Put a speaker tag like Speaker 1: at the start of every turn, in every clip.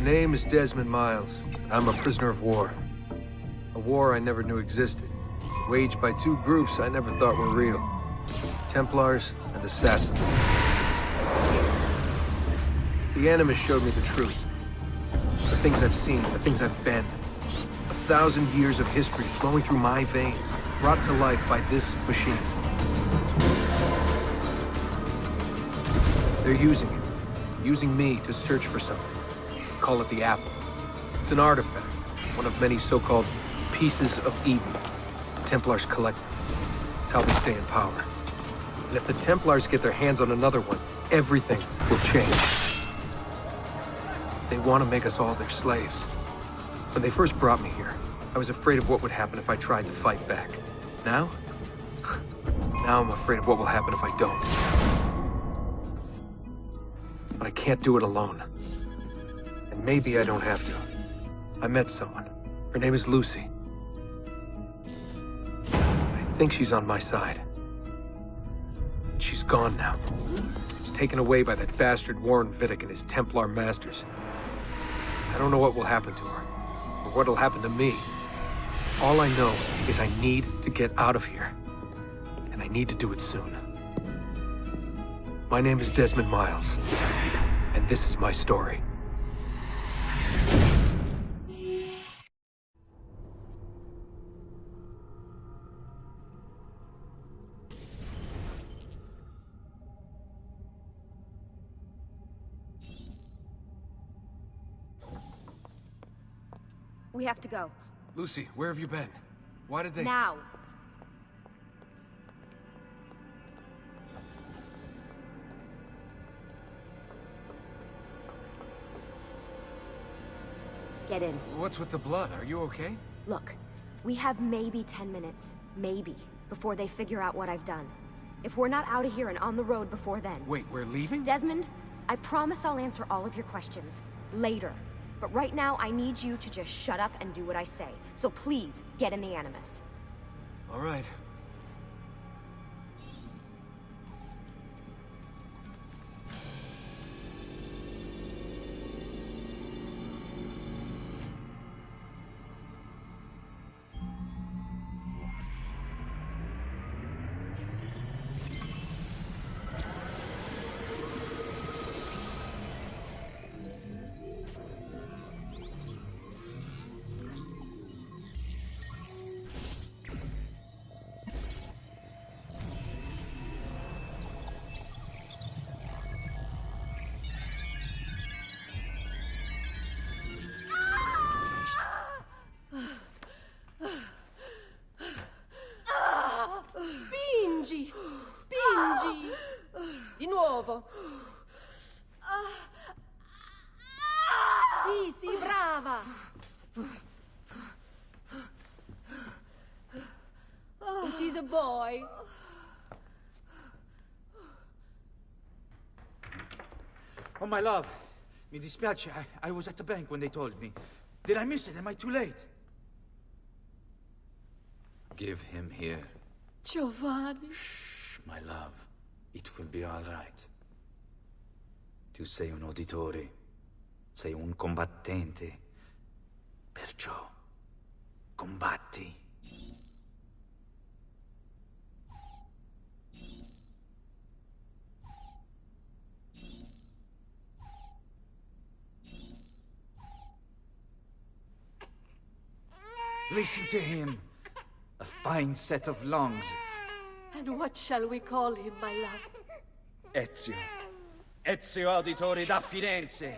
Speaker 1: name is Desmond Miles. I'm a prisoner of war. A war I never knew existed, waged by two groups I never thought were real. Templars and Assassins. The Animus showed me the truth. The things I've seen, the things I've been. 1,000 years of history flowing through my veins, brought to life by this machine. They're using me to search for something. Call it the Apple. It's an artifact, one of many so-called pieces of Eden. The Templars collect them. It's how they stay in power. And if the Templars get their hands on another one, everything will change. They want to make us all their slaves. When they first brought me here, I was afraid of what would happen if I tried to fight back. Now? Now I'm afraid of what will happen if I don't. But I can't do it alone. And maybe I don't have to. I met someone. Her name is Lucy. I think she's on my side. She's gone now. She's taken away by that bastard Warren Vidic and his Templar masters. I don't know what will happen to her, or what'll happen to me. All I know is I need to get out of here. And I need to do it soon. My name is Desmond Miles, and this is my story.
Speaker 2: We have to go.
Speaker 1: Lucy, where have you been? Why did they—
Speaker 2: Now! Get in.
Speaker 1: What's with the blood? Are you okay?
Speaker 2: Look, we have maybe 10 minutes, maybe, before they figure out what I've done. If we're not out of here and on the road before then...
Speaker 1: Wait, we're leaving?
Speaker 2: Desmond, I promise I'll answer all of your questions later. But right now, I need you to just shut up and do what I say. So please, get in the Animus.
Speaker 1: All right.
Speaker 3: Spingi! Di nuovo! Sì, sì, brava! It is a boy.
Speaker 4: Oh, my love. Mi dispiace. I was at the bank when they told me. Did I miss it? Am I too late? Give him here.
Speaker 3: Giovanni.
Speaker 4: Shh, my love. It will be all right. Tu sei un auditore. Sei un combattente. Perciò, combatti. Listen to him. A fine set of lungs.
Speaker 3: And what shall we call him, my love?
Speaker 4: Ezio. Ezio Auditore da Firenze.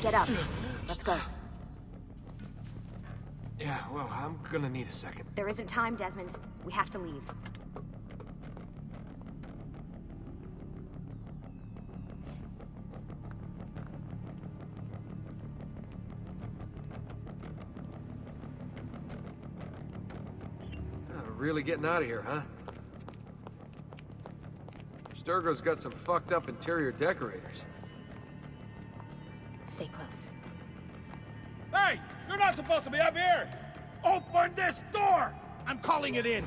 Speaker 2: Get up. Let's go.
Speaker 1: Yeah, well, I'm gonna need a second.
Speaker 2: There isn't time, Desmond. We have to leave.
Speaker 1: Really getting out of here, huh? Sturgo's got some fucked up interior decorators.
Speaker 2: Stay close.
Speaker 4: Hey!
Speaker 5: You're not supposed to be up here! Open this door!
Speaker 6: I'm calling it in.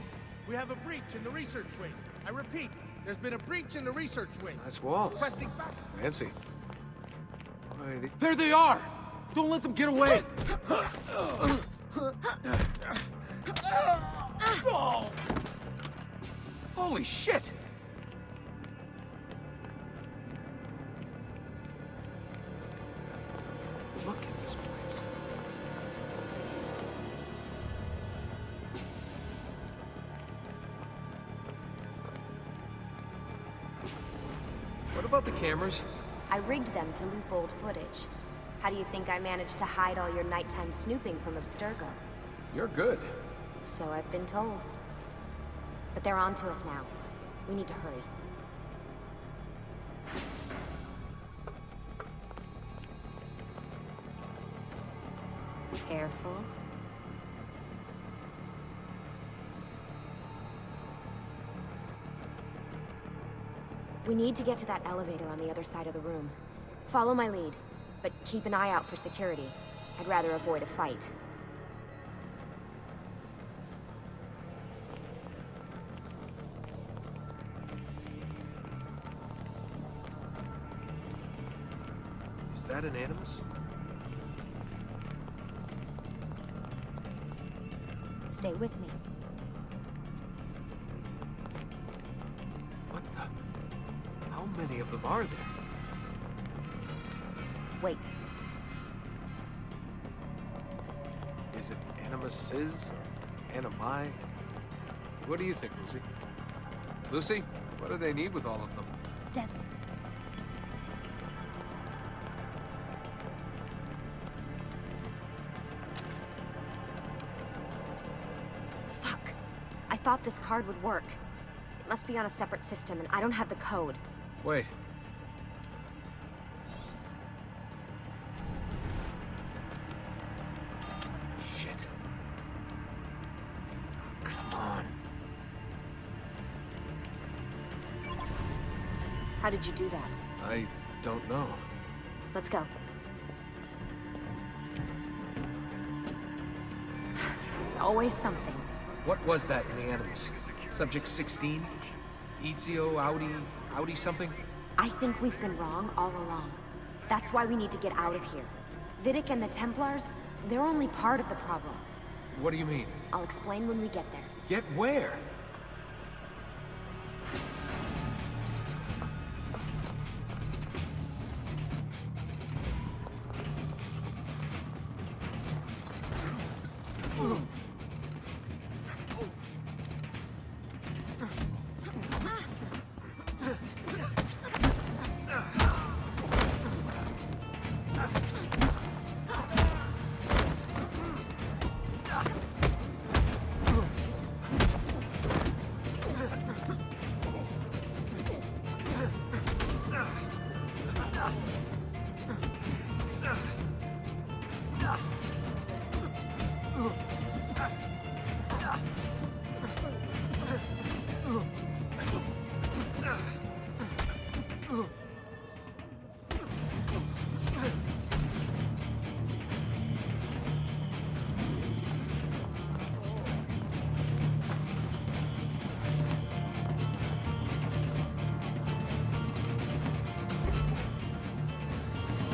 Speaker 6: We have a breach in the research wing. I repeat, there's been a breach in the research wing.
Speaker 1: Nice walls.
Speaker 6: Requesting back.
Speaker 1: Fancy. Why,
Speaker 6: There they are! Don't let them get away!
Speaker 1: holy shit! Look at this place. What about the cameras?
Speaker 2: I rigged them to loop old footage. How do you think I managed to hide all your nighttime snooping from Abstergo?
Speaker 1: You're good.
Speaker 2: So I've been told. But they're on to us now. We need to hurry. Careful. We need to get to that elevator on the other side of the room. Follow my lead, but keep an eye out for security. I'd rather avoid a fight.
Speaker 1: Is that an animus?
Speaker 2: Stay with me.
Speaker 1: What the? How many of them are there?
Speaker 2: Wait.
Speaker 1: Is it animuses or animi? What do you think, Lucy? Lucy, what do they need with all of them?
Speaker 2: Desmond. Fuck. I thought this card would work. It must be on a separate system, and I don't have the code.
Speaker 1: Wait. Shit. Come on.
Speaker 2: How did you do that?
Speaker 1: I don't know.
Speaker 2: Let's go. It's always something.
Speaker 1: What was that in the animus? Subject 16? Ezio Audi something?
Speaker 2: I think we've been wrong all along. That's why we need to get out of here. Vidic and the Templars, they're only part of the problem.
Speaker 1: What do you mean?
Speaker 2: I'll explain when we get there.
Speaker 1: Get where?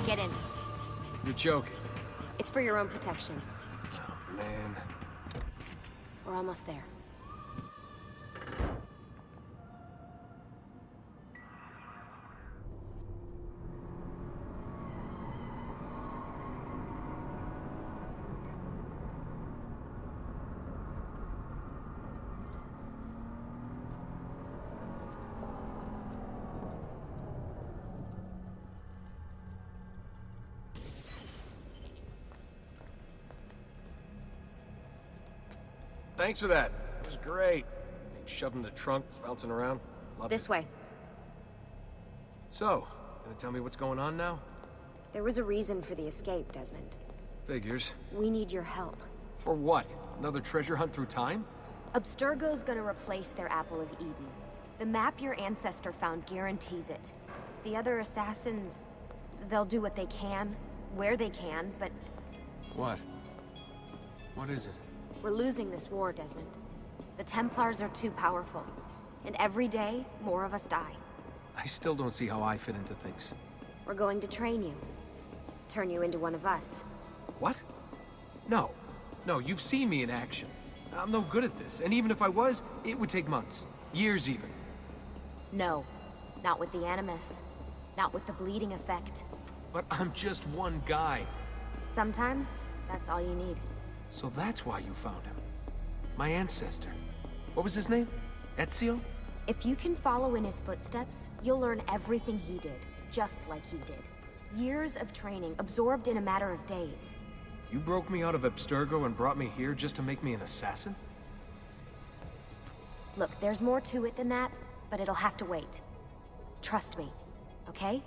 Speaker 2: Get in.
Speaker 1: You're joking.
Speaker 2: It's for your own protection.
Speaker 1: Oh, man.
Speaker 2: We're almost there.
Speaker 1: Thanks for that. It was great. Shoving the trunk, bouncing around. Loved
Speaker 2: This
Speaker 1: it.
Speaker 2: way.
Speaker 1: So, gonna tell me what's going on now?
Speaker 2: There was a reason for the escape, Desmond.
Speaker 1: Figures.
Speaker 2: We need your help.
Speaker 1: For what? Another treasure hunt through time?
Speaker 2: Abstergo's gonna replace their Apple of Eden. The map your ancestor found guarantees it. The other assassins, they'll do what they can, where they can, but
Speaker 1: What? What is it?
Speaker 2: We're losing this war, Desmond. The Templars are too powerful. And every day, more of us die.
Speaker 1: I still don't see how I fit into things.
Speaker 2: We're going to train you. Turn you into one of us.
Speaker 1: What? No. No, you've seen me in action. I'm no good at this, and even if I was, it would take months. Years even.
Speaker 2: No. Not with the Animus. Not with the bleeding effect.
Speaker 1: But I'm just one guy.
Speaker 2: Sometimes, that's all you need.
Speaker 1: So that's why you found him. My ancestor. What was his name? Ezio?
Speaker 2: If you can follow in his footsteps, you'll learn everything he did, just like he did. Years of training, absorbed in a matter of days.
Speaker 1: You broke me out of Abstergo and brought me here just to make me an assassin?
Speaker 2: Look, there's more to it than that, but it'll have to wait. Trust me, okay?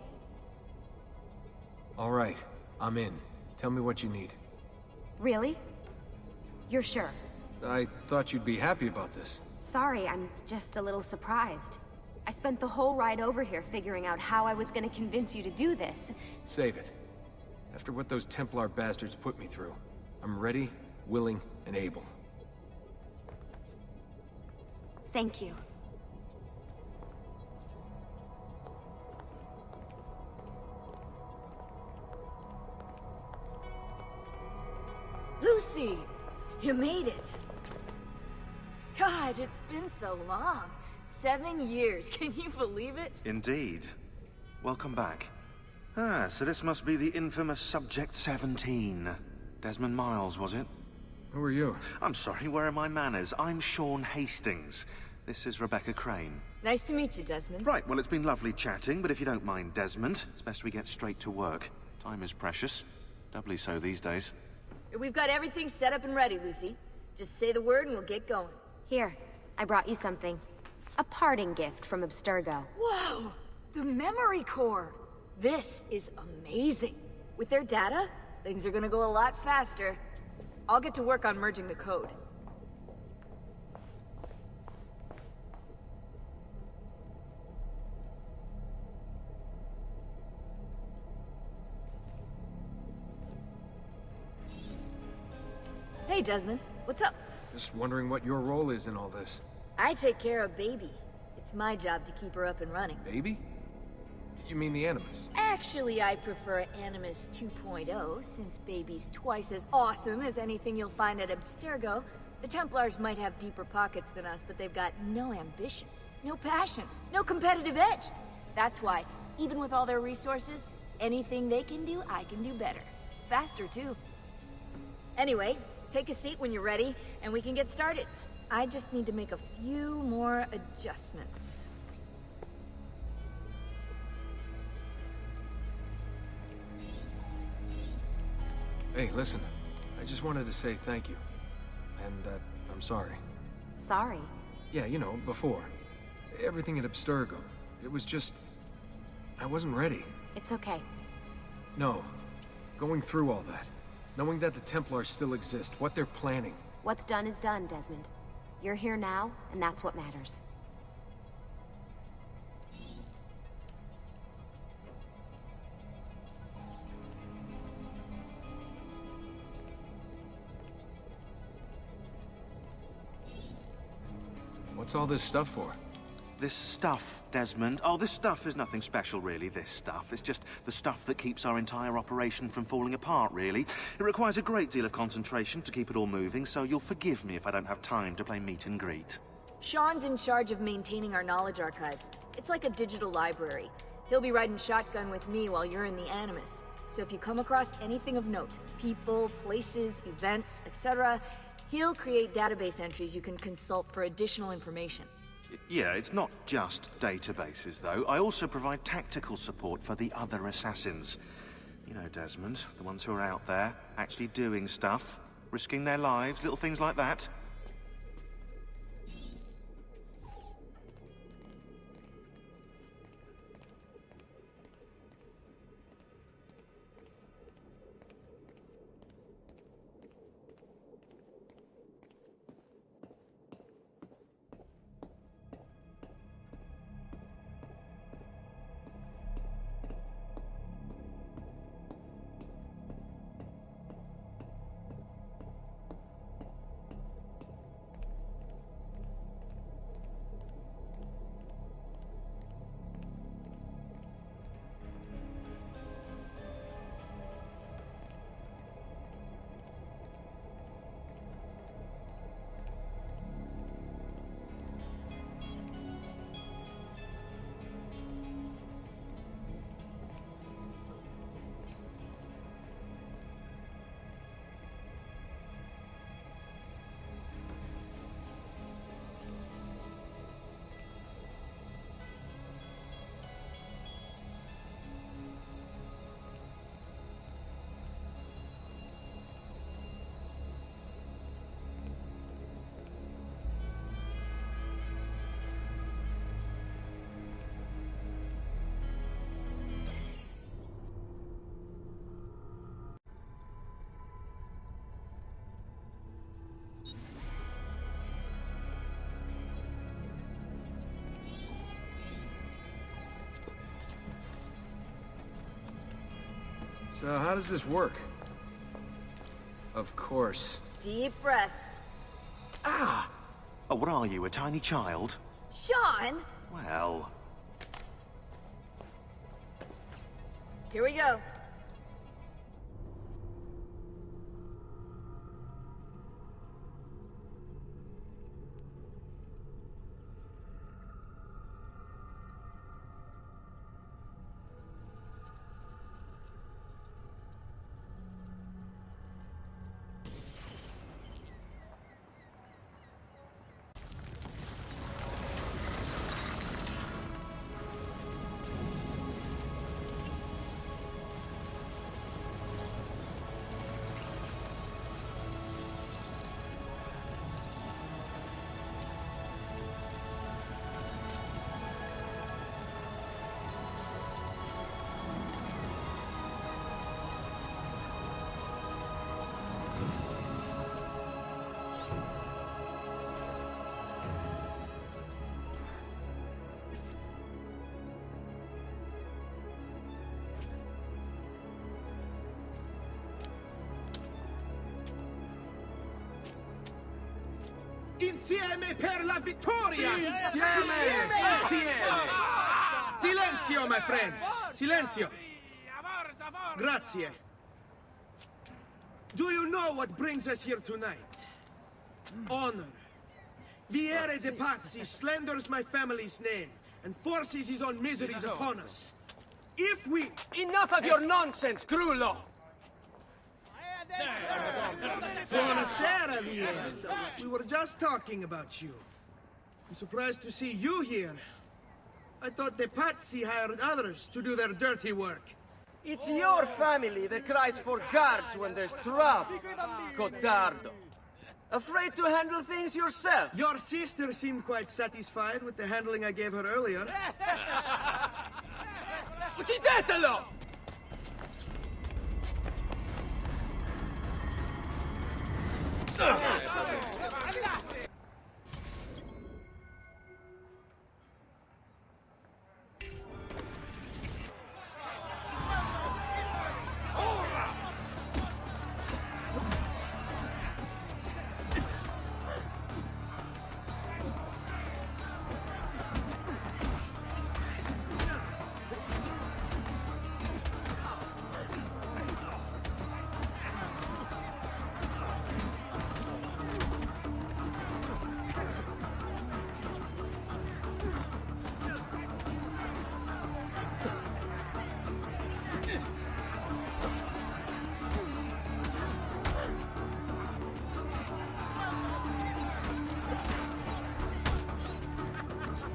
Speaker 1: All right, I'm in. Tell me what you need.
Speaker 2: Really? You're sure?
Speaker 1: I thought you'd be happy about this.
Speaker 2: Sorry, I'm just a little surprised. I spent the whole ride over here figuring out how I was gonna convince you to do this.
Speaker 1: Save it. After what those Templar bastards put me through, I'm ready, willing, and able.
Speaker 2: Thank you.
Speaker 3: Lucy! You made it! God, it's been so long. 7 years, can you believe it?
Speaker 7: Indeed. Welcome back. Ah, so this must be the infamous Subject 17. Desmond Miles, was it?
Speaker 1: Who are you?
Speaker 7: I'm sorry, where are my manners? I'm Sean Hastings. This is Rebecca Crane.
Speaker 3: Nice to meet you, Desmond.
Speaker 7: Right, well, it's been lovely chatting, but if you don't mind, Desmond, it's best we get straight to work. Time is precious. Doubly so these days.
Speaker 3: We've got everything set up and ready, Lucy. Just say the word and we'll get going.
Speaker 2: Here, I brought you something. A parting gift from Abstergo.
Speaker 3: Whoa! The memory core! This is amazing. With their data, things are gonna go a lot faster. I'll get to work on merging the code. Hey, Desmond. What's up?
Speaker 1: Just wondering what your role is in all this.
Speaker 3: I take care of Baby. It's my job to keep her up and running.
Speaker 1: Baby? You mean the Animus?
Speaker 3: Actually, I prefer Animus 2.0, since Baby's twice as awesome as anything you'll find at Abstergo. The Templars might have deeper pockets than us, but they've got no ambition, no passion, no competitive edge. That's why, even with all their resources, anything they can do, I can do better. Faster, too. Anyway, take a seat when you're ready, and we can get started. I just need to make a few more adjustments.
Speaker 1: Hey, listen. I just wanted to say thank you. And that I'm sorry.
Speaker 2: Sorry.
Speaker 1: Yeah, you know, before. Everything at Abstergo. It was just... I wasn't ready.
Speaker 2: It's okay.
Speaker 1: No. Going through all that. Knowing that the Templars still exist, what they're planning.
Speaker 2: What's done is done, Desmond. You're here now, and that's what matters.
Speaker 1: What's all this stuff for?
Speaker 7: This stuff, Desmond. Oh, this stuff is nothing special, really, this stuff. It's just the stuff that keeps our entire operation from falling apart, really. It requires a great deal of concentration to keep it all moving, so you'll forgive me if I don't have time to play meet and greet.
Speaker 3: Sean's in charge of maintaining our knowledge archives. It's like a digital library. He'll be riding shotgun with me while you're in the Animus. So if you come across anything of note, people, places, events, etc., he'll create database entries you can consult for additional information.
Speaker 7: Yeah, it's not just databases, though. I also provide tactical support for the other assassins. You know, Desmond, the ones who are out there, actually doing stuff, risking their lives, little things like that.
Speaker 1: So how does this work? Of course.
Speaker 3: Deep breath.
Speaker 7: Ah! Oh, what are you, a tiny child?
Speaker 3: Sean!
Speaker 7: Well...
Speaker 3: Here we go.
Speaker 6: Insieme per la vittoria!
Speaker 3: Insieme!
Speaker 6: Insieme! Silenzio, my friends! Silenzio! Grazie. Do you know what brings us here tonight? Honor. Viere de Pazzi slanders my family's name and forces his own miseries upon us. If we...
Speaker 8: Enough of your nonsense, Crullo!
Speaker 6: Buonasera, Viere. We were just talking about you. I'm surprised to see you here. I thought the Pazzi hired others to do their dirty work.
Speaker 8: It's your family that cries for guards when there's trouble, Cotardo. Afraid to handle things yourself?
Speaker 6: Your sister seemed quite satisfied with the handling I gave her earlier.
Speaker 8: Uccidetelo!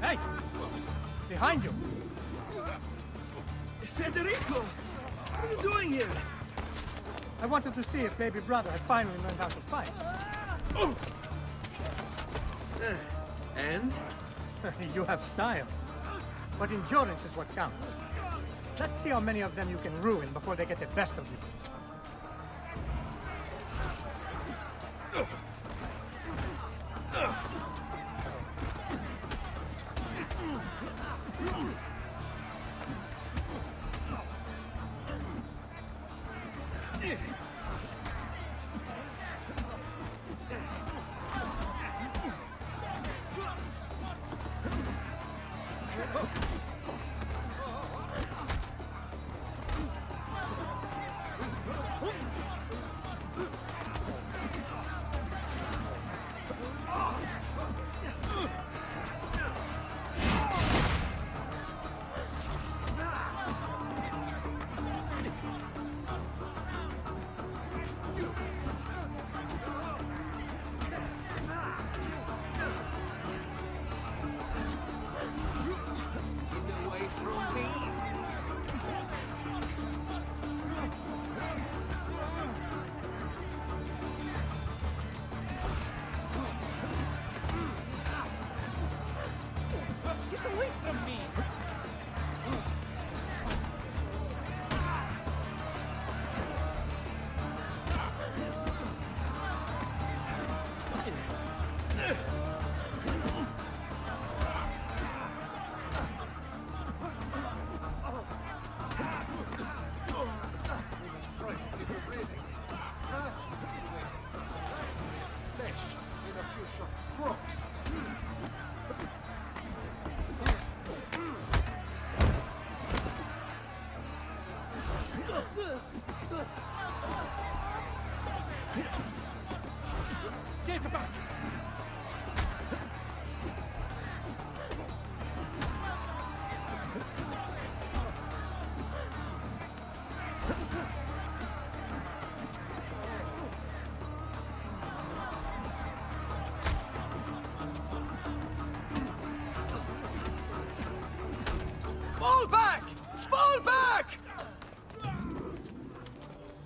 Speaker 9: Hey! Behind you!
Speaker 6: Federico! What are you doing here?
Speaker 9: I wanted to see if baby brother had finally learned how to fight.
Speaker 6: And?
Speaker 9: You have style. But endurance is what counts. Let's see how many of them you can ruin before they get the best of you.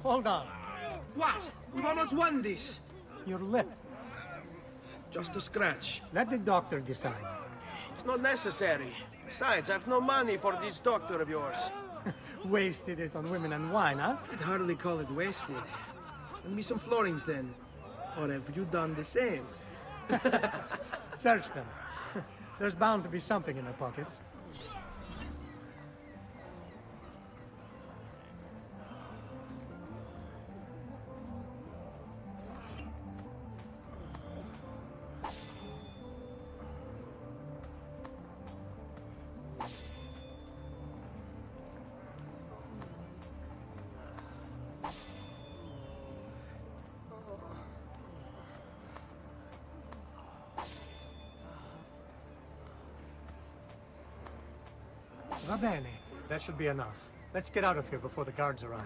Speaker 9: Hold on.
Speaker 6: What? We've almost won this.
Speaker 9: Your lip.
Speaker 6: Just a scratch.
Speaker 9: Let the doctor decide.
Speaker 6: It's not necessary. Besides, I've no money for this doctor of yours.
Speaker 9: Wasted it on women and wine, huh?
Speaker 6: I'd hardly call it wasted. Lend me some florins then. Or have you done the same?
Speaker 9: Search them. There's bound to be something in their pockets. Va bene. That should be enough. Let's get out of here before the guards arrive.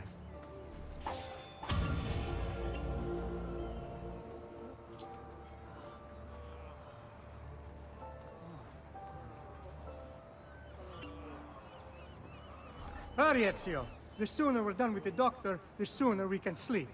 Speaker 9: Hurry, Ezio. The sooner we're done with the doctor, the sooner we can sleep.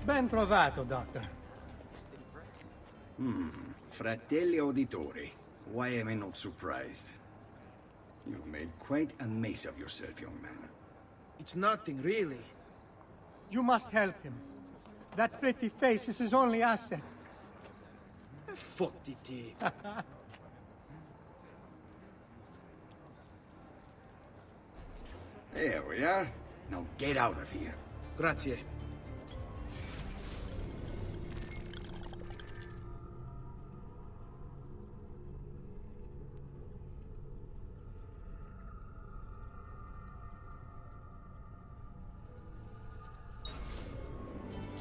Speaker 9: Ben trovato, Doctor.
Speaker 10: Fratelli Auditori. Why am I not surprised? You've made quite a mess of yourself, young man.
Speaker 6: It's nothing, really.
Speaker 9: You must help him. That pretty face is his only asset.
Speaker 6: Fottiti.
Speaker 10: There we are. Now get out of here.
Speaker 6: Grazie.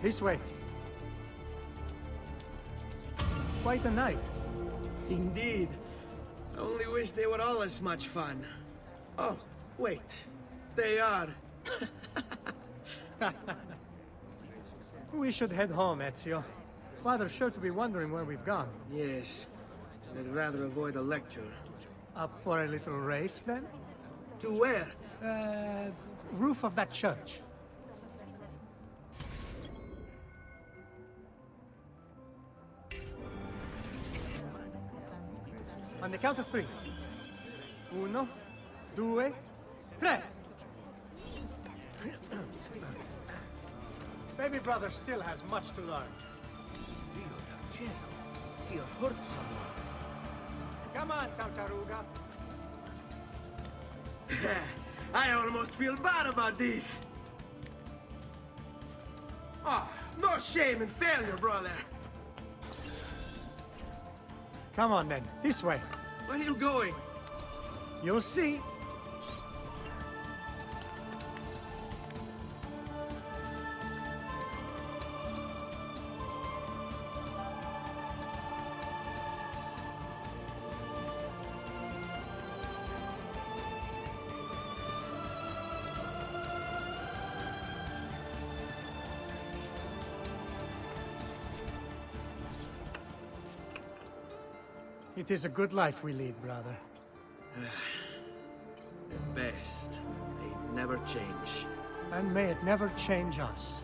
Speaker 9: This way. Quite a night.
Speaker 6: Indeed. I only wish they were all as much fun. Oh, wait. They are.
Speaker 9: We should head home, Ezio. Father's sure to be wondering where we've gone.
Speaker 6: Yes. I'd rather avoid a lecture.
Speaker 9: Up for a little race, then?
Speaker 6: To where?
Speaker 9: Roof of that church. On the count of three. Uno, due, tre. Baby brother still has much to learn.
Speaker 6: He'll hurt someone.
Speaker 9: Come on, Tartaruga.
Speaker 6: I almost feel bad about this. Ah, no shame in failure, brother.
Speaker 9: Come on, then. This way.
Speaker 6: Where are you going?
Speaker 9: You'll see. It is a good life we lead, brother.
Speaker 6: The best. They never change.
Speaker 9: And may it never change us.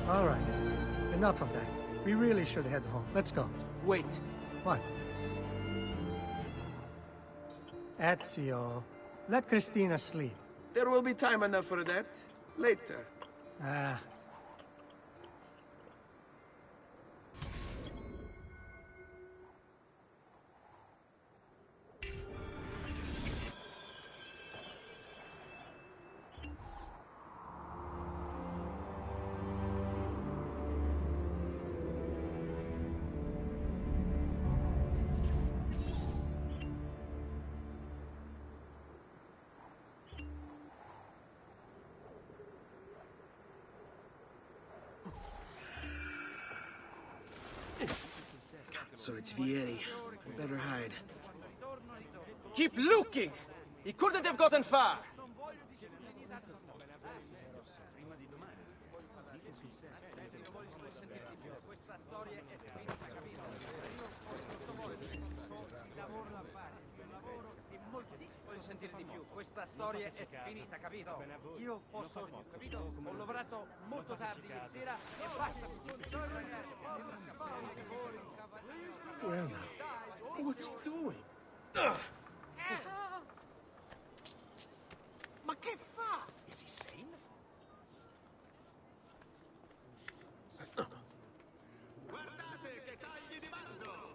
Speaker 9: All right. Enough of that. We really should head home. Let's go.
Speaker 6: Wait.
Speaker 9: What? Ezio, let Christina sleep.
Speaker 6: There will be time enough for that. Later.
Speaker 9: Ah.
Speaker 6: So it's Vieri. We better hide.
Speaker 8: Keep looking! He couldn't have gotten far!
Speaker 11: Questa storia è finita, capito? Io posso, capito? Ho lavorato molto tardi ieri sera e basta.
Speaker 6: Well now, what's he doing?
Speaker 11: Ma che fa? Is he sane? Guardate che tagli di manzo!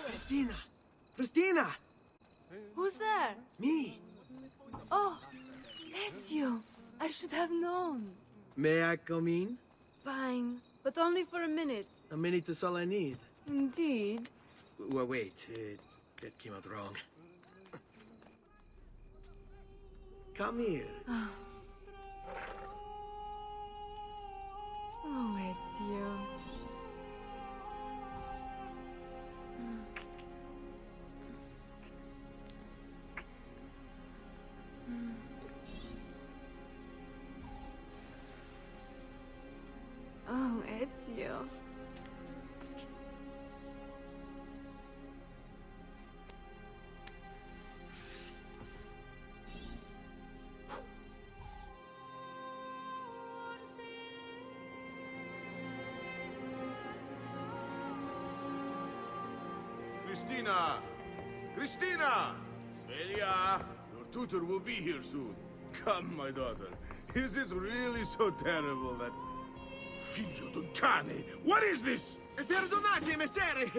Speaker 6: Christina! Christina!
Speaker 12: Who's there?
Speaker 6: Me!
Speaker 12: Oh, Ezio! I should have known.
Speaker 6: May I come in?
Speaker 12: Fine, but only for a minute.
Speaker 6: A minute is all I need.
Speaker 12: Indeed.
Speaker 6: Well, wait, that came out wrong. Come here.
Speaker 12: Oh, Ezio. Oh, Ezio.
Speaker 5: Christina! Christina! Svelia! Your tutor will be here soon. Come, my daughter. Is it really so terrible that... Figlio d'un cane! What is this?
Speaker 6: Perdonate, messere!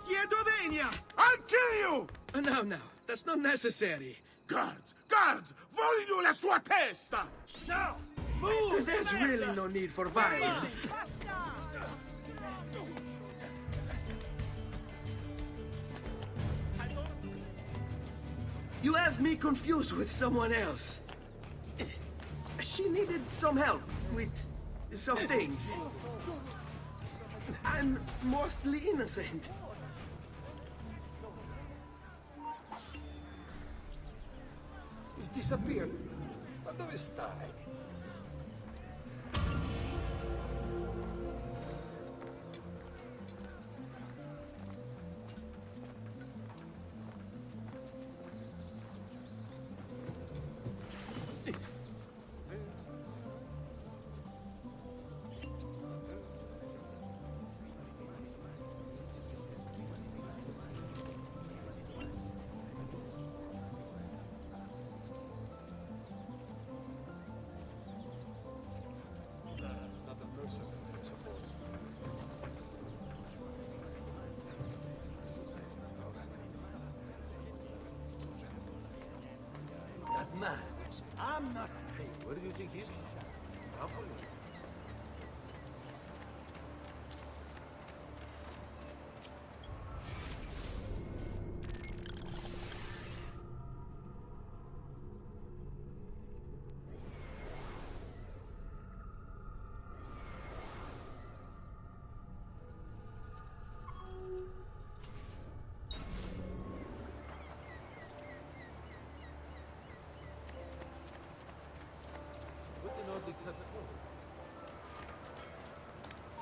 Speaker 6: Chiedo venia!
Speaker 5: I'll kill you!
Speaker 6: No, no, that's not necessary.
Speaker 5: Guards! Guards! Voglio la sua testa!
Speaker 6: No! Move! There's really no need for violence. You have me confused with someone else. She needed some help with some things. I'm mostly innocent.
Speaker 1: He's disappeared. Ma dove stai?
Speaker 11: Man, I'm not... Hey, where do you think he's from? Napoli?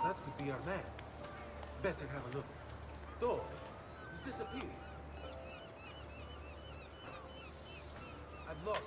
Speaker 13: That could be our man. Better have a look. Dove? He's disappeared.
Speaker 11: I've lost.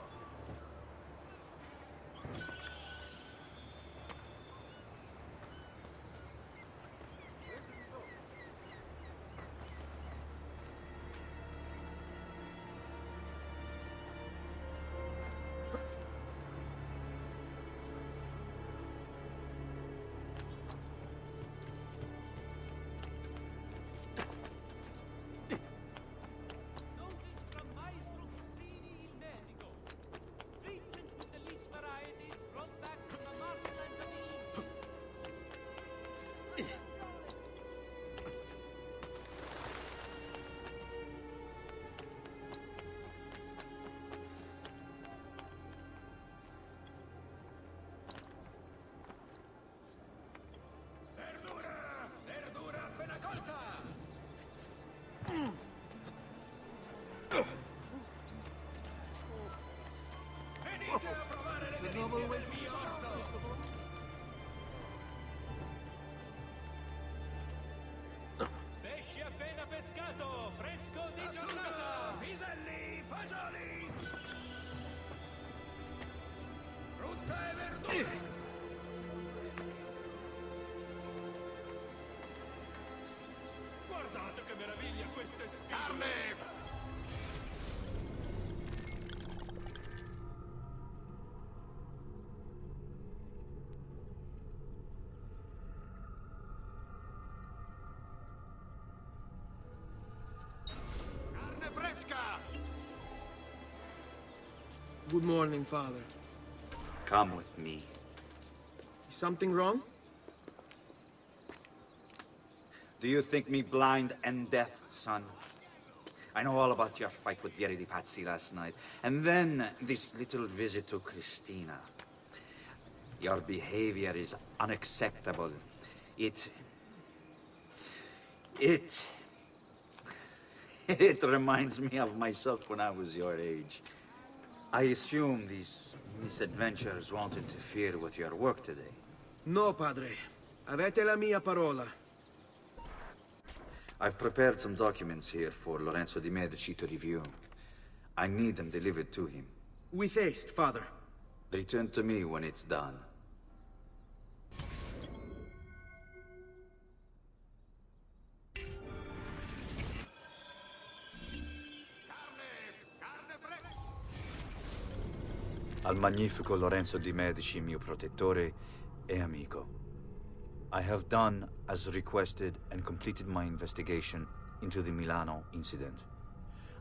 Speaker 13: Pesce appena pescato, fresco di giornata!
Speaker 11: Piselli, fagioli! Frutta e verdure!
Speaker 13: Guardate che meraviglia queste spine!
Speaker 11: Carne!
Speaker 6: Good morning, Father.
Speaker 4: Come with me.
Speaker 6: Is something wrong?
Speaker 4: Do you think me blind and deaf, son? I know all about your fight with Vieri di Pazzi last night, and then this little visit to Christina. Your behavior is unacceptable. It reminds me of myself when I was your age. I assume these misadventures won't interfere with your work today.
Speaker 6: No, Padre. Avete la mia parola.
Speaker 4: I've prepared some documents here for Lorenzo di Medici to review. I need them delivered to him.
Speaker 6: With haste, Father.
Speaker 4: Return to me when it's done. Al magnifico Lorenzo di Medici, mio protettore e amico. I have done as requested and completed my investigation into the Milano incident.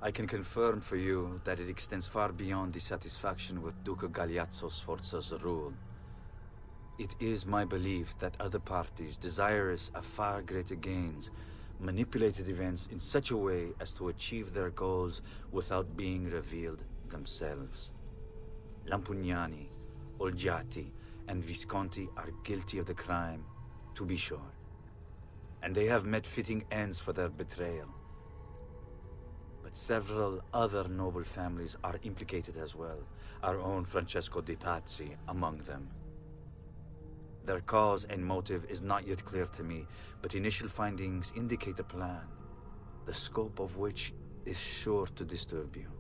Speaker 4: I can confirm for you that it extends far beyond dissatisfaction with Duca Galeazzo Sforza's rule. It is my belief that other parties, desirous of far greater gains, manipulated events in such a way as to achieve their goals without being revealed themselves. Lampugnani, Olgiati, and Visconti are guilty of the crime, to be sure. And they have met fitting ends for their betrayal. But several other noble families are implicated as well, our own Francesco de' Pazzi among them. Their cause and motive is not yet clear to me, but initial findings indicate a plan, the scope of which is sure to disturb you.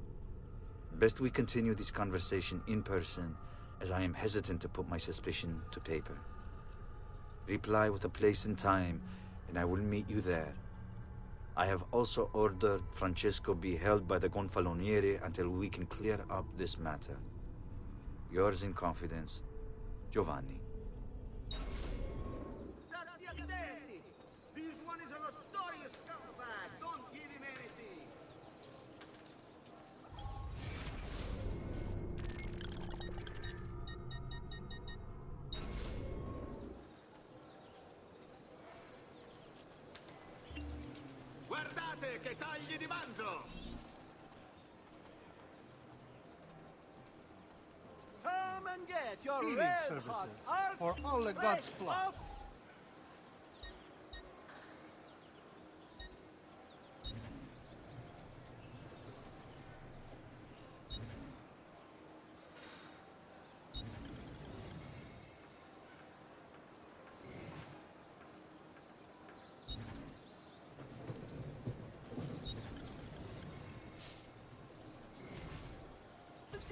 Speaker 4: Best we continue this conversation in person, as I am hesitant to put my suspicion to paper. Reply with a place and time, and I will meet you there. I have also ordered Francesco be held by the Gonfaloniere until we can clear up this matter. Yours in confidence, Giovanni.
Speaker 11: This one is a notorious scumbag! Don't give him anything! Guardate che tagli di manzo!
Speaker 9: Come and get your
Speaker 6: Eating
Speaker 9: red
Speaker 6: services
Speaker 9: hot art
Speaker 6: for all the gods'
Speaker 9: fresh
Speaker 6: flock.
Speaker 9: out.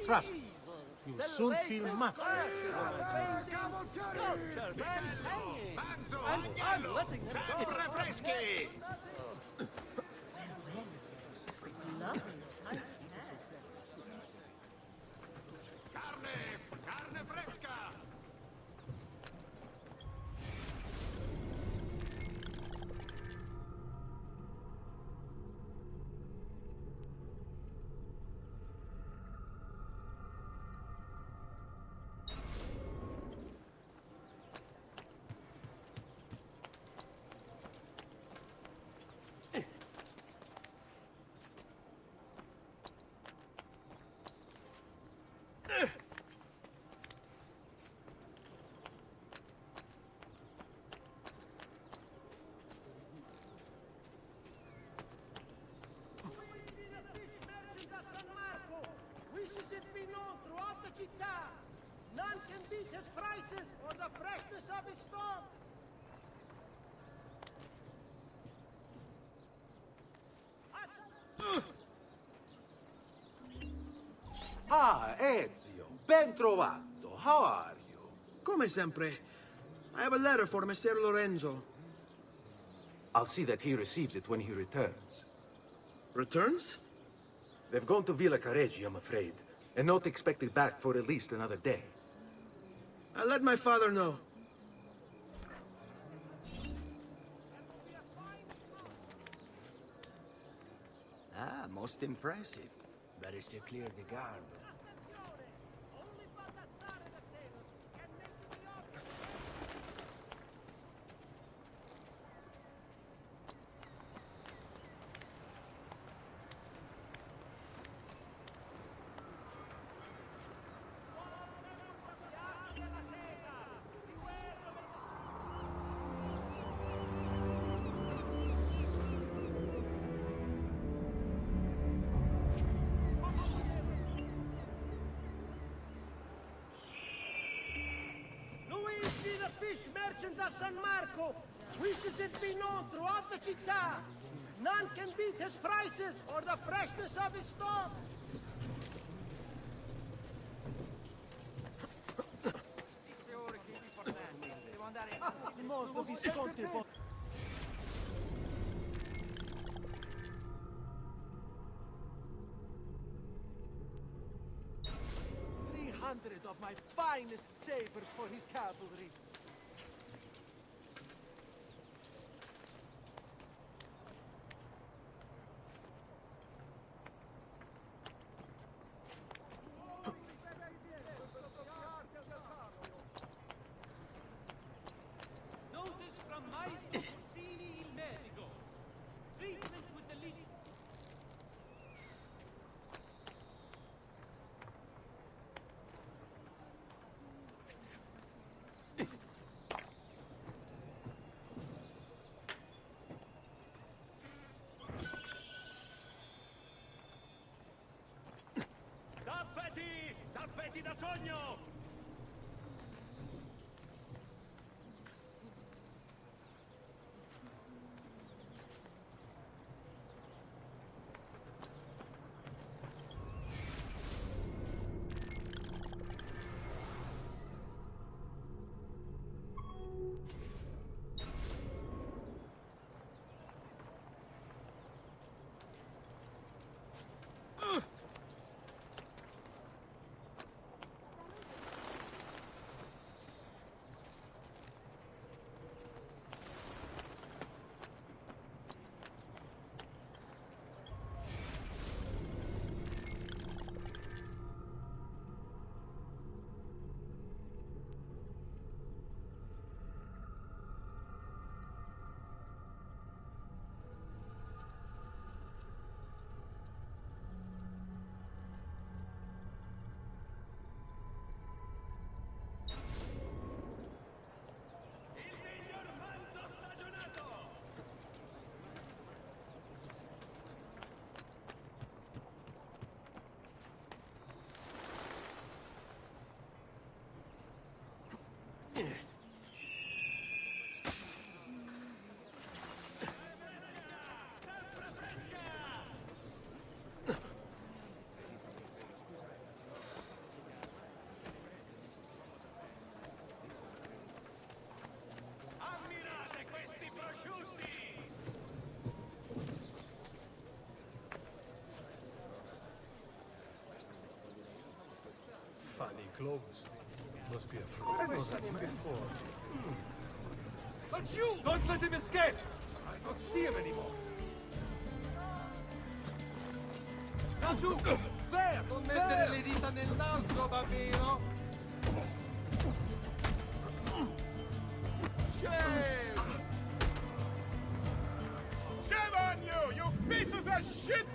Speaker 9: Trust me, you'll soon feel much better.
Speaker 13: Sempre freschi! Carne fresca!
Speaker 6: None can beat his prices or the freshness of his stock.
Speaker 14: Ah, Ezio, ben trovato. How are you?
Speaker 6: Come sempre. I have a letter for Messer Lorenzo.
Speaker 14: I'll see that he receives it when he returns.
Speaker 6: Returns?
Speaker 14: They've gone to Villa Careggi, I'm afraid, and not expected back for at least another day.
Speaker 6: I'll let my father know.
Speaker 10: Ah, most impressive. Better to clear the guard.
Speaker 6: Fish merchant of San Marco wishes it be known throughout the città. None can beat his prices or the freshness of his stock.
Speaker 9: Molto visconti poi. 300 of my finest sabers for his cavalry.
Speaker 13: Notice from Maestro Corsini il medico. Treatment with the lead. Tappeti! Tappeti da sogno!
Speaker 15: Funny clothes. Must be a friend. I've seen him before.
Speaker 13: But you! Don't let him escape! I don't see him anymore. Laggiù! There! Non mettere le dita nel naso, bambino! Shame!
Speaker 5: Shame on you, you pieces of shit!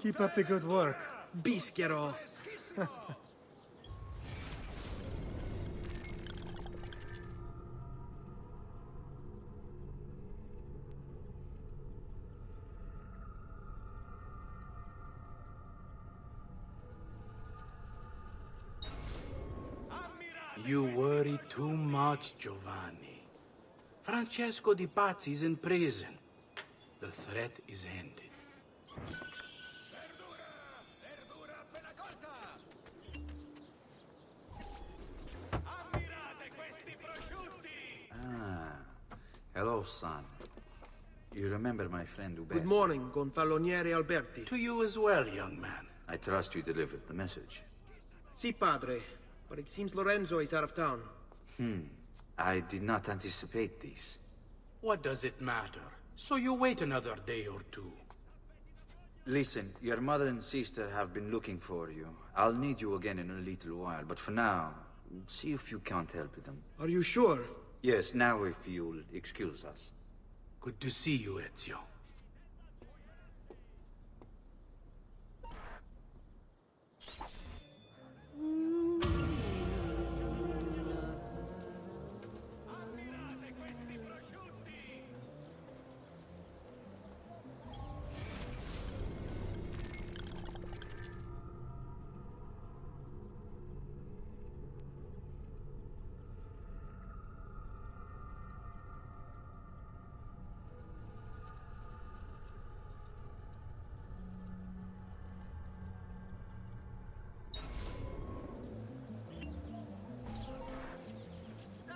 Speaker 9: Keep up the good work.
Speaker 6: Bischiero.
Speaker 11: You worry too much, Giovanni. Francesco Di Pazzi's in prison. The threat is ended.
Speaker 4: Ah, hello, son. You remember my friend Uber?
Speaker 6: Good morning, Gonfaloniere Alberti.
Speaker 11: To you as well, young man.
Speaker 4: I trust you delivered the message.
Speaker 6: Si, padre. But it seems Lorenzo is out of town.
Speaker 4: I did not anticipate this.
Speaker 11: What does it matter? So you wait another day or two.
Speaker 4: Listen, your mother and sister have been looking for you. I'll need you again in a little while, but for now, see if you can't help them.
Speaker 6: Are you sure?
Speaker 4: Yes, now if you'll excuse us.
Speaker 11: Good to see you, Ezio.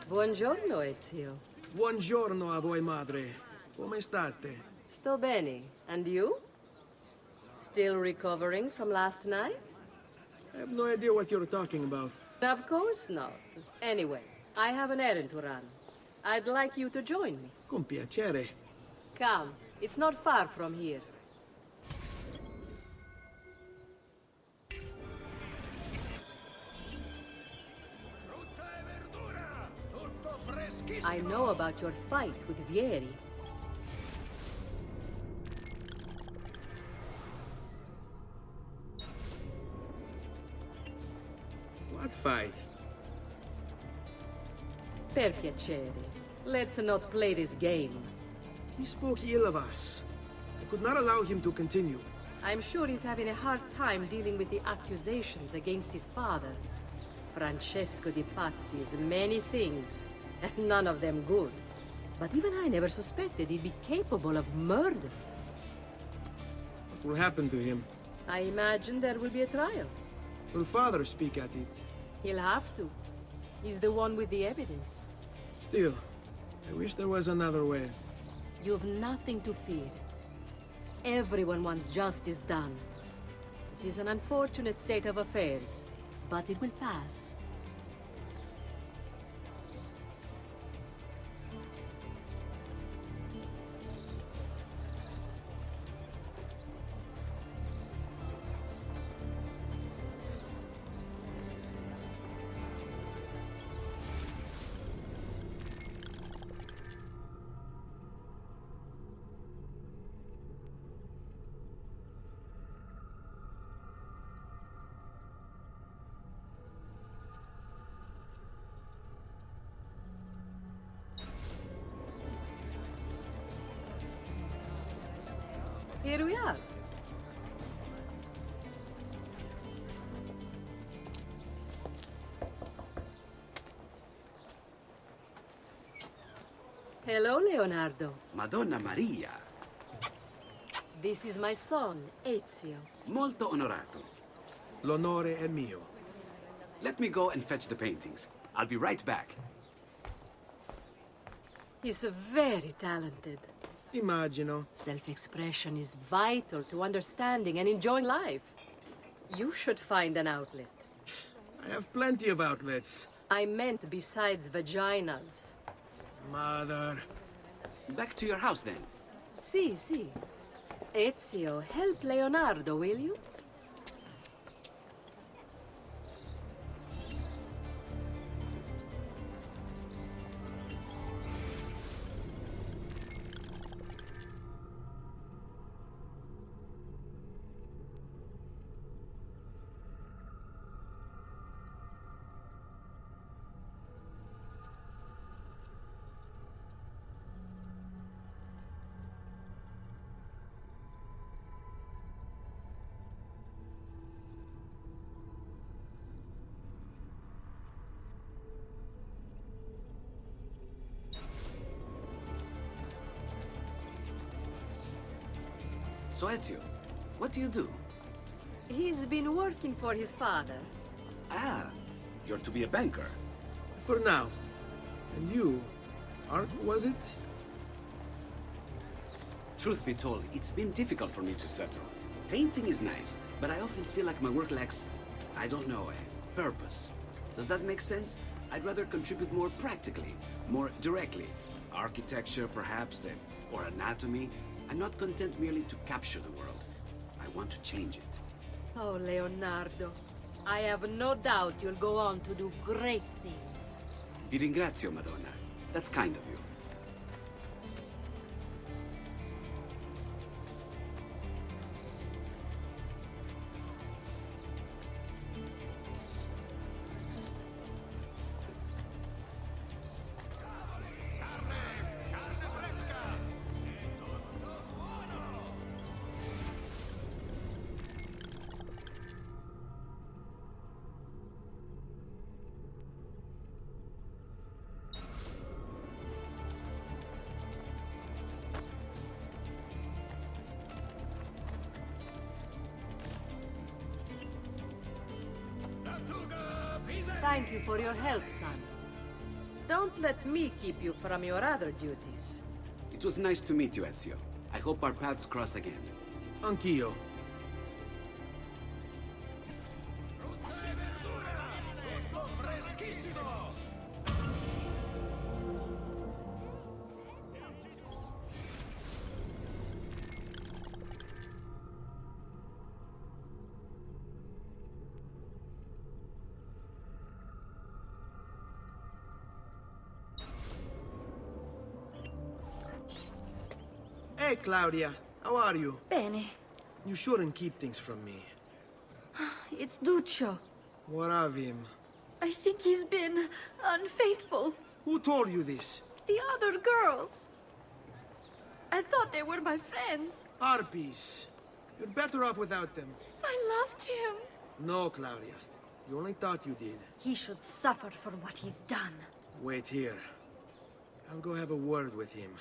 Speaker 16: Buongiorno, Ezio.
Speaker 6: Buongiorno a voi, madre. Come state?
Speaker 16: Sto bene. And you? Still recovering from last night?
Speaker 6: I have no idea what you're talking about.
Speaker 16: Of course not. Anyway, I have an errand to run. I'd like you to join me.
Speaker 6: Con piacere.
Speaker 16: Come. It's not far from here. I know about your fight with Vieri.
Speaker 6: What fight?
Speaker 16: Per piacere. Let's not play this game.
Speaker 6: He spoke ill of us. I could not allow him to continue.
Speaker 16: I'm sure he's having a hard time dealing with the accusations against his father. Francesco Di Pazzi is many things, and none of them good. But even I never suspected he'd be capable of murder.
Speaker 6: What will happen to him?
Speaker 16: I imagine there will be a trial.
Speaker 6: Will father speak at it?
Speaker 16: He'll have to. He's the one with the evidence.
Speaker 6: Still, I wish there was another way.
Speaker 16: You've nothing to fear. Everyone wants justice done. It is an unfortunate state of affairs, but it will pass. Here we are. Hello, Leonardo.
Speaker 17: Madonna Maria.
Speaker 16: This is my son, Ezio.
Speaker 17: Molto onorato.
Speaker 6: L'onore è mio.
Speaker 17: Let me go and fetch the paintings. I'll be right back.
Speaker 16: He's very talented.
Speaker 6: Immagino.
Speaker 16: Self-expression is vital to understanding and enjoying life. You should find an outlet.
Speaker 6: I have plenty of outlets.
Speaker 16: I meant besides vaginas.
Speaker 6: Mother.
Speaker 17: Back to your house, then.
Speaker 16: Si, si. Ezio, help Leonardo, will you?
Speaker 17: So, Ezio, what do you do?
Speaker 16: He's been working for his father.
Speaker 17: Ah, you're to be a banker.
Speaker 6: For now. And you, art was it?
Speaker 17: Truth be told, it's been difficult for me to settle. Painting is nice, but I often feel like my work lacks, I don't know, a purpose. Does that make sense? I'd rather contribute more practically, more directly. Architecture, perhaps, or anatomy. I'm not content merely to capture the world. I want to change it.
Speaker 16: Oh, Leonardo. I have no doubt you'll go on to do great things.
Speaker 17: Vi ringrazio, Madonna. That's kind of you.
Speaker 16: Thank you for your help, son. Don't let me keep you from your other duties.
Speaker 17: It was nice to meet you, Ezio. I hope our paths cross again.
Speaker 6: Anch'io. Hey, Claudia. How are you?
Speaker 12: Bene.
Speaker 6: You shouldn't keep things from me.
Speaker 12: It's Duccio.
Speaker 6: What of him?
Speaker 12: I think he's been unfaithful.
Speaker 6: Who told you this?
Speaker 12: The other girls. I thought they were my friends.
Speaker 6: Harpies. You're better off without them.
Speaker 12: I loved him.
Speaker 6: No, Claudia. You only thought you did.
Speaker 2: He should suffer for what he's done.
Speaker 6: Wait here. I'll go have a word with him.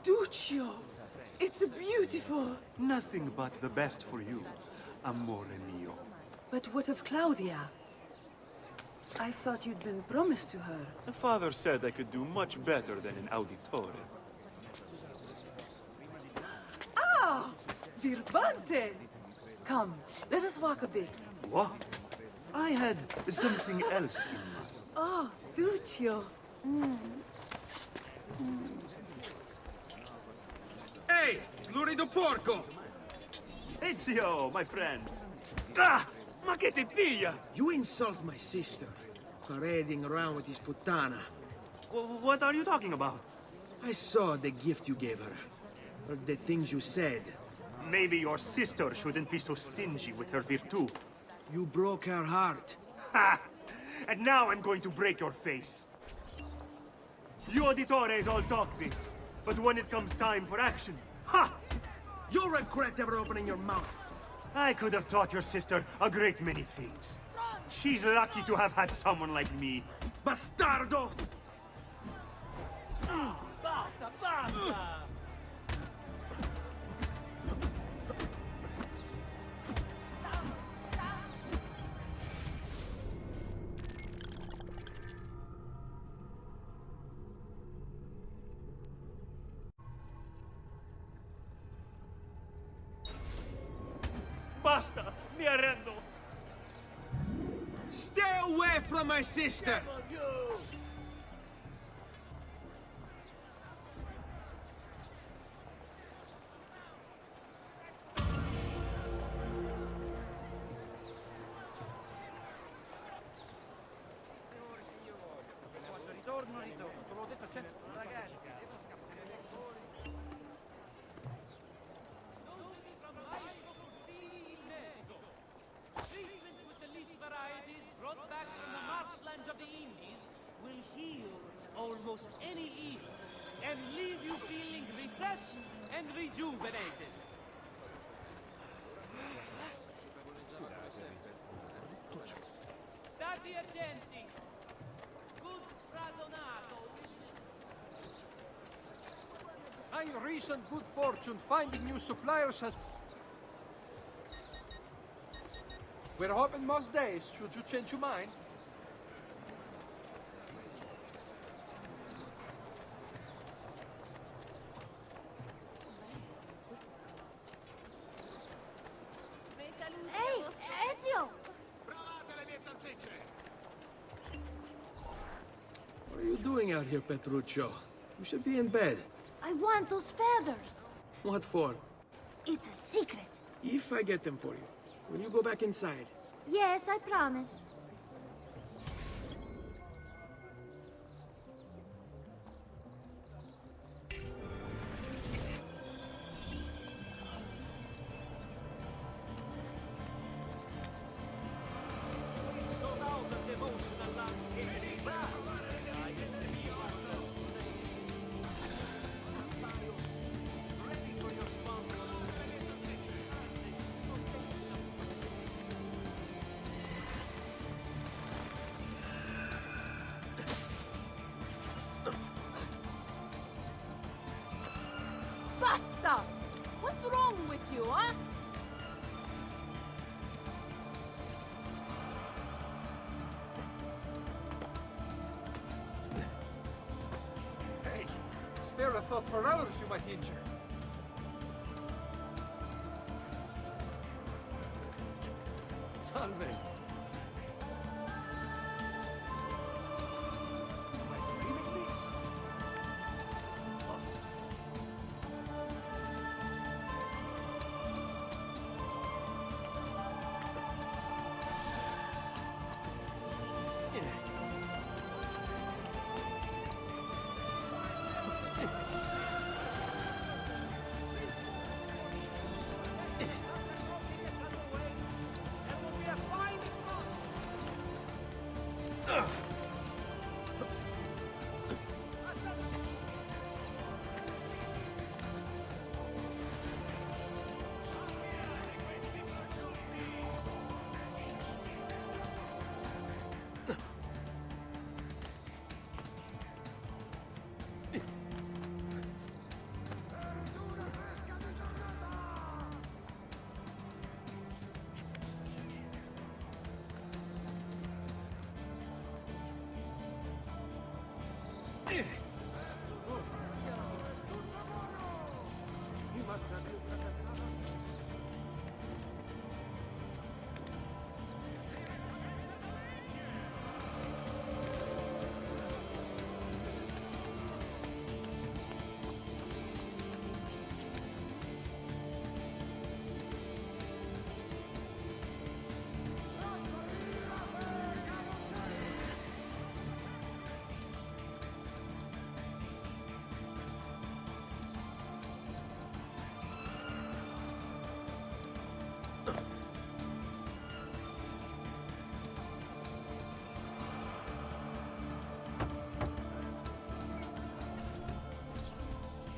Speaker 18: Duccio! It's beautiful!
Speaker 19: Nothing but the best for you, amore mio.
Speaker 18: But what of Claudia? I thought you'd been promised to her.
Speaker 19: The father said I could do much better than an auditore.
Speaker 18: Ah! Birbante! Come, let us walk a bit.
Speaker 19: What? I had something else in mind.
Speaker 18: Oh, Duccio.
Speaker 6: Hey, lurido porco!
Speaker 19: Ezio, my friend. Ah! Ma che ti piglia?
Speaker 6: You insult my sister, parading around with this puttana.
Speaker 19: What are you talking about?
Speaker 6: I saw the gift you gave her. Heard the things you said.
Speaker 19: Maybe your sister shouldn't be so stingy with her virtù.
Speaker 6: You broke her heart.
Speaker 19: Ha! And now I'm going to break your face. You Auditore is all talk big, but when it comes time for action, ha!
Speaker 6: You'll regret ever opening your mouth.
Speaker 19: I could have taught your sister a great many things. She's lucky to have had someone like me.
Speaker 6: Bastardo!
Speaker 13: Basta, basta!
Speaker 19: Basta! Mi arrendo!
Speaker 6: Stay away from my sister!
Speaker 13: Treatment with the leaf varieties brought back from the marshlands of the Indies will heal almost any evil and leave you feeling refreshed and rejuvenated. State attenti. Good Fradonato.
Speaker 15: My recent good fortune finding new suppliers has... We're hoping most days, should you change your mind.
Speaker 2: Hey, Ezio!
Speaker 6: What are you doing out here, Petruccio? You should be in bed.
Speaker 2: I want those feathers.
Speaker 6: What for?
Speaker 2: It's a secret.
Speaker 6: If I get them for you, will you go back inside?
Speaker 2: Yes, I promise.
Speaker 12: Basta! What's wrong with you, huh?
Speaker 15: Hey, spare a thought for others you might injure. Salve. Am I dreaming this?
Speaker 13: There will be a fine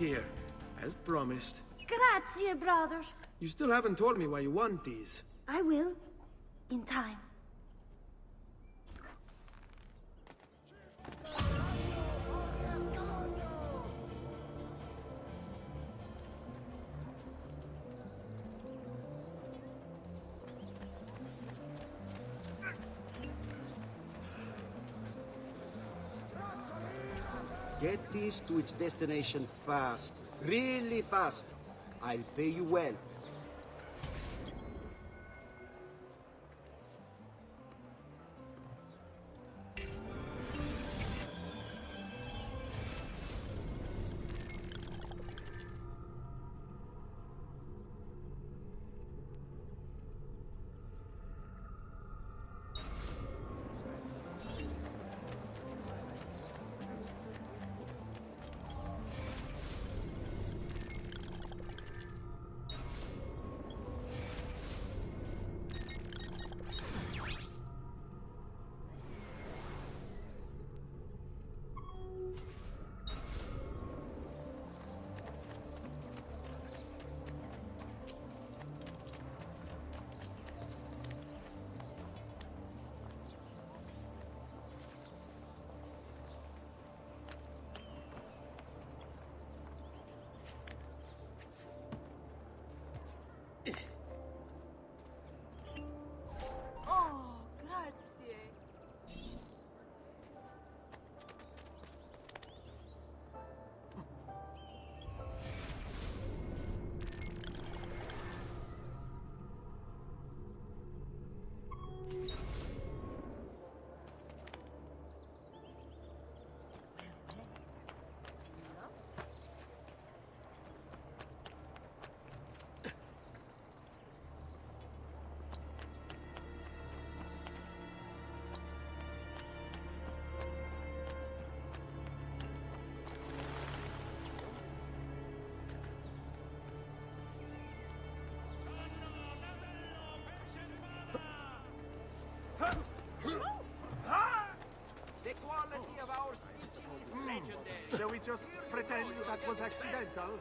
Speaker 6: Here, as promised.
Speaker 12: Grazie, brother.
Speaker 6: You still haven't told me why you want these.
Speaker 12: I will. In time.
Speaker 20: Get this to its destination fast. Really fast. I'll pay you well.
Speaker 12: Oh, grazie.
Speaker 8: The quality of our stitching is legendary.
Speaker 19: Shall we just pretend that was accidental?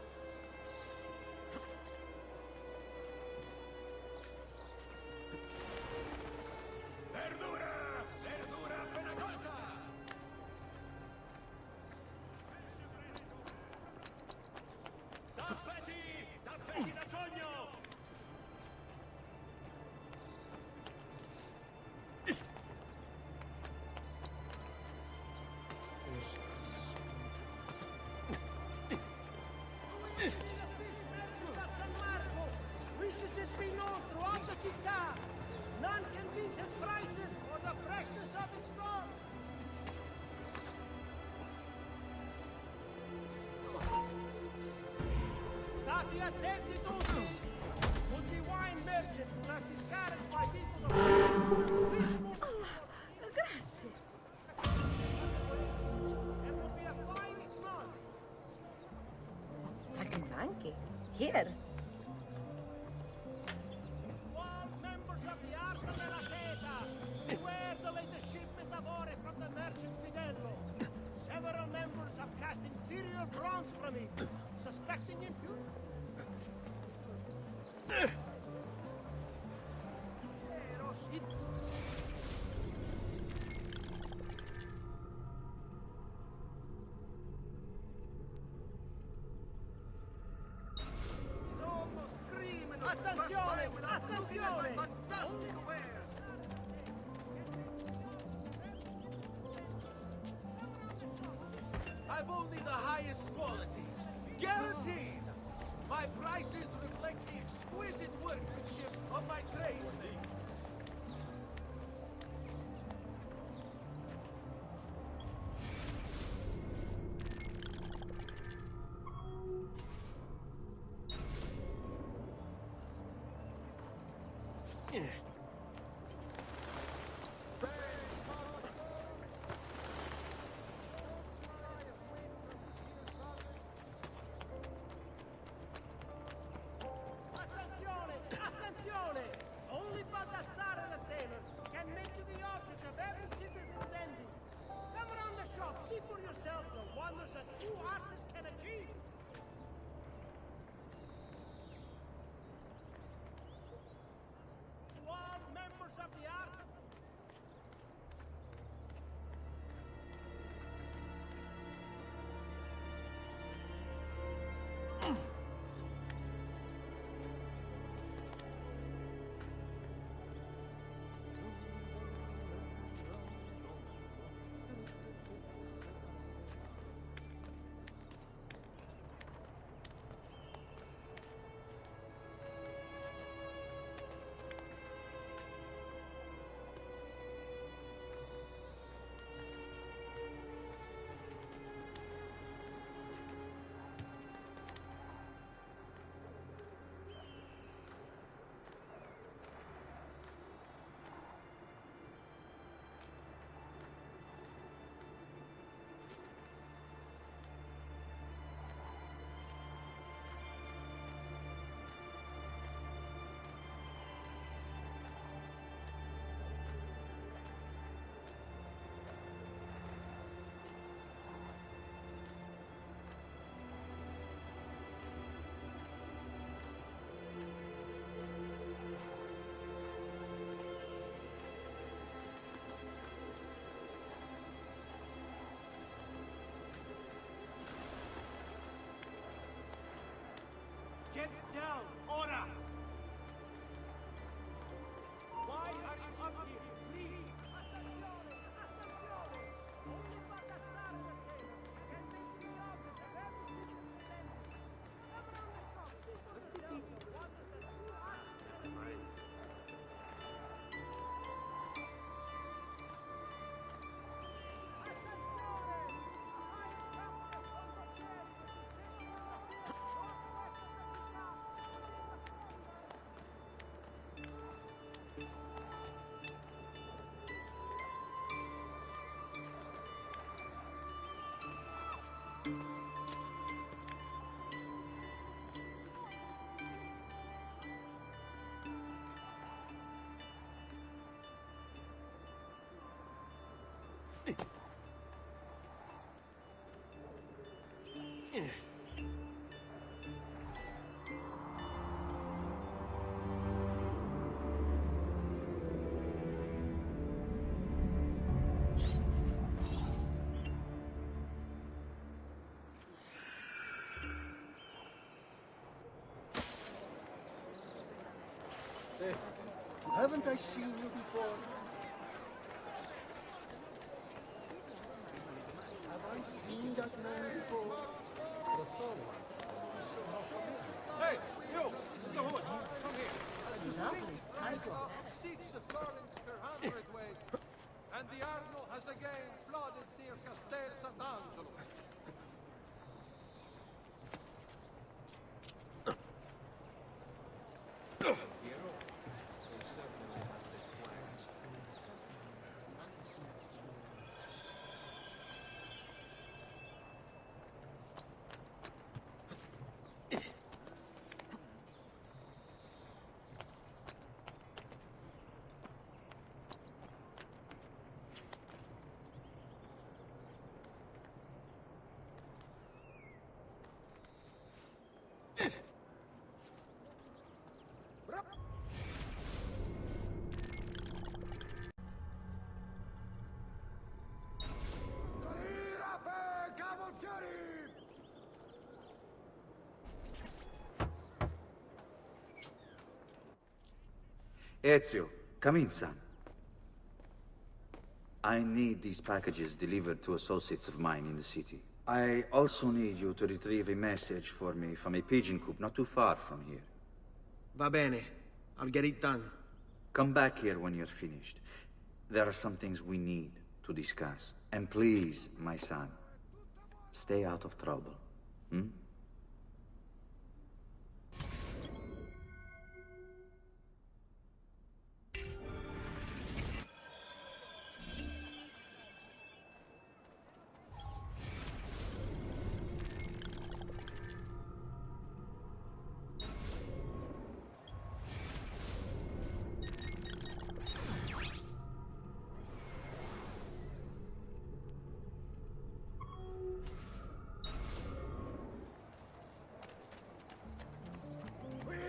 Speaker 5: Verdura! Verdura appena colta!
Speaker 19: Tappeti! Tappeti da sogno!
Speaker 9: Wishes it be known throughout the città. None can beat his prices or the freshness of his stock. State attenti tutti! Would the wine merchant who left his carriage by people of...
Speaker 18: Grazie.
Speaker 9: It will be a fine month.
Speaker 18: Saltimbanchi? Here?
Speaker 9: All members of the Arca della Seta, beware the latest shipment of ore from the merchant Fidello. Several members have cast inferior bronze from it, suspecting impurity. Attenzione! Attenzione!
Speaker 6: I've only the highest quality. Guaranteed! My prices reflect the exquisite workmanship of my tradesmen.
Speaker 9: Attenzione! Attenzione! Only Baldassare the tailor can make you the object of every citizen's envy. Come around the shop, see for yourselves the wonders that two artists can achieve.
Speaker 13: Get down, ora! Why are you up here? Please!
Speaker 20: Hey, haven't I seen you before? Have I seen that man before?
Speaker 15: Hey, you! The hood! Come here. Price of 6 florins per hundredweight, and the Arno has again flooded near Castel Sant'Angelo.
Speaker 4: Ezio, come in, son. I need these packages delivered to associates of mine in the city. I also need you to retrieve a message for me from a pigeon coop not too far from here.
Speaker 6: Va bene. I'll get it done.
Speaker 4: Come back here when you're finished. There are some things we need to discuss. And please, my son, stay out of trouble. Hmm?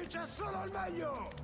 Speaker 5: C'è solo il meglio!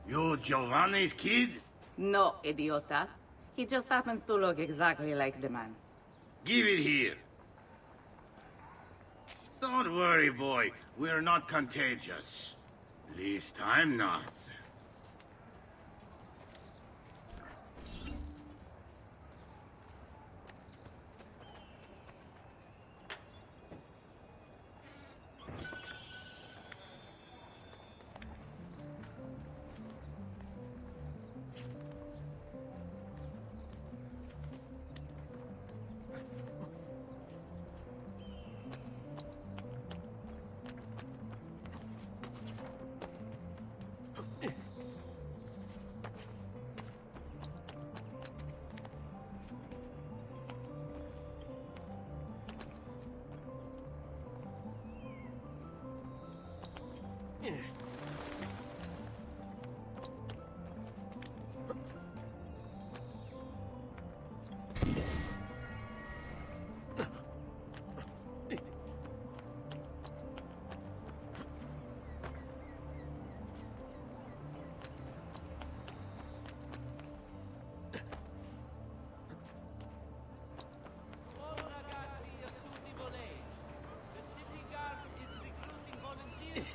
Speaker 21: You Giovanni's kid?
Speaker 22: No, idiota. He just happens to look exactly like the man.
Speaker 21: Give it here. Don't worry, boy. We're not contagious. Least I'm not.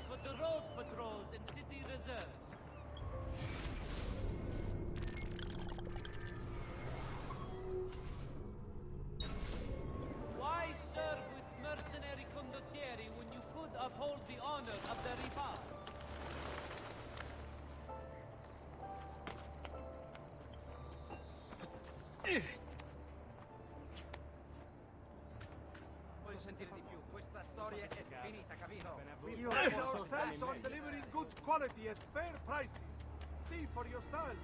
Speaker 13: For the road patrols and city reserves. Why serve with mercenary condottieri when you could uphold the honor of the Rival?
Speaker 3: Voglio sentire di più. Questa storia è finita, capito?
Speaker 15: We pride ourselves on delivering good quality at fair prices. See for yourself.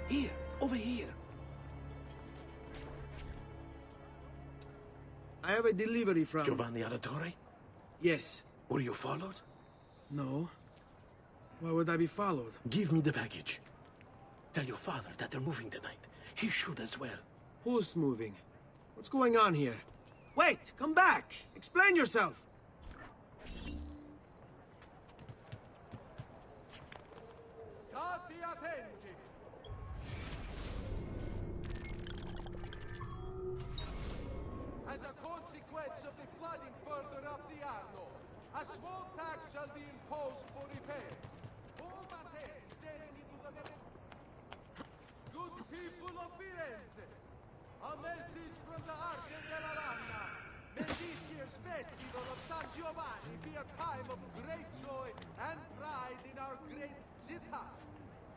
Speaker 6: Here, over here. I have a delivery from...
Speaker 7: Giovanni Auditore?
Speaker 6: Yes.
Speaker 7: Were you followed?
Speaker 6: No. Why would I be followed?
Speaker 7: Give me the package. Tell your father that they're moving tonight. He should as well.
Speaker 6: Who's moving? What's going on here? Wait! Come back! Explain yourself!
Speaker 15: State attenti. As a consequence of the flooding further up the Arno, a small tax shall be imposed for repairs. All materials sailing into the good people of Firenze, a message from the Arca della Lana. May this year's festival of San Giovanni be a time of great joy and pride in our great città.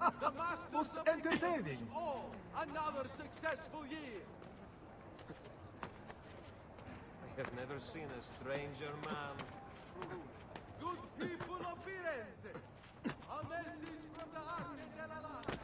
Speaker 15: The masters of entertaining. All another successful year.
Speaker 23: I have never seen a stranger man.
Speaker 15: Good people of Firenze, a message from the Arca della Lana.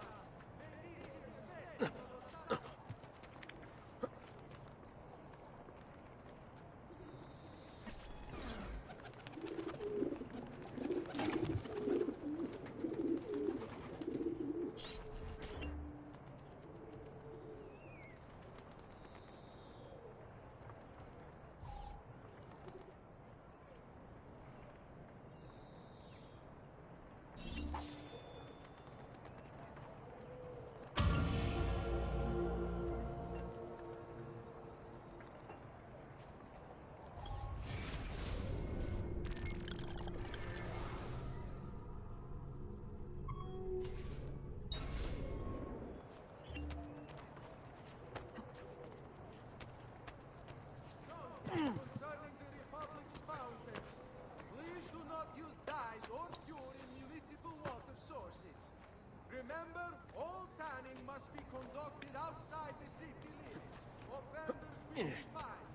Speaker 15: Concerning the Republic's fountains, please do not use dyes or cure in municipal water sources. Remember, all tanning must be conducted outside the city limits. Offenders will be fined.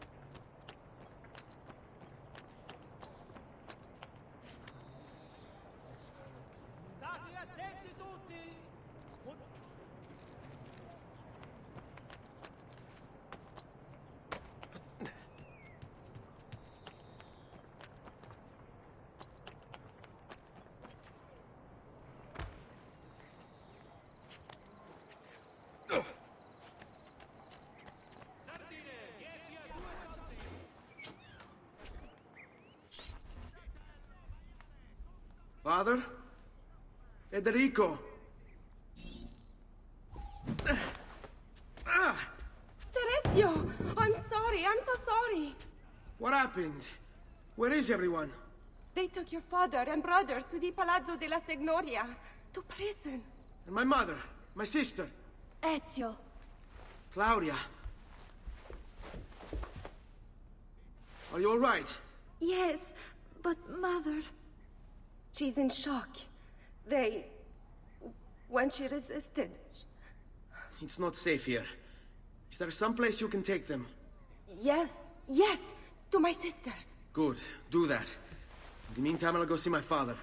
Speaker 9: State attenti tutti!
Speaker 6: Father? Federico!
Speaker 12: Ezio! I'm sorry, I'm so sorry!
Speaker 6: What happened? Where is everyone?
Speaker 12: They took your father and brothers to the Palazzo della Signoria, to prison.
Speaker 6: And my mother? My sister?
Speaker 12: Ezio.
Speaker 6: Claudia? Are you all right?
Speaker 12: Yes, but Mother... She's in shock. When she resisted...
Speaker 6: It's not safe here. Is there some place you can take them?
Speaker 12: Yes, to my sisters.
Speaker 6: Good, do that. In the meantime, I'll go see my father.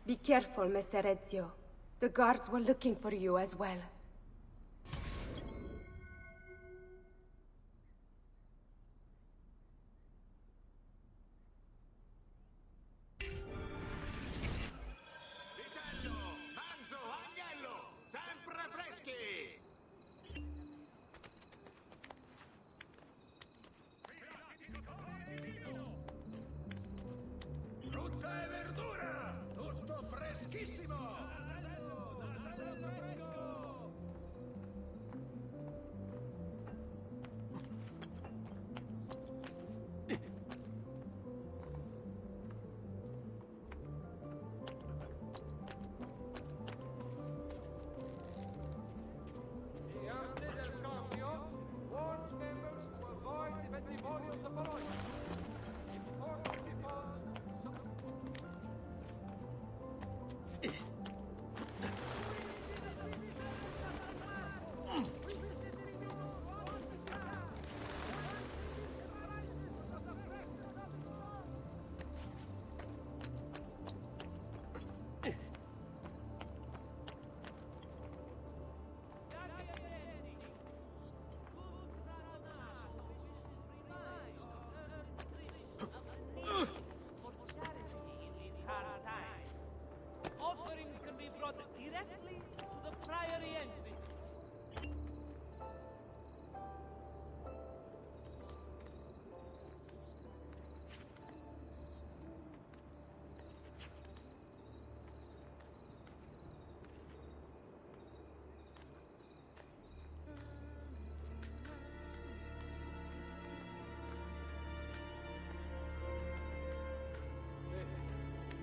Speaker 12: Be careful, Messer Ezio. The guards were looking for you as well.
Speaker 15: The Arte del Cambio warns members to avoid the Bentivolios of Bologna. If fortune falls,
Speaker 13: for charity in these hard times. Offerings can be brought directly to the priory entry.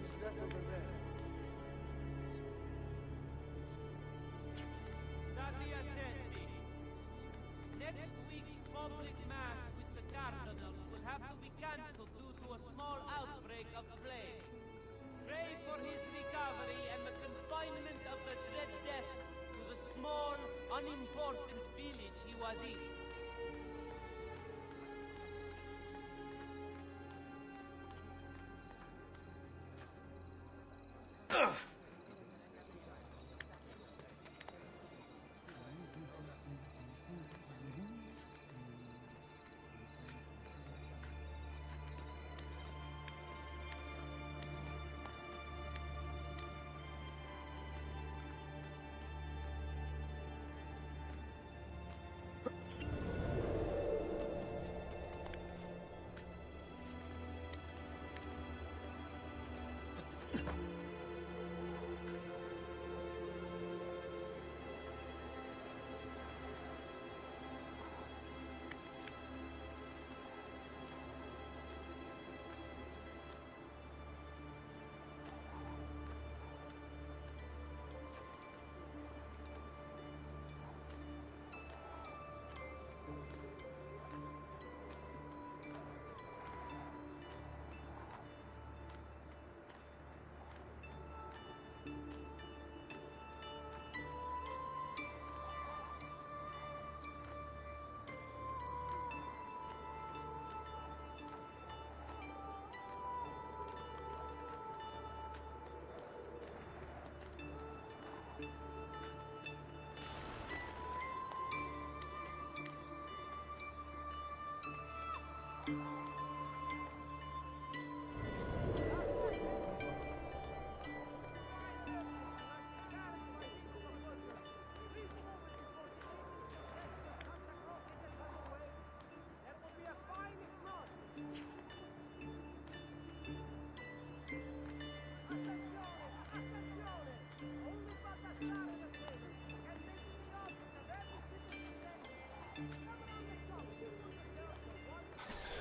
Speaker 15: who's that over there?
Speaker 13: Study attending. Next week's public mass with the cardinal will have to be cancelled due to a small outbreak of plague. Pray for his recovery and the confinement of the dread death to the small, unimportant village he was in.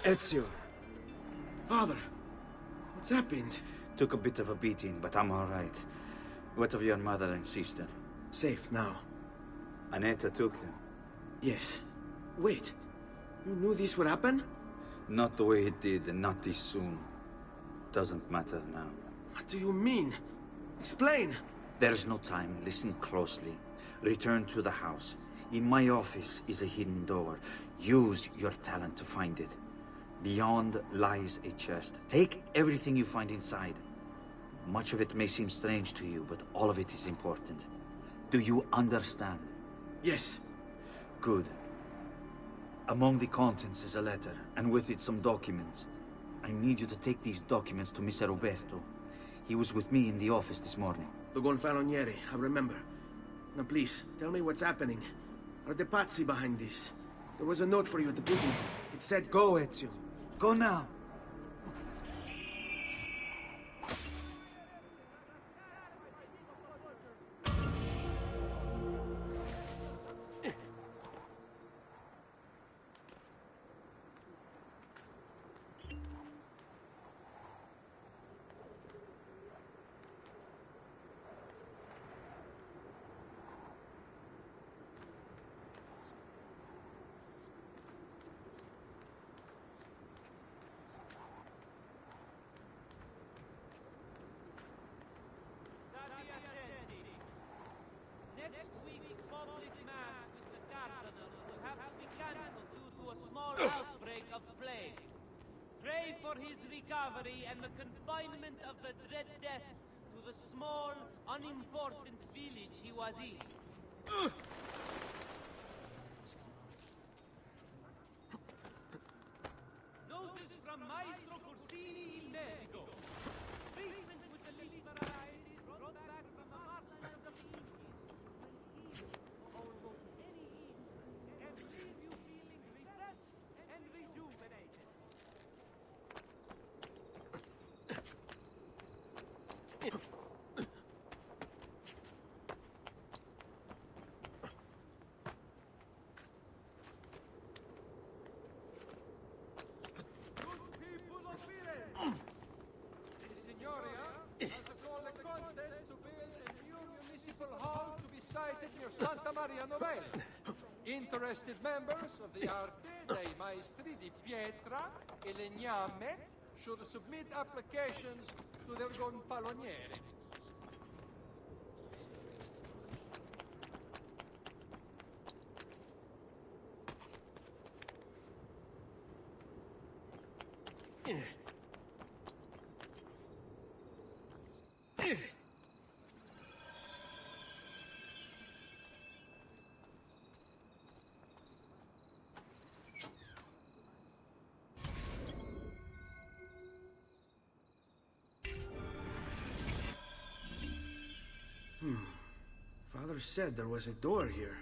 Speaker 6: Ezio. Father, what's happened?
Speaker 4: Took a bit of a beating, but I'm all right. What of your mother and sister?
Speaker 6: Safe now.
Speaker 4: Annetta took them.
Speaker 6: Yes. Wait. You knew this would happen?
Speaker 4: Not the way it did, and not this soon. Doesn't matter now.
Speaker 6: What do you mean? Explain!
Speaker 4: There's no time. Listen closely. Return to the house. In my office is a hidden door. Use your talent to find it. Beyond lies a chest. Take everything you find inside. Much of it may seem strange to you, but all of it is important. Do you understand?
Speaker 6: Yes.
Speaker 4: Good. Among the contents is a letter, and with it some documents. I need you to take these documents to Mr. Roberto. He was with me in the office this morning.
Speaker 6: The Gonfaloniere, I remember. Now please, tell me what's happening. Are the Pazzi behind this? There was a note for you at the prison. It said, go, Ezio. Go now.
Speaker 13: outbreak of plague. Pray for his recovery and the confinement of the dread death to the small, unimportant village he was in. Notice from Maestro Corsini il Medico. Treatment with the lily varieties brought back from the marshlands of the Indies will heal almost any illness and leave you feeling refreshed and rejuvenated.
Speaker 15: People of Firenze! The Signoria has called a contest to build a new municipal hall to be sited near Santa Maria Novella. Interested members of the Arte dei Maestri di Pietra e Legname should submit applications to their gonfaloniere.
Speaker 6: Father said there was a door here.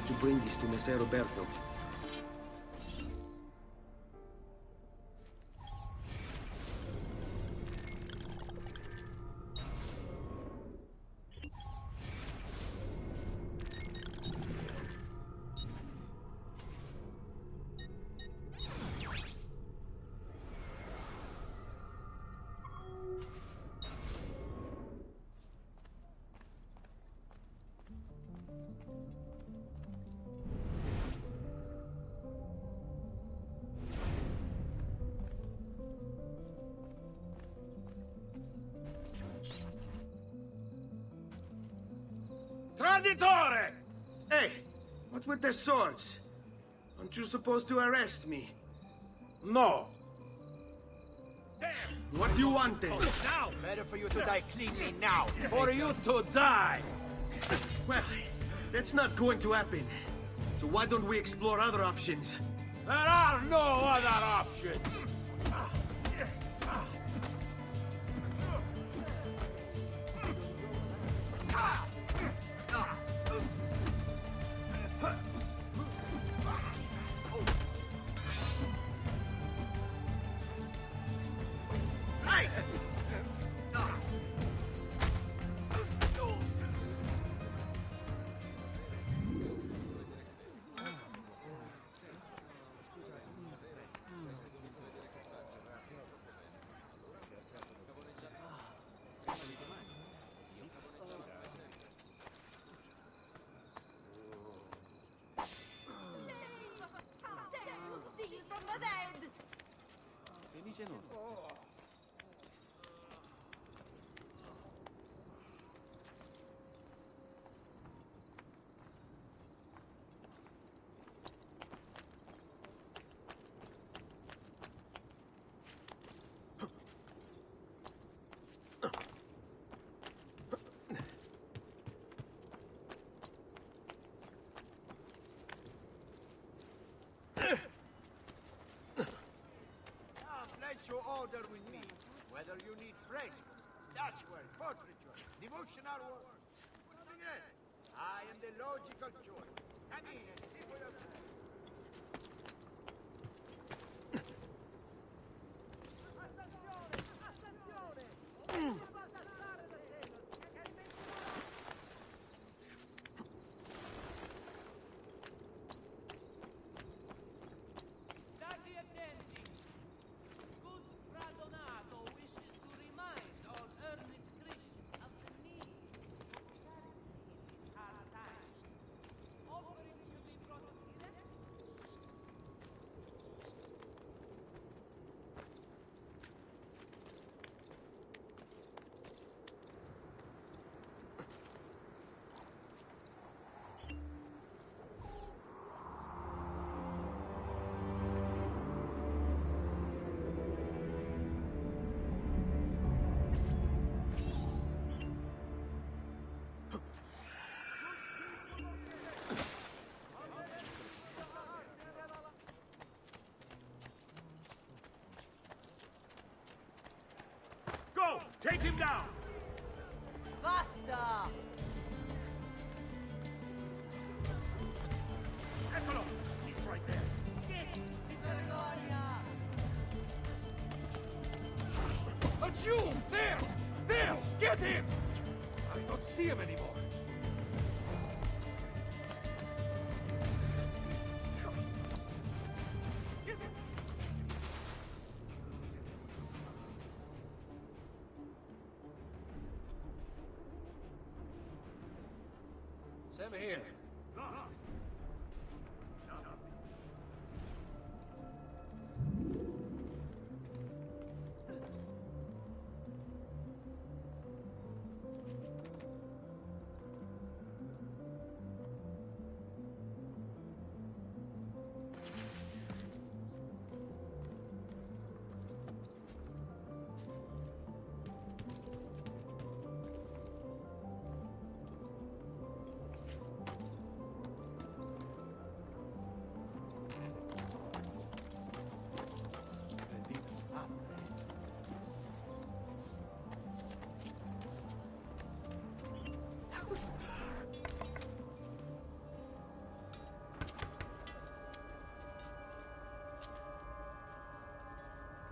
Speaker 6: To bring this to Messer Roberto. Traditore! Hey, what's with the swords? Aren't you supposed to arrest me?
Speaker 11: No.
Speaker 6: Damn! What do you want then?
Speaker 11: Now! Better for you to die cleanly now. For you to die!
Speaker 6: Well, that's not going to happen. So why don't we explore other options?
Speaker 11: There are no other options!
Speaker 9: order with me. Whether you need fresco, statuary, portraiture, devotional work. Again, I am the logical choice. Come in and see for yourself.
Speaker 13: Stati attenti. Good Radonato wishes to remind all earnest Christians of the need of charity in hard times. Offering to be brought here.
Speaker 19: Go! Take him down!
Speaker 18: Basta!
Speaker 19: Eccolo! He's right there.
Speaker 9: It's you! There! There! Get him! I don't see him anymore.
Speaker 15: Same here.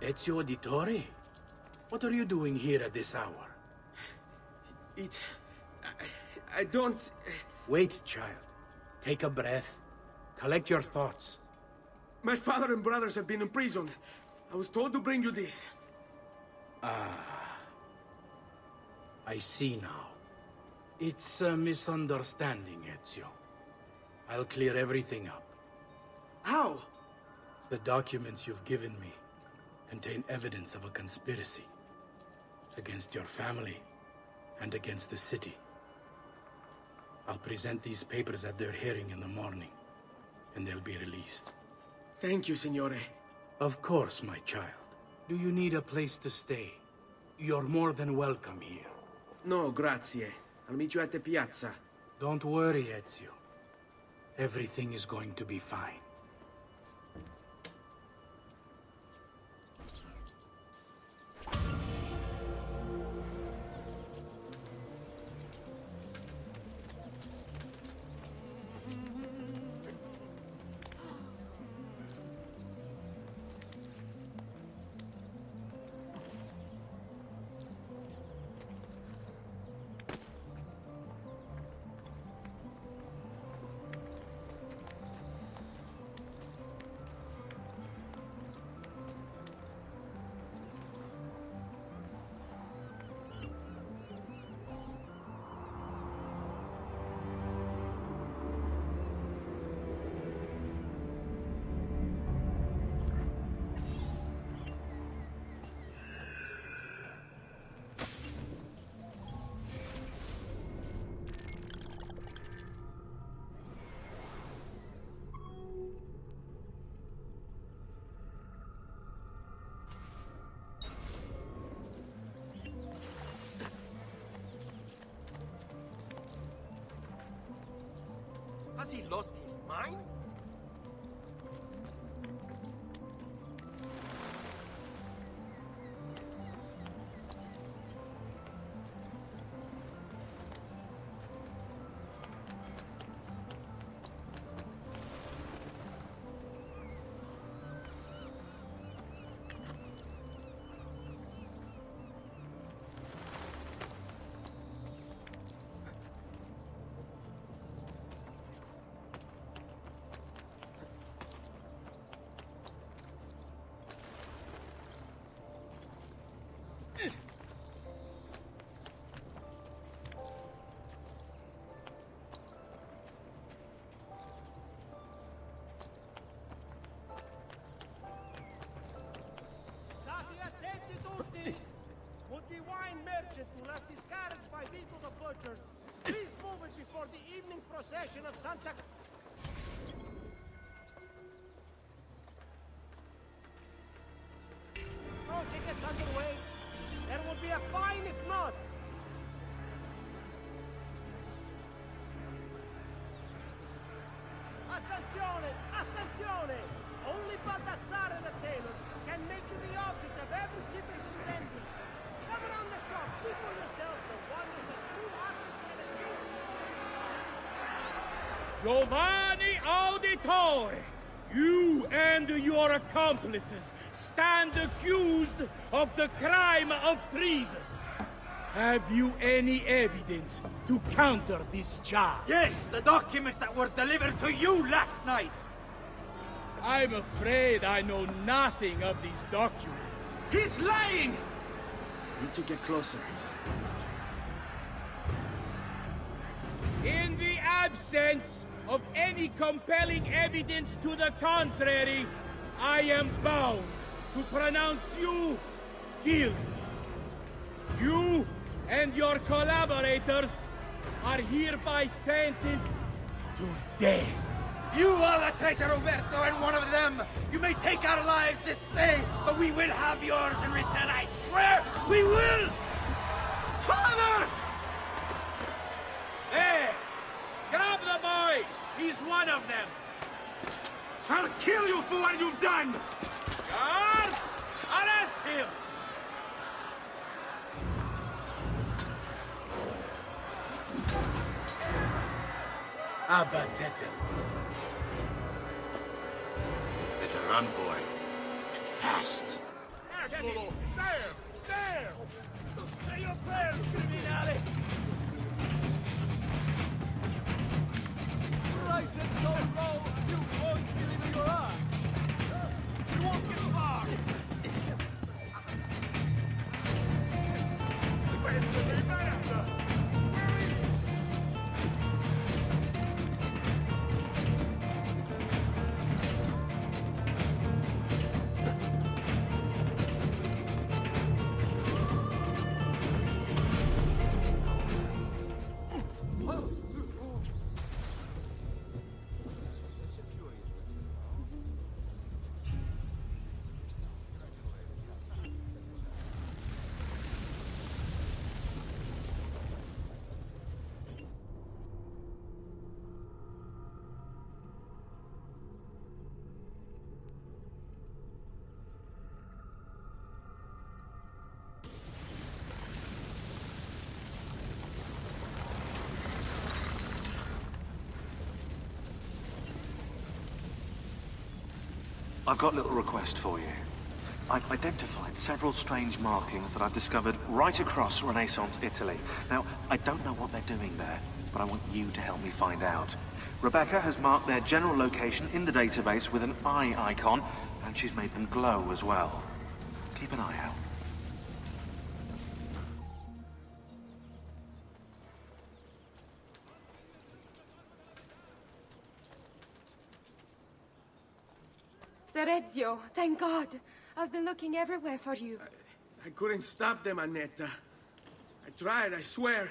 Speaker 11: Ezio Auditore? What are you doing here at this hour?
Speaker 6: I don't...
Speaker 11: Wait, child. Take a breath. Collect your thoughts.
Speaker 6: My father and brothers have been imprisoned. I was told to bring you this.
Speaker 11: Ah. I see now. It's a misunderstanding, Ezio. I'll clear everything up.
Speaker 6: How?
Speaker 11: The documents you've given me contain evidence of a conspiracy against your family and against the city. I'll present these papers at their hearing in the morning, and they'll be released.
Speaker 6: Thank you, Signore.
Speaker 11: Of course, my child. Do you need a place to stay? You're more than welcome here.
Speaker 6: No, grazie. I'll meet you at the piazza.
Speaker 11: Don't worry, Ezio. Everything is going to be fine.
Speaker 8: Has he lost his mind?
Speaker 9: butchers. Please move it before the evening procession of Santa... Project gets underway. There will be a fine if not. Attenzione! Attenzione! Only Baldassare the tailor can make you the object of every citizen's envy. Come around the shop, see for yourselves the wonders of true artist and
Speaker 1: Giovanni Auditore! You and your accomplices stand accused of the crime of treason. Have you any evidence to counter this charge?
Speaker 10: Yes, the documents that were delivered to you last night.
Speaker 1: I'm afraid I know nothing of these documents.
Speaker 10: He's lying!
Speaker 8: Need to get closer.
Speaker 1: In the absence of any compelling evidence to the contrary, I am bound to pronounce you guilty. You and your collaborators are hereby sentenced to death.
Speaker 10: You are the traitor, Roberto, and one of them. You may take our lives this day, but we will have yours in return, I swear! We will! Father!
Speaker 1: There! Grab the boy! He's one of them!
Speaker 10: I'll kill you for what you've done!
Speaker 1: Guards! Arrest him!
Speaker 11: Abatete.
Speaker 21: Better run, boy. And fast.
Speaker 9: There! There! Say your prayers, criminale!
Speaker 15: Right is so low, you won't believe your eye. You won't get far.
Speaker 14: I've got a little request for you. I've identified several strange markings that I've discovered right across Renaissance Italy. Now, I don't know what they're doing there, but I want you to help me find out. Rebecca has marked their general location in the database with an eye icon, and she's made them glow as well. Keep an eye out.
Speaker 12: Ser Ezio, thank God. I've been looking everywhere for you.
Speaker 6: I couldn't stop them, Annetta. I tried, I swear.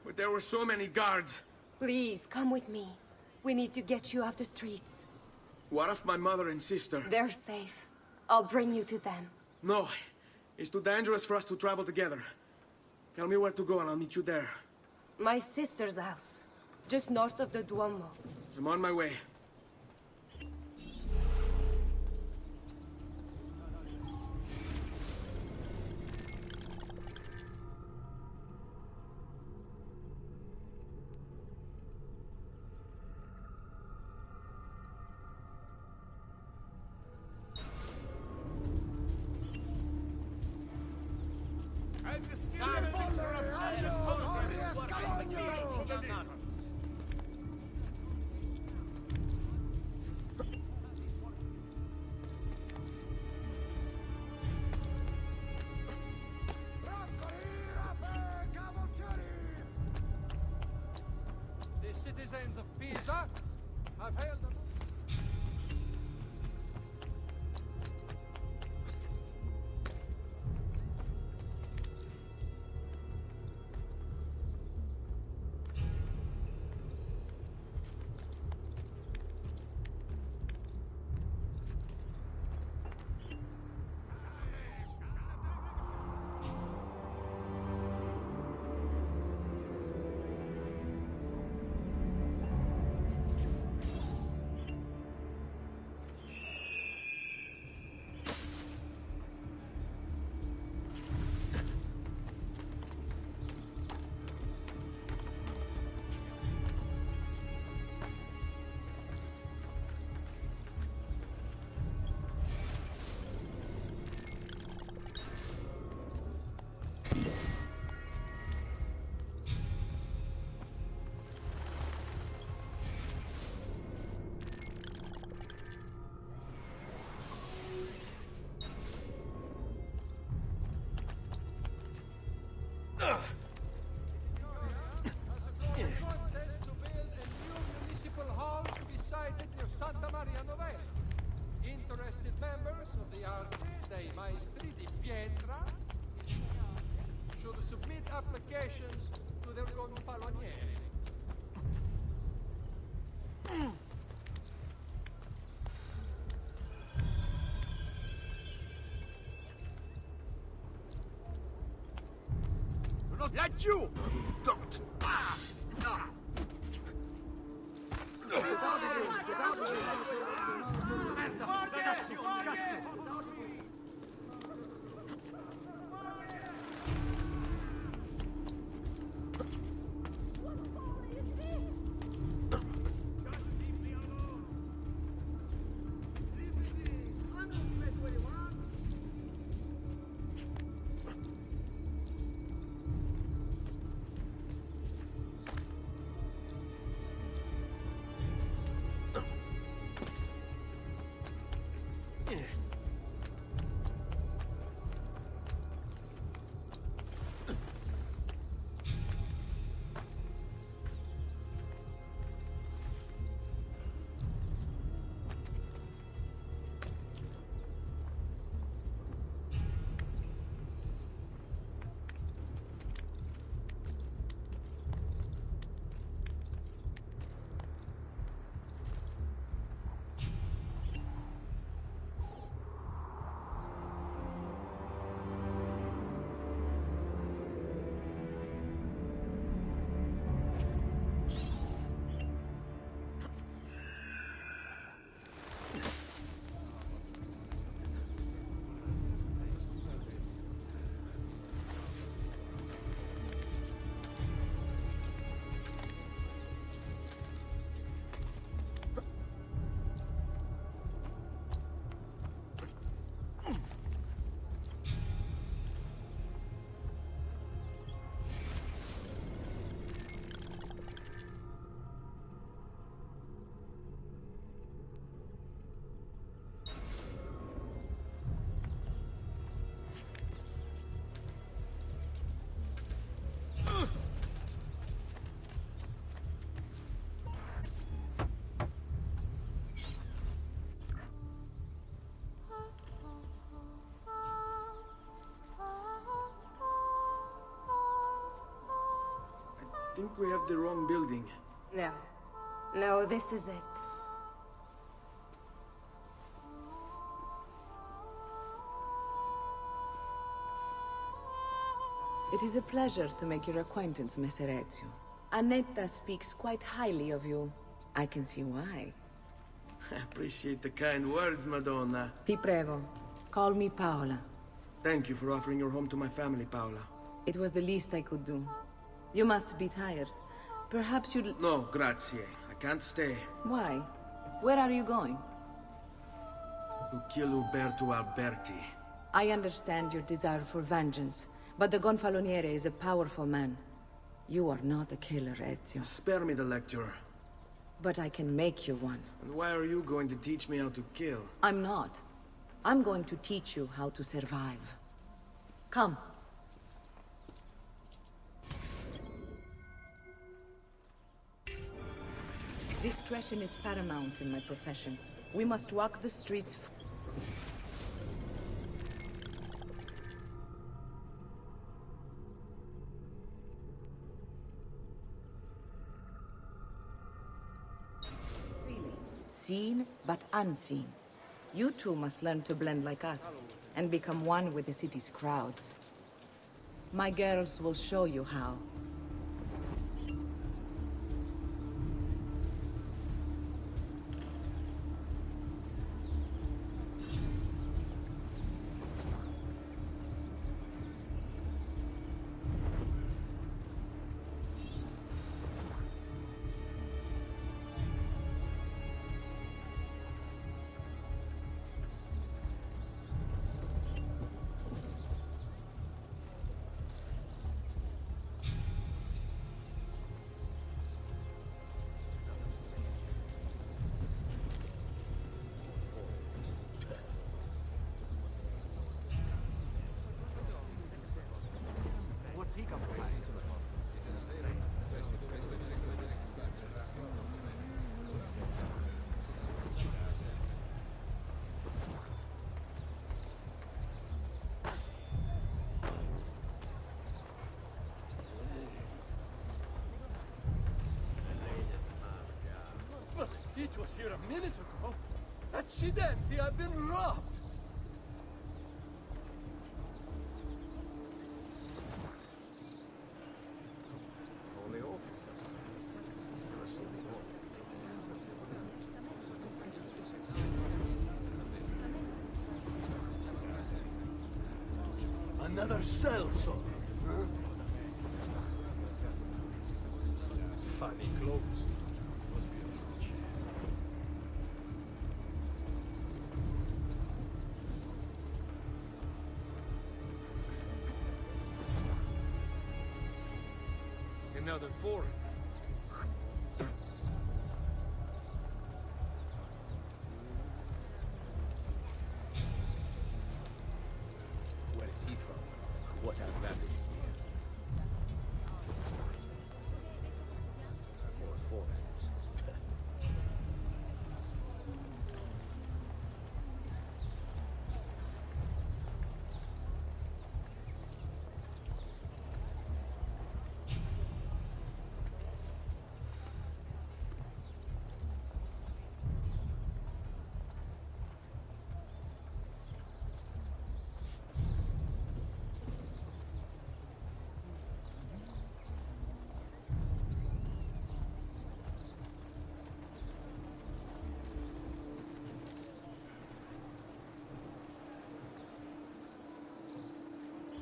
Speaker 6: But there were so many guards.
Speaker 12: Please, come with me. We need to get you off the streets.
Speaker 6: What of my mother and sister?
Speaker 12: They're safe. I'll bring you to them.
Speaker 6: No. It's too dangerous for us to travel together. Tell me where to go and I'll meet you there.
Speaker 12: My sister's house. Just north of the Duomo.
Speaker 6: I'm on my way.
Speaker 15: The citizens of Pisa have hailed them. parte dei maestri di pietra should submit applications to their gonfaloniere.
Speaker 5: Laggiù! Don't!
Speaker 6: I think we have the wrong building.
Speaker 22: No. No, this is it.
Speaker 18: It is a pleasure to make your acquaintance, Messer Ezio. Annetta speaks quite highly of you. I can see why.
Speaker 6: I appreciate the kind words, Madonna.
Speaker 18: Ti prego. Call me Paola.
Speaker 6: Thank you for offering your home to my family, Paola.
Speaker 18: It was the least I could do. You must be tired. Perhaps you'd...
Speaker 6: No, grazie. I can't stay.
Speaker 18: Why? Where are you going?
Speaker 6: To kill Uberto Alberti.
Speaker 18: I understand your desire for vengeance, but the Gonfaloniere is a powerful man. You are not a killer, Ezio.
Speaker 6: Spare me the lecture.
Speaker 18: But I can make you one.
Speaker 6: And why are you going to teach me how to kill?
Speaker 18: I'm not. I'm going to teach you how to survive. Come. Discretion is paramount in my profession. We must walk the streets. Freely. Seen, but unseen. You too must learn to blend like us, and become one with the city's crowds. My girls will show you how.
Speaker 15: It was here a minute ago. Accidenti, I've been robbed. Holy officer. Never seen before. Another cell, sir. Huh? Funny clothes. Another foreigner. Where is he from? What has that been? More foreigners.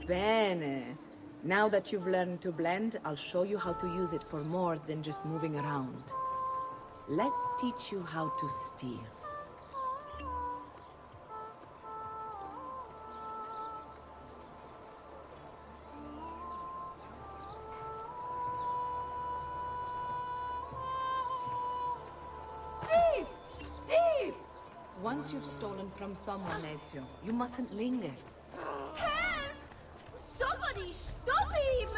Speaker 18: Bene. Now that you've learned to blend, I'll show you how to use it for more than just moving around. Let's teach you how to steal. Thief! Thief! Once you've stolen from someone, Ezio, you mustn't linger.
Speaker 12: Help! Somebody stop him!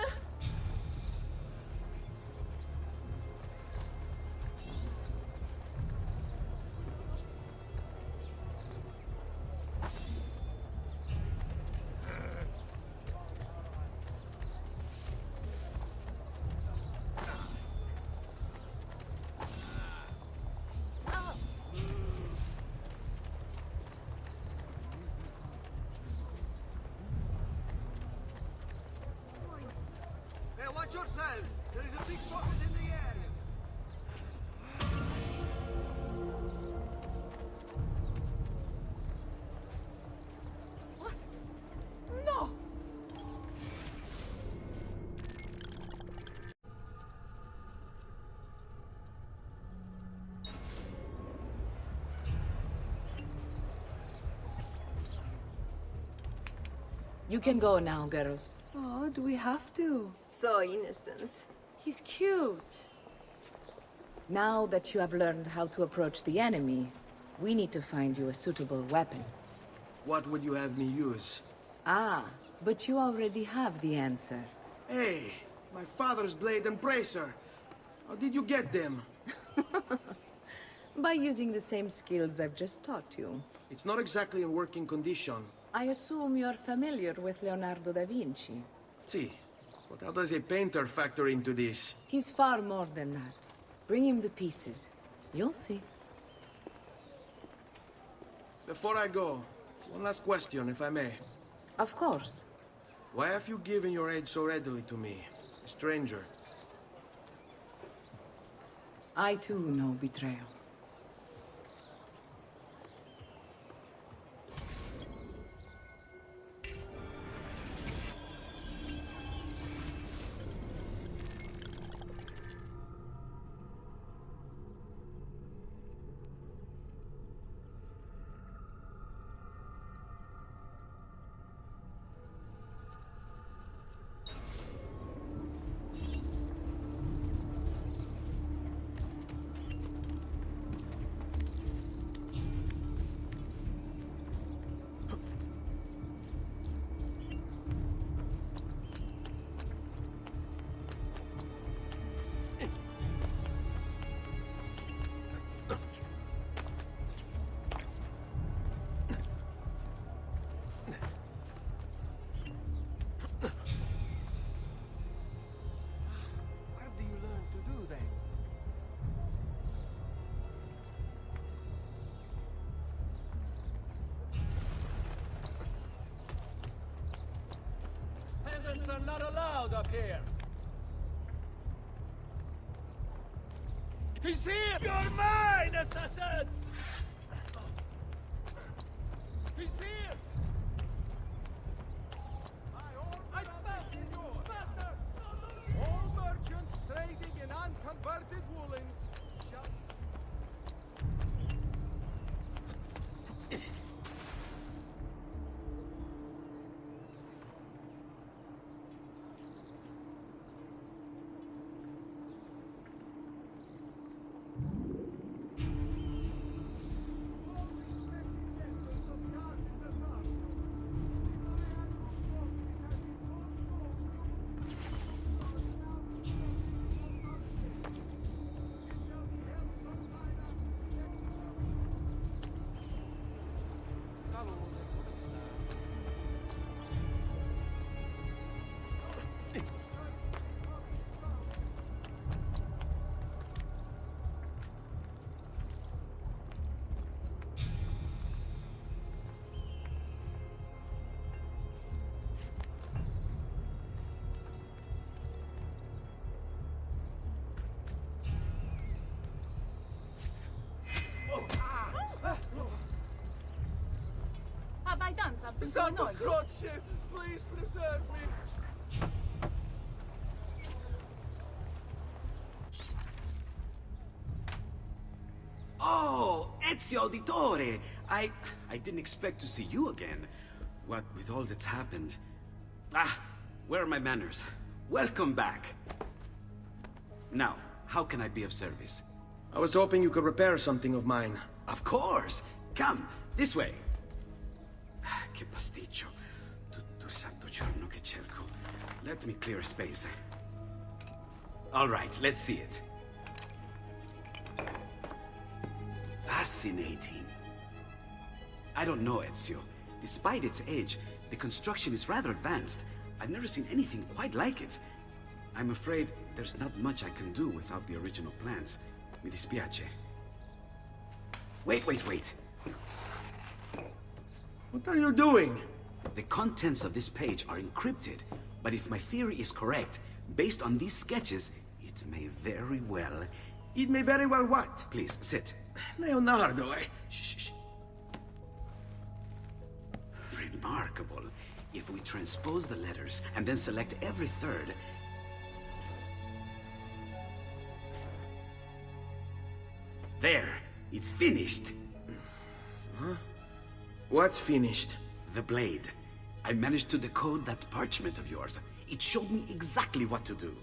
Speaker 6: Hey, watch yourselves! There is a big pocket in the area!
Speaker 12: What? No!
Speaker 18: You can go now, girls.
Speaker 12: Oh, do we have to? So innocent. He's cute.
Speaker 18: Now that you have learned how to approach the enemy, we need to find you a suitable weapon.
Speaker 6: What would you have me use?
Speaker 18: Ah, but you already have the answer.
Speaker 6: Hey, my father's blade and bracer. How did you get them?
Speaker 18: By using the same skills I've just taught you.
Speaker 6: It's not exactly in working condition.
Speaker 18: I assume you're familiar with Leonardo da Vinci.
Speaker 6: See, but how does a painter factor into this?
Speaker 18: He's far more than that. Bring him the pieces. You'll see.
Speaker 6: Before I go, one last question, if I may.
Speaker 18: Of course.
Speaker 6: Why have you given your aid so readily to me, a stranger?
Speaker 18: I too know betrayal.
Speaker 13: Servants are not allowed up here.
Speaker 1: He's here!
Speaker 13: You're mine, assassin!
Speaker 1: He's here!
Speaker 15: I found yours! All merchants trading in unconverted woolens shall...
Speaker 12: Have I done something to
Speaker 15: Santo
Speaker 12: annoy you?
Speaker 15: Croce, please preserve me!
Speaker 2: Oh, Ezio Auditore! I didn't expect to see you again. What with all that's happened. Ah, where are my manners? Welcome back. Now, how can I be of service?
Speaker 6: I was hoping you could repair something of mine.
Speaker 2: Of course! Come, this way. Che pasticcio. Tutto il santo giorno che cerco. Let me clear a space. All right, let's see it. Fascinating. I don't know, Ezio. Despite its age, the construction is rather advanced. I've never seen anything quite like it. I'm afraid there's not much I can do without the original plans. Mi dispiace. Wait.
Speaker 6: What are you doing?
Speaker 2: The contents of this page are encrypted, but if my theory is correct, based on these sketches, it may very well...
Speaker 6: It may very well what?
Speaker 2: Please, sit.
Speaker 6: Leonardo,
Speaker 2: Shh. Remarkable. If we transpose the letters and then select every third... There! It's finished!
Speaker 6: Huh? What's finished?
Speaker 2: The blade. I managed to decode that parchment of yours. It showed me exactly what to do.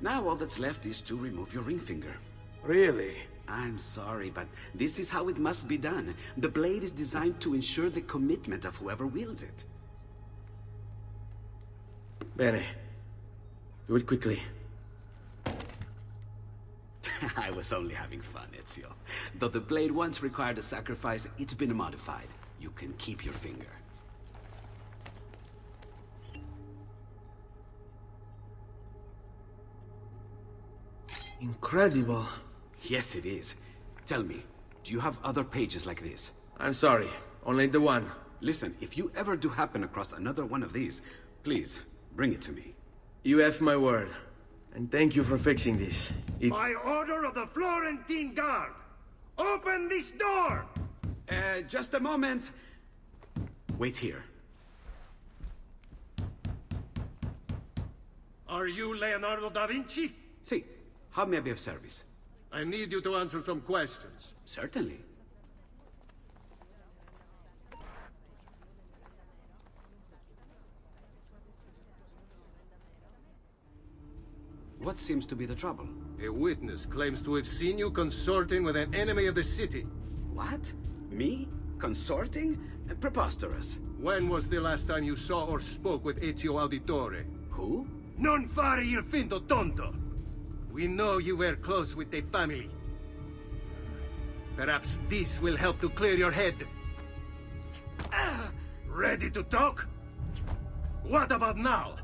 Speaker 2: Now all that's left is to remove your ring finger.
Speaker 6: Really?
Speaker 2: I'm sorry, but this is how it must be done. The blade is designed to ensure the commitment of whoever wields it.
Speaker 6: Bene. Do it quickly.
Speaker 2: I was only having fun, Ezio. Though the blade once required a sacrifice, it's been modified. You can keep your finger.
Speaker 6: Incredible.
Speaker 2: Yes, it is. Tell me, do you have other pages like this?
Speaker 6: I'm sorry, only the one.
Speaker 2: Listen, if you ever do happen across another one of these, please, bring it to me.
Speaker 6: You have my word. And thank you for fixing this.
Speaker 19: By order of the Florentine Guard! Open this door!
Speaker 2: Just a moment. Wait here.
Speaker 19: Are you Leonardo da Vinci?
Speaker 2: See, how may I be of service?
Speaker 19: I need you to answer some questions.
Speaker 2: Certainly. What seems to be the trouble?
Speaker 19: A witness claims to have seen you consorting with an enemy of the city.
Speaker 2: What? Me? Consorting? Preposterous.
Speaker 19: When was the last time you saw or spoke with Ezio Auditore?
Speaker 2: Who?
Speaker 19: Non fare il finto tonto! We know you were close with the family. Perhaps this will help to clear your head. Ready to talk? What about now?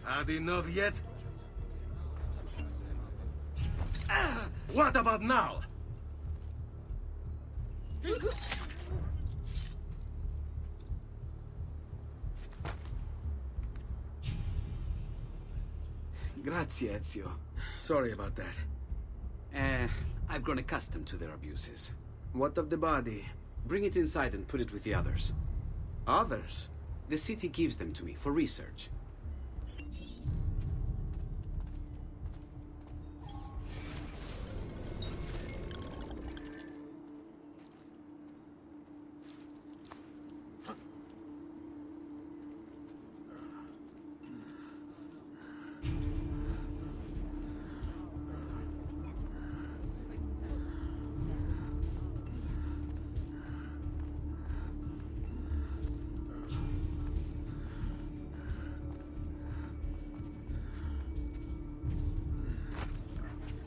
Speaker 19: Had enough yet? What about now?
Speaker 2: Grazie, Ezio.
Speaker 6: Sorry about that.
Speaker 2: I've grown accustomed to their abuses.
Speaker 6: What of the body?
Speaker 2: Bring it inside and put it with the others.
Speaker 6: Others?
Speaker 2: The city gives them to me for research.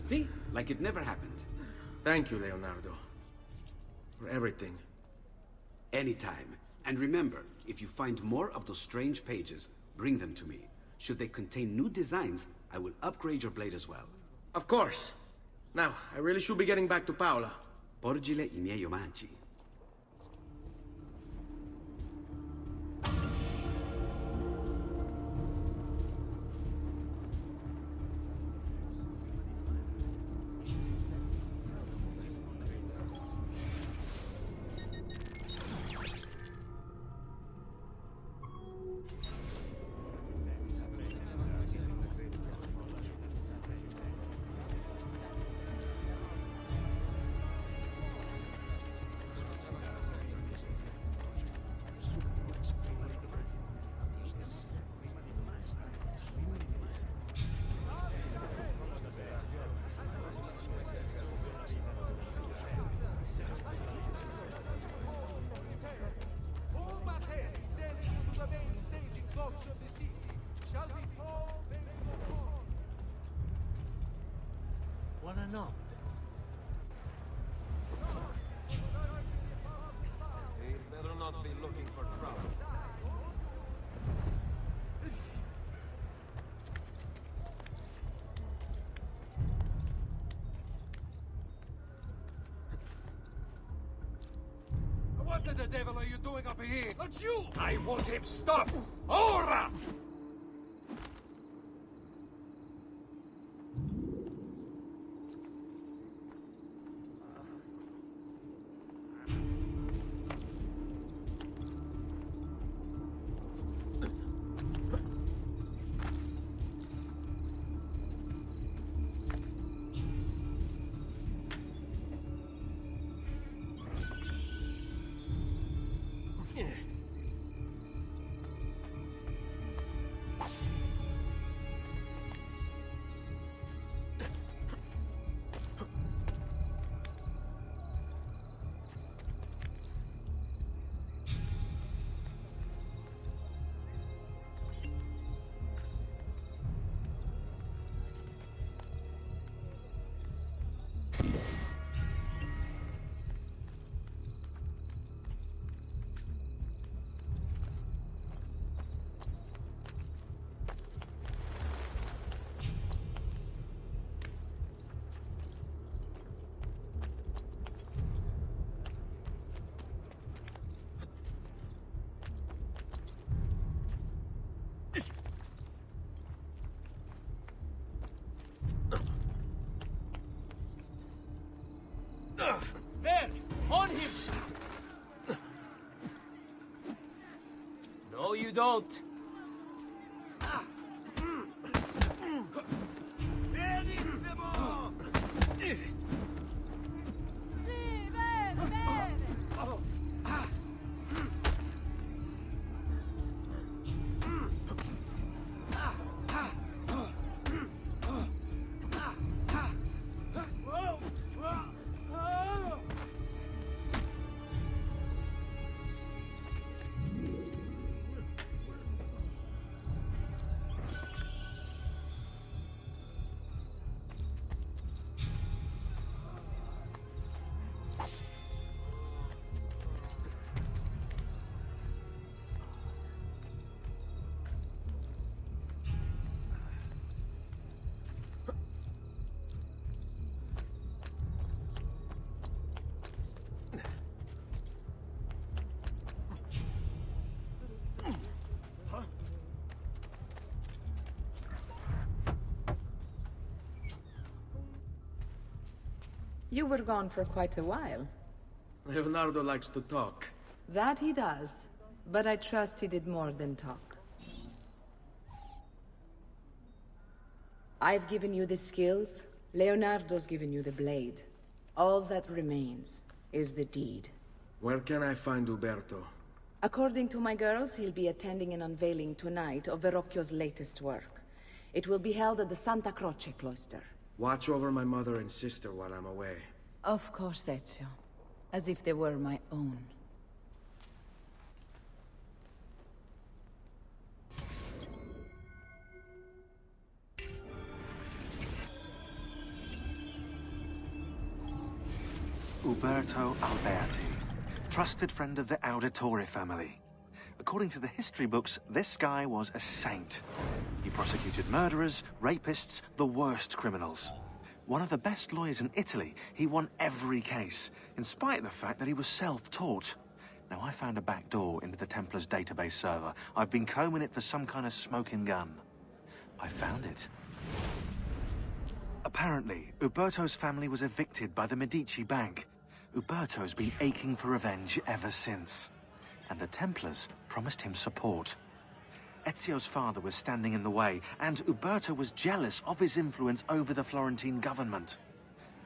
Speaker 2: See? Like it never happened.
Speaker 6: Thank you, Leonardo. For everything.
Speaker 2: Anytime. And remember, if you find more of those strange pages, bring them to me. Should they contain new designs, I will upgrade your blade as well.
Speaker 6: Of course. Now, I really should be getting back to Paola.
Speaker 2: Porgile I miei omaggi.
Speaker 23: Buonanotte.
Speaker 3: He better not be looking for trouble.
Speaker 19: What the devil are you doing up here? That's you! I want him stopped! Ora!
Speaker 13: There! On him! No, you don't.
Speaker 18: You were gone for quite a while.
Speaker 6: Leonardo likes to talk.
Speaker 18: That he does, but I trust he did more than talk. I've given you the skills, Leonardo's given you the blade. All that remains is the deed.
Speaker 6: Where can I find Uberto?
Speaker 18: According to my girls, he'll be attending an unveiling tonight of Verrocchio's latest work. It will be held at the Santa Croce cloister.
Speaker 6: Watch over my mother and sister while I'm away.
Speaker 18: Of course, Ezio. As if they were my own.
Speaker 14: Uberto Alberti, trusted friend of the Auditore family. According to the history books, this guy was a saint. He prosecuted murderers, rapists, the worst criminals. One of the best lawyers in Italy, he won every case, in spite of the fact that he was self-taught. Now, I found a back door into the Templars' database server. I've been combing it for some kind of smoking gun. I found it. Apparently, Uberto's family was evicted by the Medici Bank. Uberto's been aching for revenge ever since. And the Templars promised him support. Ezio's father was standing in the way, and Uberto was jealous of his influence over the Florentine government.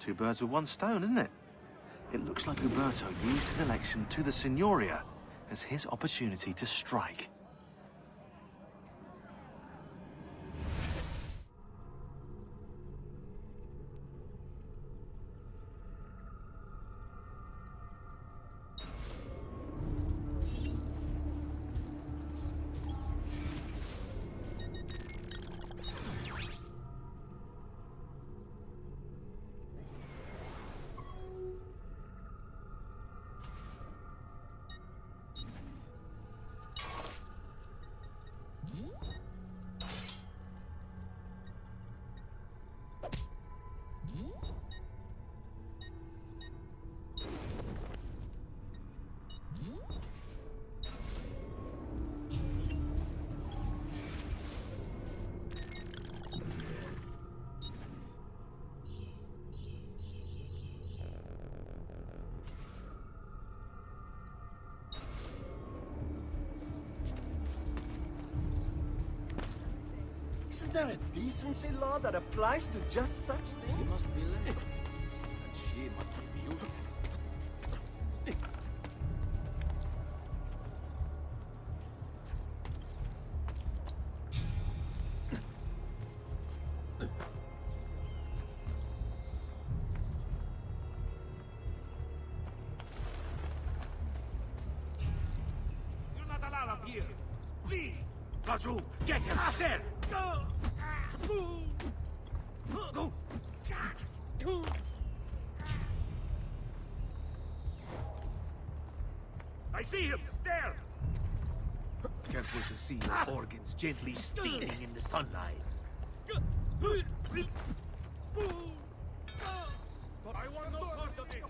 Speaker 14: Two birds with one stone, isn't it? It looks like Uberto used his election to the Signoria as his opportunity to strike.
Speaker 8: Isn't there a decency law that applies to just such things?
Speaker 10: You must be Linda. And she must be beautiful.
Speaker 1: You're not allowed up here. Please. Laggiù, get him. There. Go. Go. I see him. There.
Speaker 10: Can't wait to see your organs gently steaming in the sunlight.
Speaker 1: I want no part of this.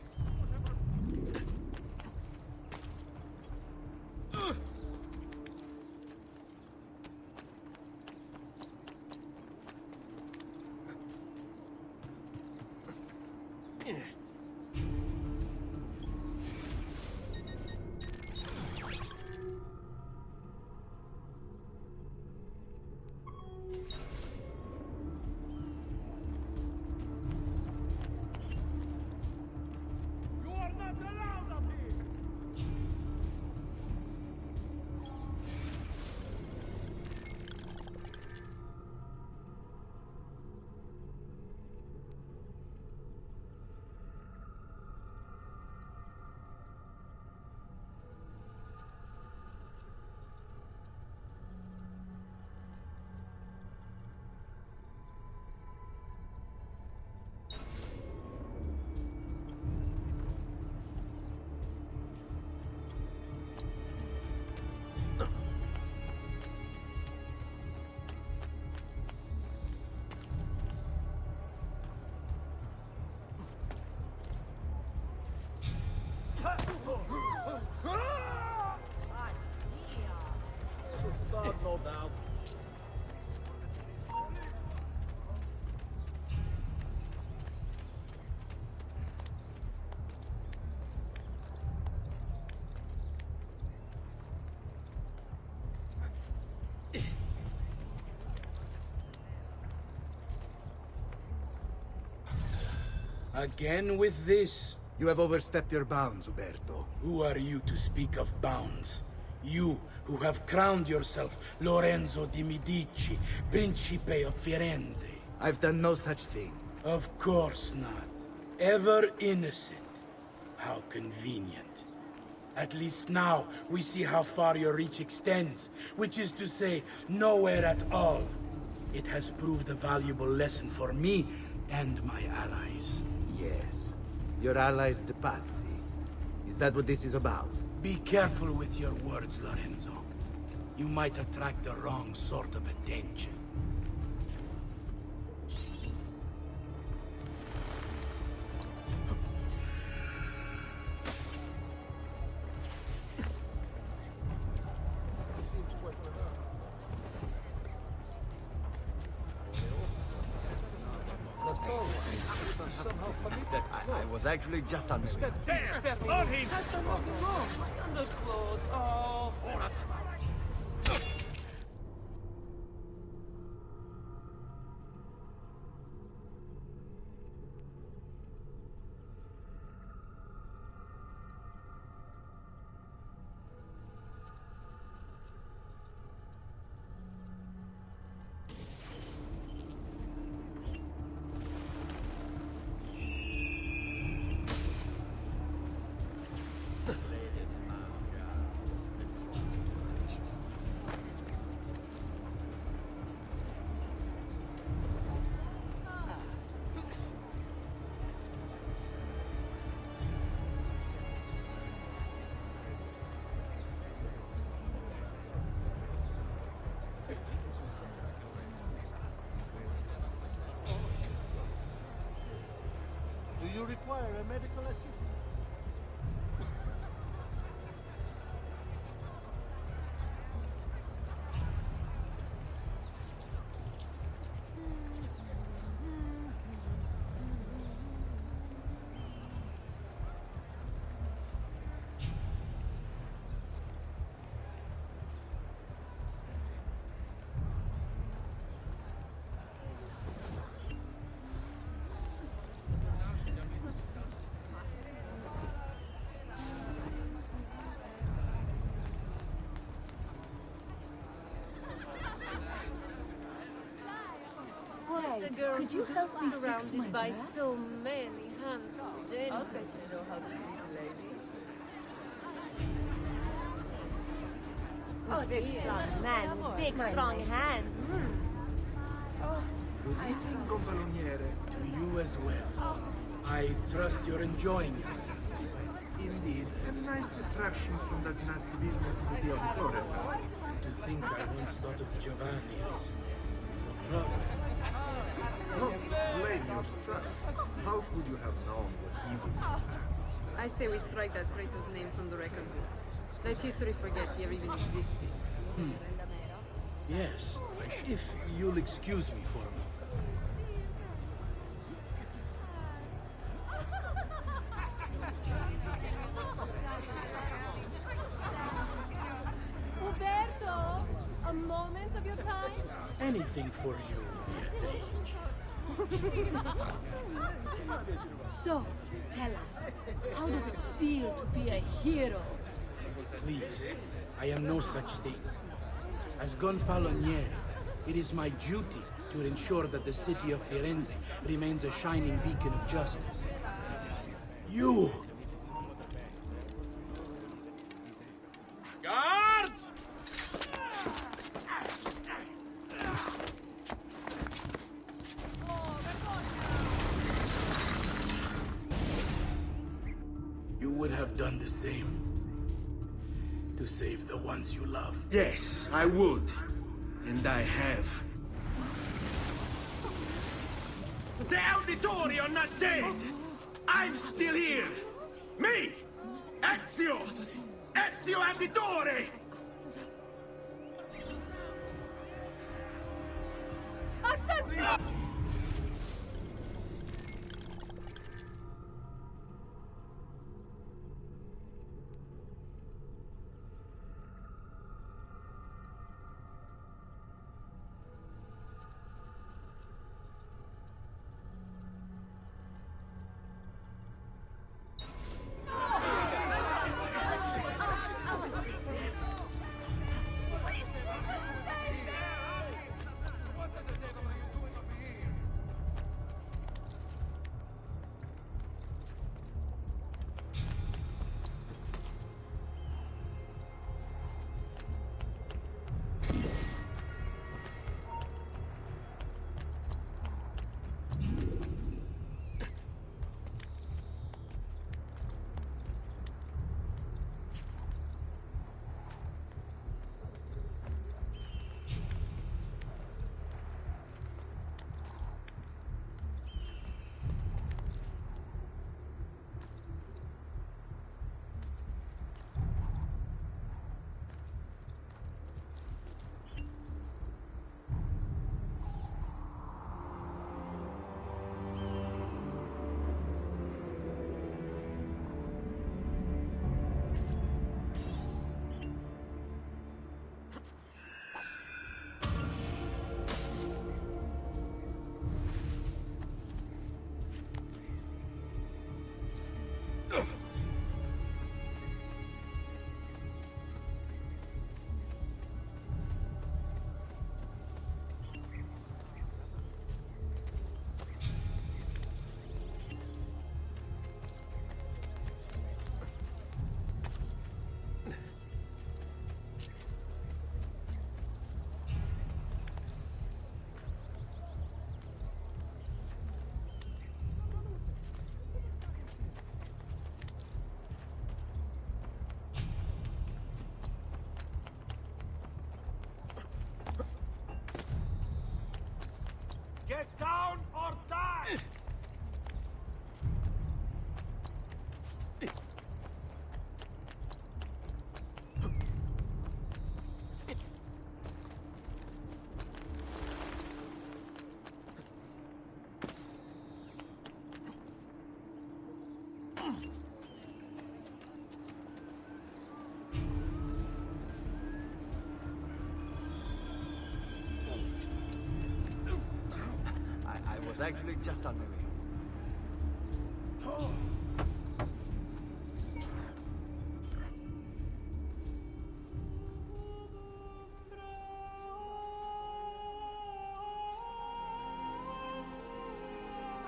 Speaker 11: Again with this?
Speaker 16: You have overstepped your bounds, Uberto.
Speaker 11: Who are you to speak of bounds? You, who have crowned yourself Lorenzo di Medici, Principe of Firenze.
Speaker 16: I've done no such thing.
Speaker 11: Of course not. Ever innocent. How convenient. At least now, we see how far your reach extends, which is to say, nowhere at all. It has proved a valuable lesson for me and my allies.
Speaker 16: Yes. Your allies, the Pazzi. Is that what this is about?
Speaker 11: Be careful with your words, Lorenzo. You might attract the wrong sort of attention.
Speaker 16: I was actually just on the way.
Speaker 13: There! On him! My underclothes! Oh!
Speaker 9: Do you require a medical assistant?
Speaker 12: As a girl
Speaker 18: could you help me fix my
Speaker 12: surrounded by
Speaker 18: dress?
Speaker 12: so many handsome gentlemen.
Speaker 18: I'll bet you know how to treat a lady.
Speaker 17: Oh, big strong man with big strong hands.
Speaker 16: Good evening, Gonfaloniere.
Speaker 11: To you as well. I trust you're enjoying yourselves.
Speaker 16: Indeed, a nice distraction from that nasty business with the Auditore.
Speaker 11: To think I once thought of Giovanni as your brother.
Speaker 16: Don't blame yourself. How could you have known what he was about?
Speaker 12: I say we strike that traitor's name from the record books. Let history forget he ever even existed.
Speaker 11: Yes, if you'll excuse me for a moment.
Speaker 12: Uberto, a moment of your time?
Speaker 11: Anything for you, Beatrice.
Speaker 12: So, tell us, how does it feel to be a hero?
Speaker 11: Please, I am no such thing. As Gonfaloniere, it is my duty to ensure that the city of Firenze remains a shining beacon of justice. You!
Speaker 1: Guards!
Speaker 11: You would have done the same to save the ones you love.
Speaker 1: Yes, I would. And I have. The Auditore are not dead! I'm still here! Me! Ezio! Ezio Auditore!
Speaker 12: Assassin!
Speaker 10: Get down or die!
Speaker 23: I was actually just on my way.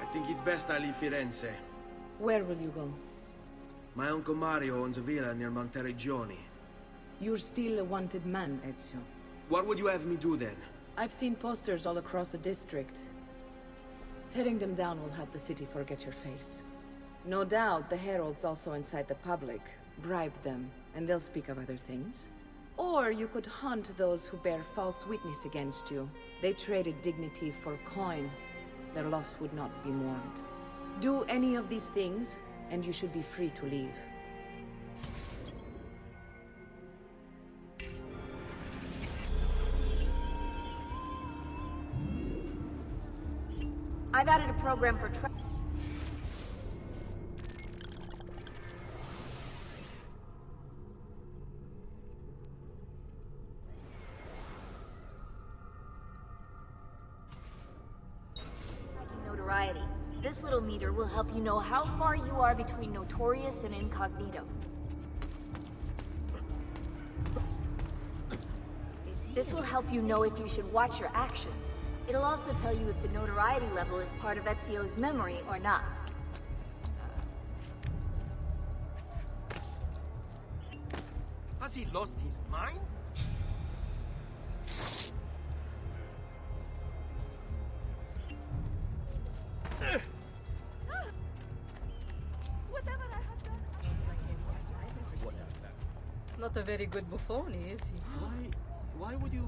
Speaker 6: I think it's best I leave Firenze.
Speaker 18: Where will you go?
Speaker 6: My uncle Mario owns a villa near Monteregioni.
Speaker 18: You're still a wanted man, Ezio.
Speaker 6: What would you have me do then?
Speaker 18: I've seen posters all across the district. Tearing them down will help the city forget your face. No doubt the heralds also incite the public. Bribe them, and they'll speak of other things. Or you could hunt those who bear false witness against you. They traded dignity for coin. Their loss would not be mourned. Do any of these things, and you should be free to leave.
Speaker 17: I've added a program for notoriety. This little meter will help you know how far you are between notorious and incognito. This will help you know if you should watch your actions. It'll also tell you if the notoriety level is part of Ezio's memory or not.
Speaker 23: Has he lost his mind?
Speaker 18: Not a very good buffoni, is he?
Speaker 2: Why would you...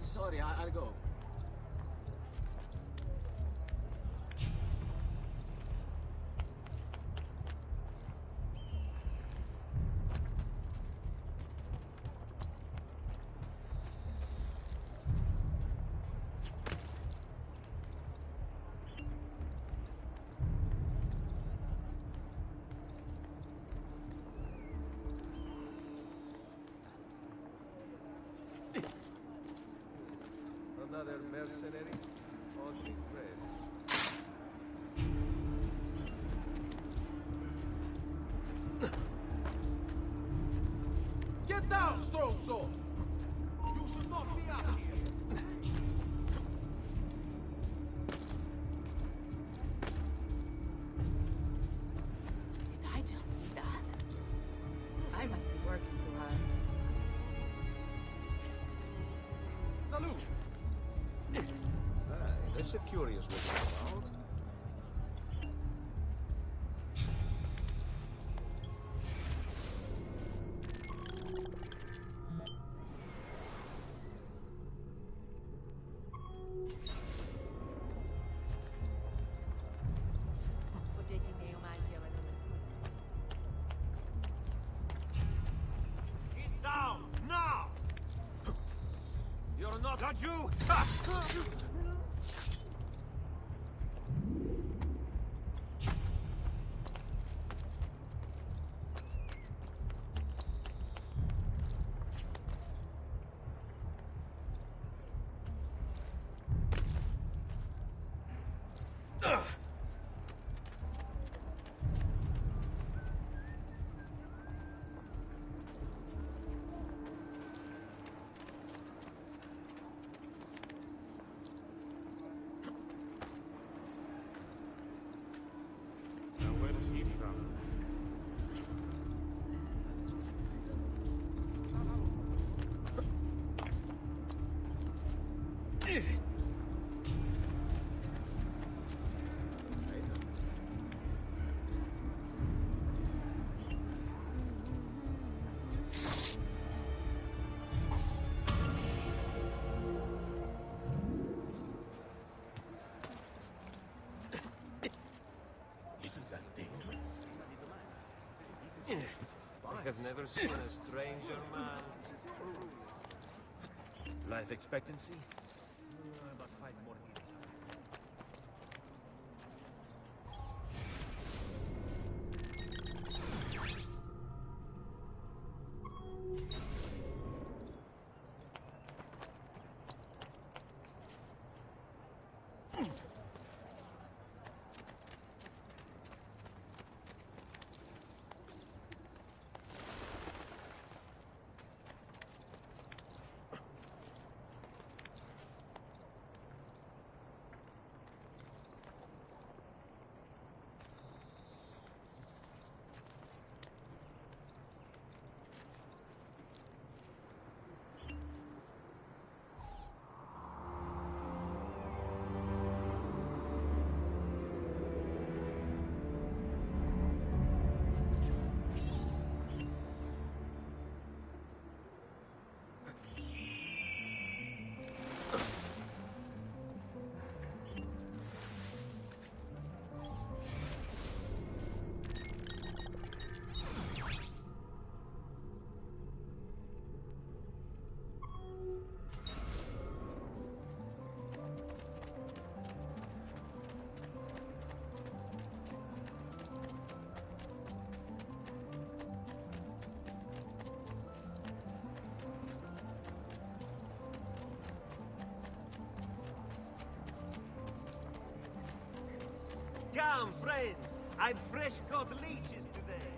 Speaker 2: Sorry, I'll go.
Speaker 23: Another mercenary on the press.
Speaker 15: Get down, strong soul! You should not be out here!
Speaker 22: Did I just see that? I must be working too hard.
Speaker 15: Salute!
Speaker 23: That's a curious looking crowd.
Speaker 10: Get down, now! You're not... Got you!
Speaker 23: have never seen a stranger man.
Speaker 1: Life expectancy? About 5 more years.
Speaker 23: Come, friends! I've fresh caught leeches today.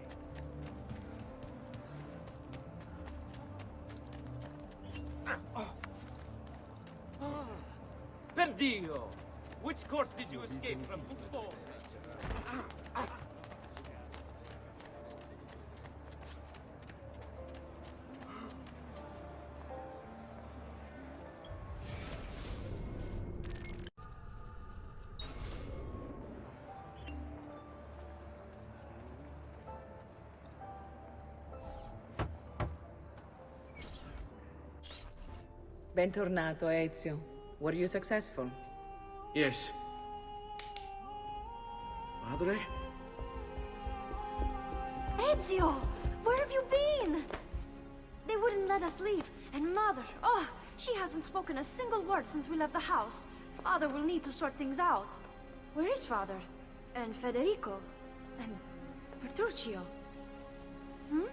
Speaker 13: Perdio! Which court did you escape from before?
Speaker 18: Bentornato, Ezio. Were you successful?
Speaker 6: Yes. Madre?
Speaker 17: Ezio! Where have you been? They wouldn't let us leave. And Mother, oh, she hasn't spoken a single word since we left the house. Father will need to sort things out. Where is Father? And Federico? And Petruccio? Hmm?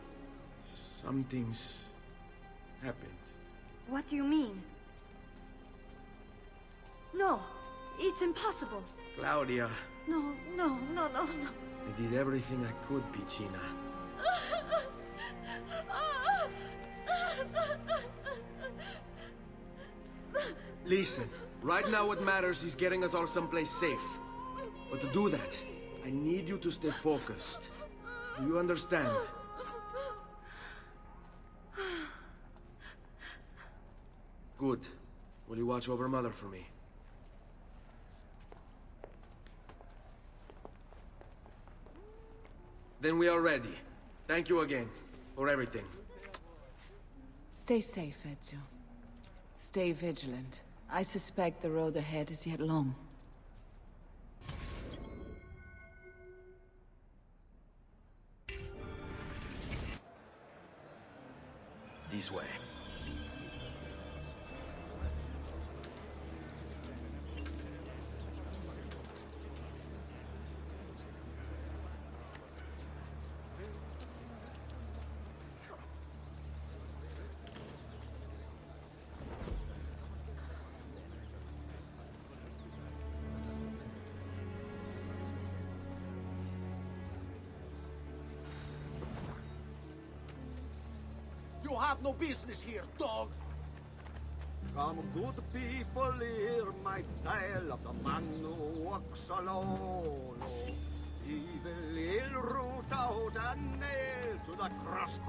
Speaker 6: Something's happened.
Speaker 17: What do you mean? No, it's impossible.
Speaker 6: Claudia,
Speaker 17: No.
Speaker 6: I did everything I could, Piccina. Listen, right now what matters is getting us all someplace safe. But to do that, I need you to stay focused. Do you understand? Good. Will you watch over Mother for me? Then we are ready. Thank you again for everything.
Speaker 18: Stay safe, Ezio. Stay vigilant. I suspect the road ahead is yet long.
Speaker 6: This way.
Speaker 9: You have no business here, dog!
Speaker 16: Come, good people, hear my tale of the man who walks alone. Evil, he'll root out and nail to the cross.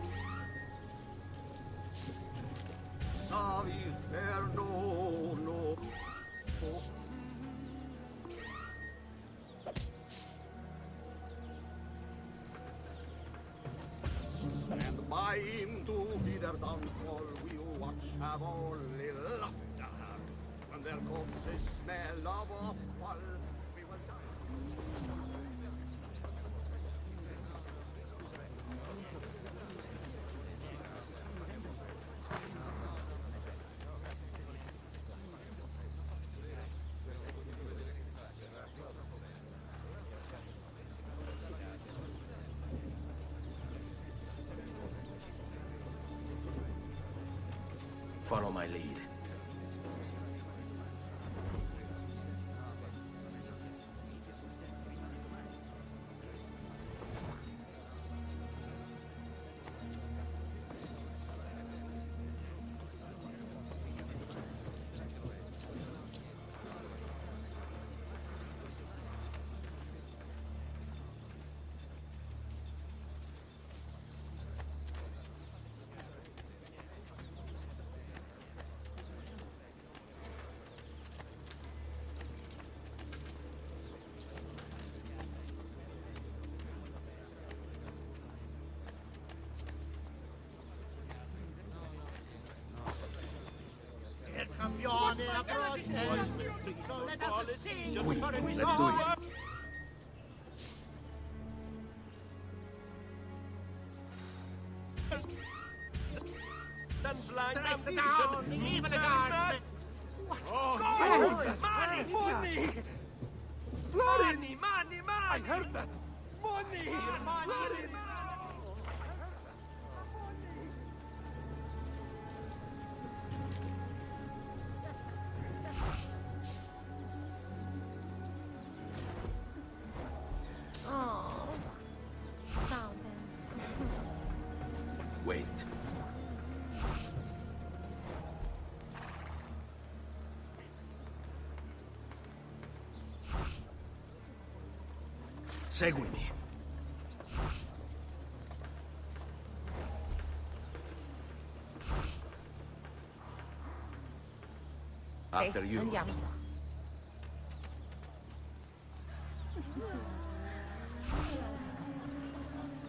Speaker 16: Savis perdono. And by him to be their downfall, we watch have only laughter. When there comes a smell of offal, we will die.
Speaker 10: Follow my lead.
Speaker 9: Campione approaches. So let us sing
Speaker 10: Quick,
Speaker 9: for
Speaker 10: let's
Speaker 9: his
Speaker 10: do
Speaker 9: song.
Speaker 10: it.
Speaker 9: Strikes the town, even the guards.
Speaker 10: Oh,
Speaker 9: Money!
Speaker 10: money!
Speaker 9: Money! Money!
Speaker 10: I heard that!
Speaker 9: Money! Money!
Speaker 17: Oh. Now then.
Speaker 10: Wait. Seguimi. After you.
Speaker 17: Andiamo.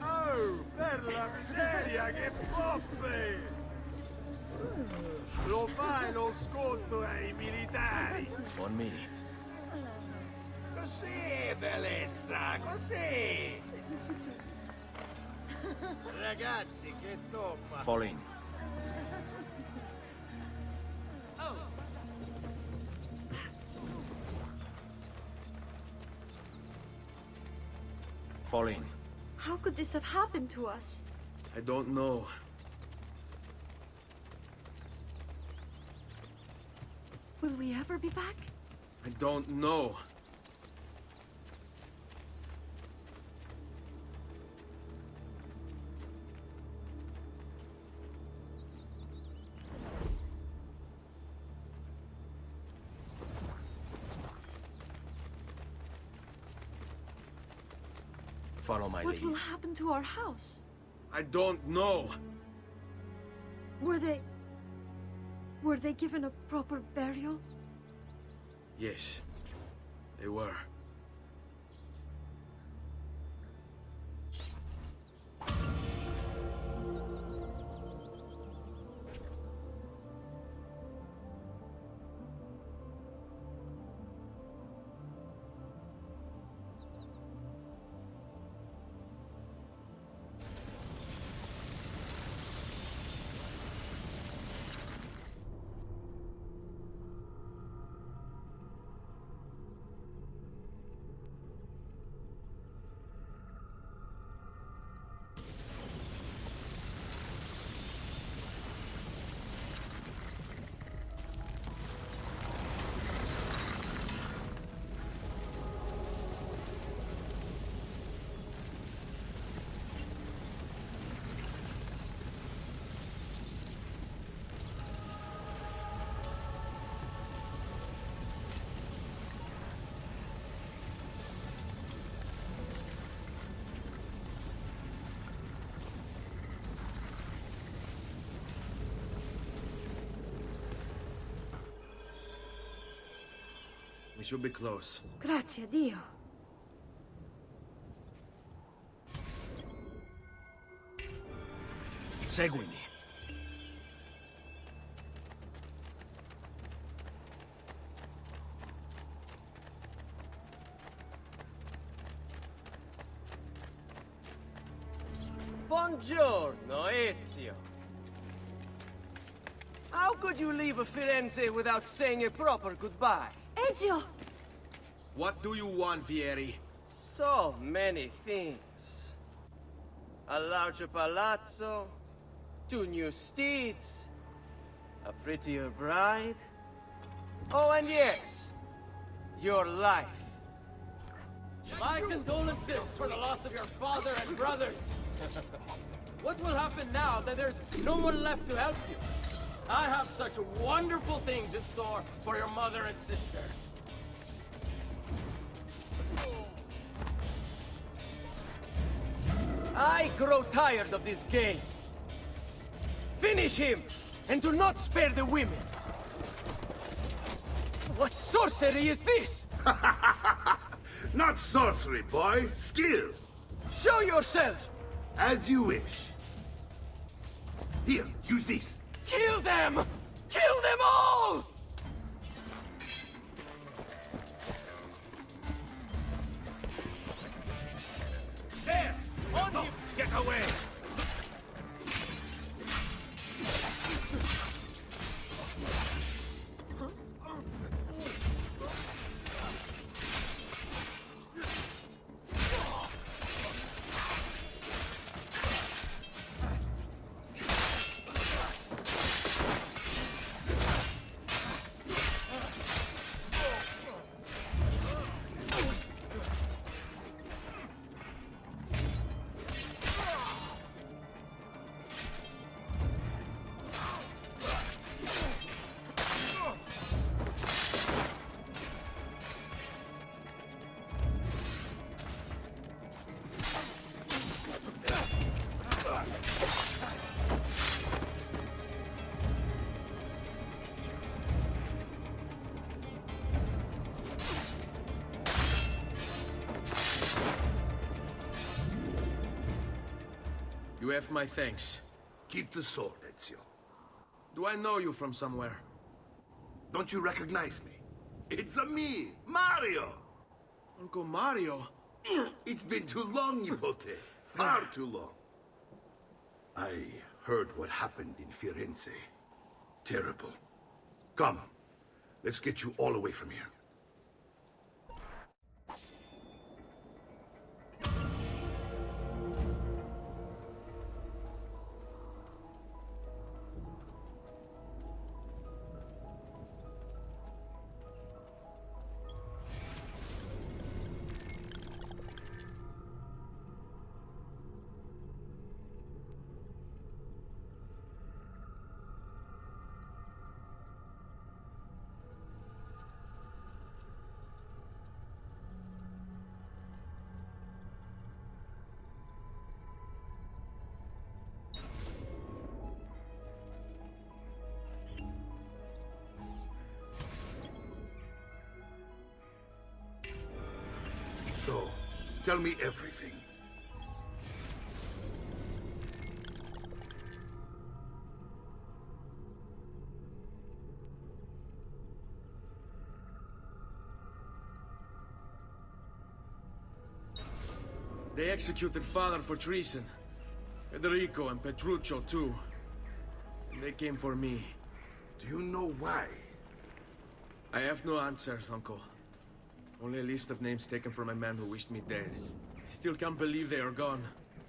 Speaker 5: Oh, per la miseria, che poppe! Lo fai lo sconto ai militari!
Speaker 10: On me.
Speaker 5: Così, bellezza, così! Ragazzi, che toppa!
Speaker 10: Fall in. Fall in.
Speaker 17: How could this have happened to us?
Speaker 6: I don't know.
Speaker 17: Will we ever be back?
Speaker 6: I don't know.
Speaker 10: Follow my
Speaker 17: What
Speaker 10: lead.
Speaker 17: will happen to our house?
Speaker 6: I don't know.
Speaker 17: Were they given a proper burial?
Speaker 6: Yes, they were. We should be close.
Speaker 17: Grazie a Dio.
Speaker 10: Seguimi.
Speaker 8: Buongiorno, Ezio. How could you leave Firenze without saying a proper goodbye?
Speaker 17: Ezio!
Speaker 6: What do you want, Vieri?
Speaker 8: So many things. A larger palazzo, 2 new steeds, A prettier bride? Oh, and yes, your life.
Speaker 10: My condolences for the loss of your father and brothers. What will happen now that there's no one left to help you? I have such wonderful things in store for your mother and sister.
Speaker 8: I grow tired of this game. Finish him, and do not spare the women. What sorcery is this?
Speaker 5: Not sorcery, boy. Skill.
Speaker 8: Show yourself!
Speaker 5: As you wish. Here, use this.
Speaker 8: Kill them! Kill them all!
Speaker 10: There! On him!
Speaker 5: Get away!
Speaker 1: You have my thanks.
Speaker 5: Keep the sword, Ezio.
Speaker 1: Do I know you from somewhere?
Speaker 5: Don't you recognize me? It's a me, Mario!
Speaker 1: Uncle Mario?
Speaker 5: It's been too long, Nipote. Far too long. I heard what happened in Firenze. Terrible. Come, let's get you all away from here. So, tell me everything.
Speaker 1: They executed father for treason. Federico and Petruccio too. And they came for me.
Speaker 5: Do you know why?
Speaker 1: I have no answers, Uncle. Only a list of names taken from a man who wished me dead. I still can't believe they are gone.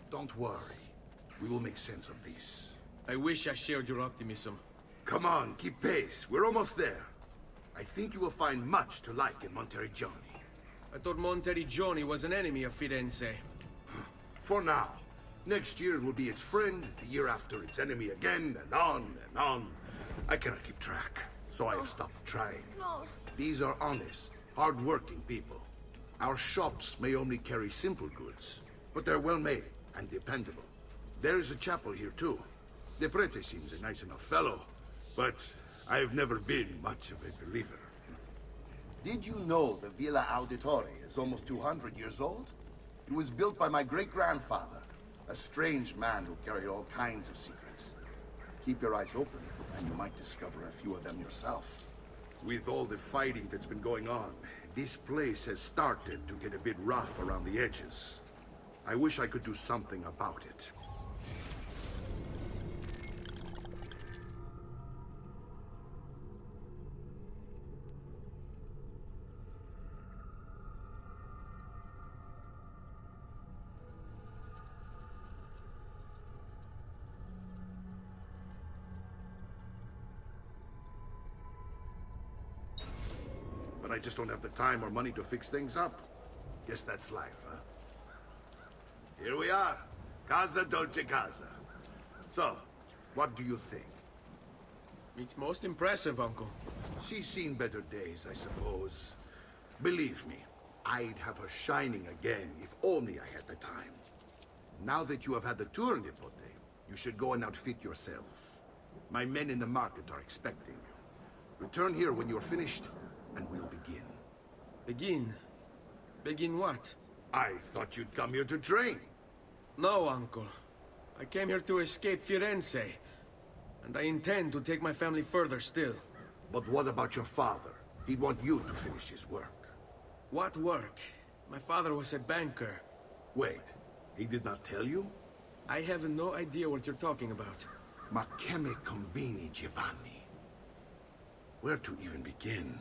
Speaker 5: Don't worry. We will make sense of this.
Speaker 1: I wish I shared your optimism.
Speaker 5: Come on, keep pace. We're almost there. I think you will find much to like in Monteriggioni.
Speaker 1: I thought Monteriggioni was an enemy of Firenze.
Speaker 5: For now. Next year it will be its friend, the year after its enemy again, and on and on. I cannot keep track, so I have stopped trying.
Speaker 17: No.
Speaker 5: These are honest, hard-working people. Our shops may only carry simple goods, but they're well-made and dependable. There is a chapel here, too. The prete seems a nice enough fellow, but I've never been much of a believer.
Speaker 4: Did you know the Villa Auditore is almost 200 years old? It was built by my great-grandfather, a strange man who carried all kinds of secrets. Keep your eyes open, and you might discover a few of them yourself.
Speaker 5: With all the fighting that's been going on, this place has started to get a bit rough around the edges. I wish I could do something about it.
Speaker 4: but I just don't have the time or money to fix things up. Guess that's life, huh? Here we are. Casa Dolce Casa. So, what do you think?
Speaker 6: It's most impressive, Uncle.
Speaker 4: She's seen better days, I suppose. Believe me, I'd have her shining again if only I had the time. Now that you have had the tour, Nipote, you should go and outfit yourself. My men in the market are expecting you. Return here when you're finished, and we'll begin.
Speaker 6: Begin? Begin what?
Speaker 4: I thought you'd come here to train.
Speaker 6: No, Uncle. I came here to escape Firenze. And I intend to take my family further still.
Speaker 4: But what about your father? He'd want you to finish his work.
Speaker 6: What work? My father was a banker.
Speaker 4: Wait, he did not tell you?
Speaker 6: I have no idea what you're talking about.
Speaker 4: Ma che me combini, Giovanni? Where to even begin?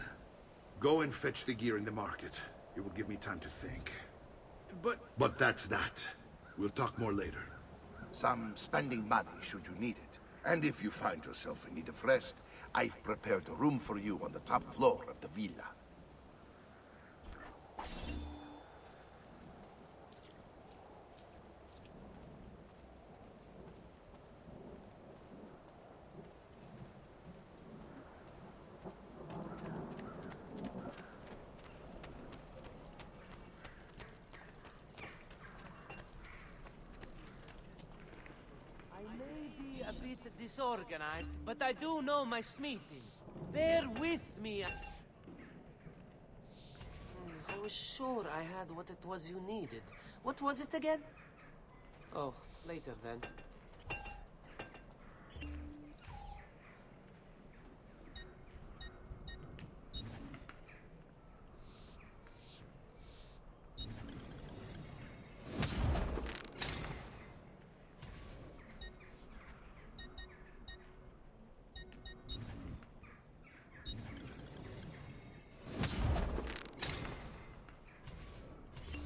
Speaker 4: Go and fetch the gear in the market. It will give me time to think. But that's that. We'll talk more later. Some spending money should you need it. And if you find yourself in need of rest, I've prepared a room for you on the top floor of the villa.
Speaker 13: A bit disorganized, but I do know my smithing. Bear with me. I was sure I had what it was you needed. What was it again? Oh, later then.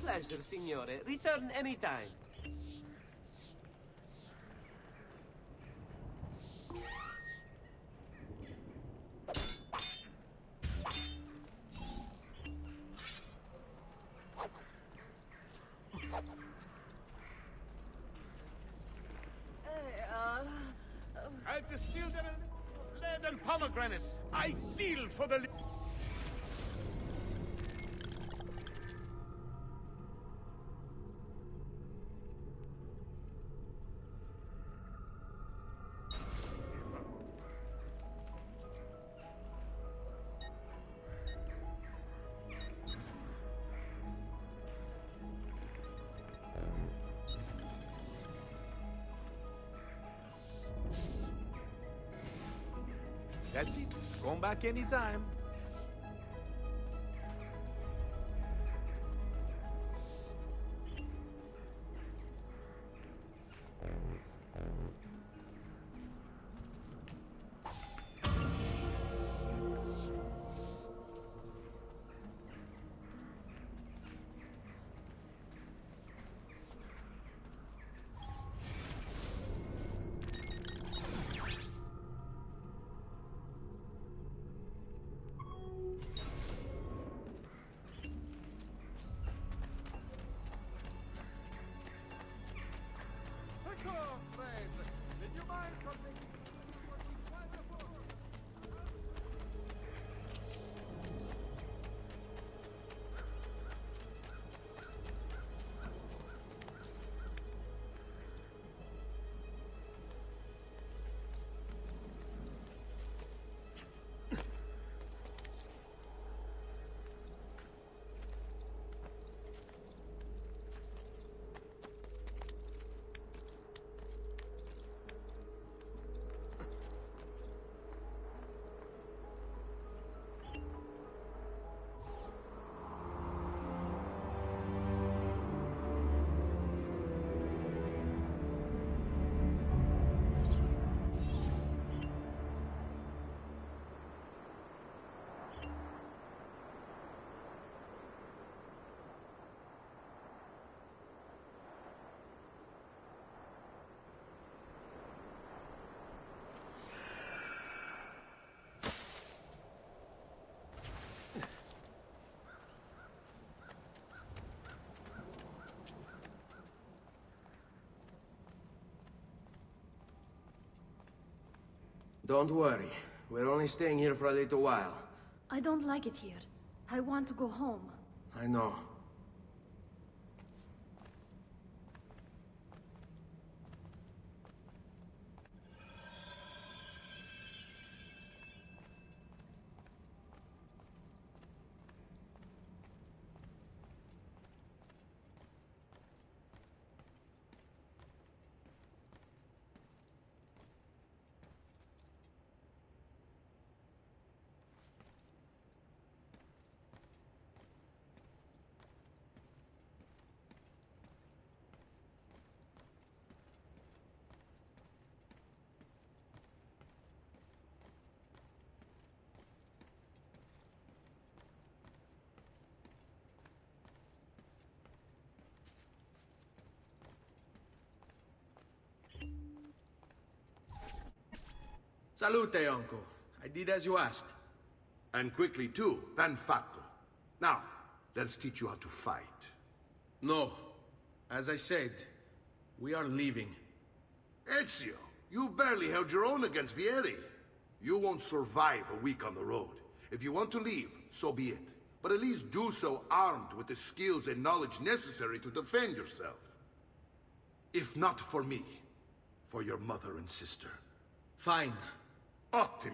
Speaker 13: Pleasure, signore. Return anytime.
Speaker 1: I've distilled a lead and pomegranate. Ideal for the...
Speaker 5: That's it. Come back anytime.
Speaker 6: Don't worry. We're only staying here for a little while.
Speaker 17: I don't like it here. I want to go home.
Speaker 6: I know. Salute, uncle. I did as you asked.
Speaker 4: And quickly too, ben fatto. Now, let's teach you how to fight.
Speaker 6: No. As I said, we are leaving.
Speaker 4: Ezio, you barely held your own against Vieri. You won't survive a week on the road. If you want to leave, so be it. But at least do so armed with the skills and knowledge necessary to defend yourself. If not for me, for your mother and sister.
Speaker 6: Fine.
Speaker 4: Ottimo.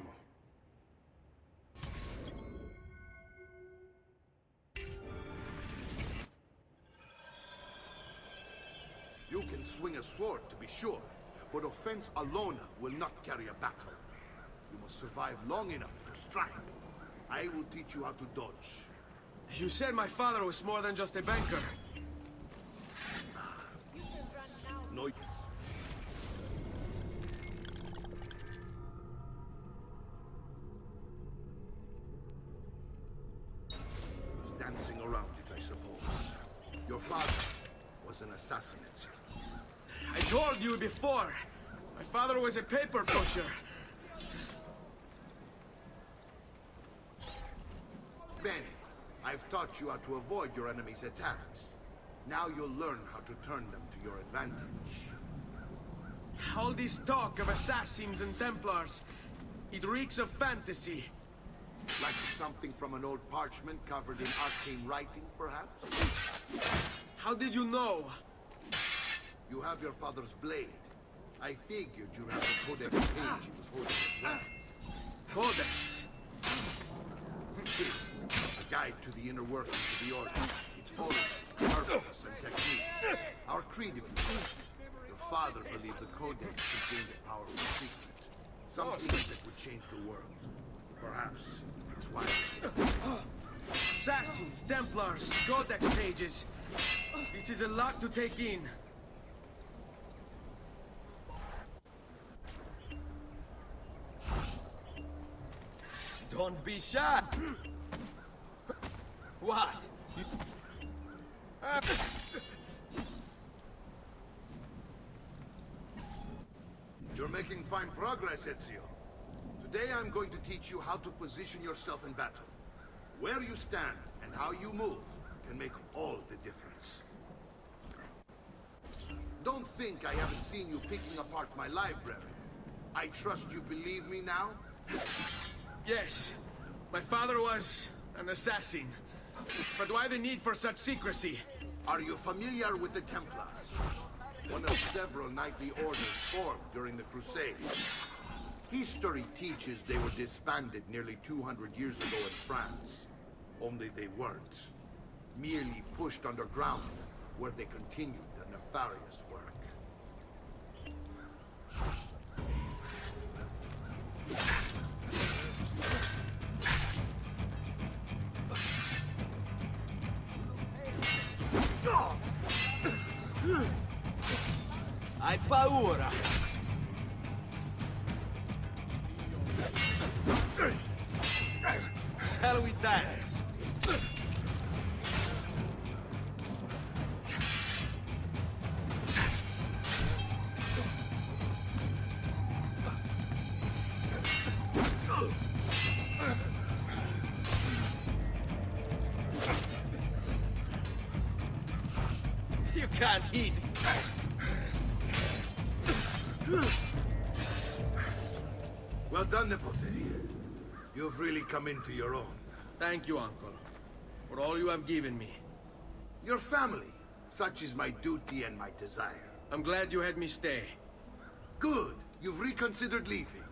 Speaker 4: You can swing a sword, to be sure, but offense alone will not carry a battle. You must survive long enough to strike. I will teach you how to dodge.
Speaker 6: You said my father was more than just a banker.
Speaker 4: No. Dancing around it, I suppose. Your father was an assassin, Ezio.
Speaker 6: I told you before. My father was a paper pusher.
Speaker 4: Bene, I've taught you how to avoid your enemy's attacks. Now you'll learn how to turn them to your advantage.
Speaker 6: All this talk of Assassins and Templars, it reeks of fantasy.
Speaker 4: Like something from an old parchment covered in arcane writing, perhaps?
Speaker 6: How did you know?
Speaker 4: You have your father's blade. I figured you had the codex page he was holding as well.
Speaker 6: Codex?
Speaker 4: A guide to the inner workings of the Order. Its origin, purpose, and techniques. Our creed, if you will. Your father believed the codex contained a powerful secret. Something that would change the world. Perhaps it's why.
Speaker 6: Assassins, Templars, Codex pages. This is a lot to take in. Don't be shy. What?
Speaker 4: You're making fine progress, Ezio. Today I'm going to teach you how to position yourself in battle. Where you stand and how you move can make all the difference. Don't think I haven't seen you picking apart my library. I trust you believe me now?
Speaker 6: Yes. My father was an assassin. But why the need for such secrecy?
Speaker 4: Are you familiar with the Templars? One of several knightly orders formed during the Crusades. History teaches they were disbanded nearly 200 years ago in France. Only they weren't. Merely pushed underground, where they continued their nefarious work.
Speaker 6: Hai paura! Shall we dance? You can't eat.
Speaker 5: Well done, Nipote. You've really come into your own.
Speaker 6: Thank you, Uncle, for all you have given me.
Speaker 5: Your family. Such is my duty and my desire.
Speaker 6: I'm glad you had me stay.
Speaker 5: Good. You've reconsidered leaving.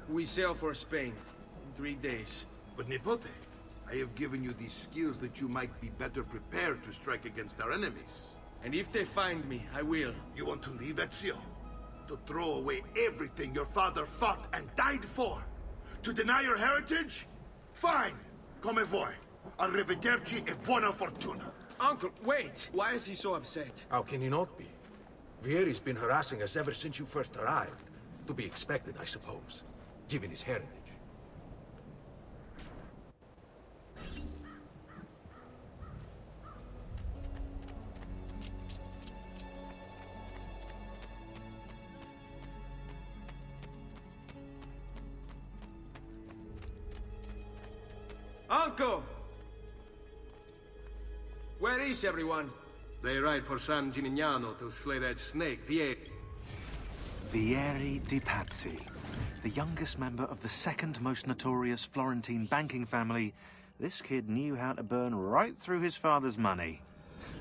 Speaker 6: We sail for Spain in 3 days.
Speaker 5: But Nipote, I have given you these skills that you might be better prepared to strike against our enemies.
Speaker 6: And if they find me, I will.
Speaker 5: You want to leave, Ezio? To throw away everything your father fought and died for? To deny your heritage? Fine. Come vuoi. Arrivederci e buona fortuna.
Speaker 6: Uncle, wait! Why is he so upset?
Speaker 7: How can he not be? Vieri's been harassing us ever since you first arrived. To be expected, I suppose, given his heritage.
Speaker 6: Uncle! Where is everyone?
Speaker 20: They ride for San Gimignano to slay that snake, Vieri.
Speaker 14: Vieri di Pazzi, the youngest member of the second most notorious Florentine banking family. This kid knew how to burn right through his father's money.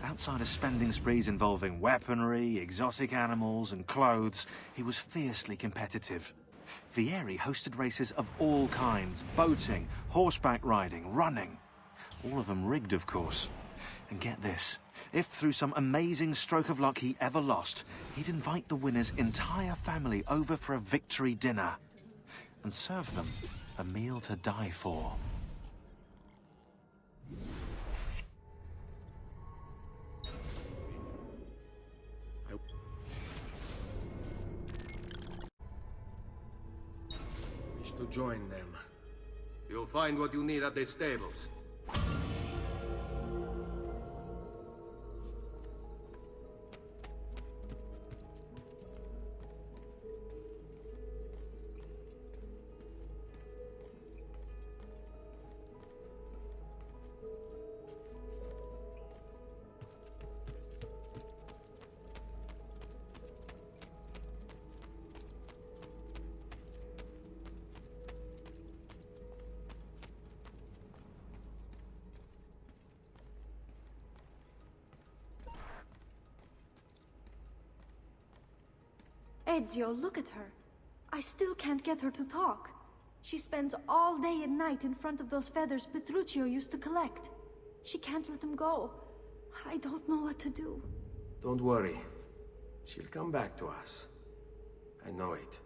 Speaker 14: Outside of spending sprees involving weaponry, exotic animals, and clothes, he was fiercely competitive. Vieri hosted races of all kinds: boating, horseback riding, running. All of them rigged, of course. And get this, if through some amazing stroke of luck he ever lost, he'd invite the winner's entire family over for a victory dinner and serve them a meal to die for.
Speaker 6: Wish to join them.
Speaker 20: You'll find what you need at the stables.
Speaker 17: Ezio, look at her. I still can't get her to talk. She spends all day and night in front of those feathers Petruchio used to collect. She can't let them go. I don't know what to do.
Speaker 6: Don't worry. She'll come back to us. I know it.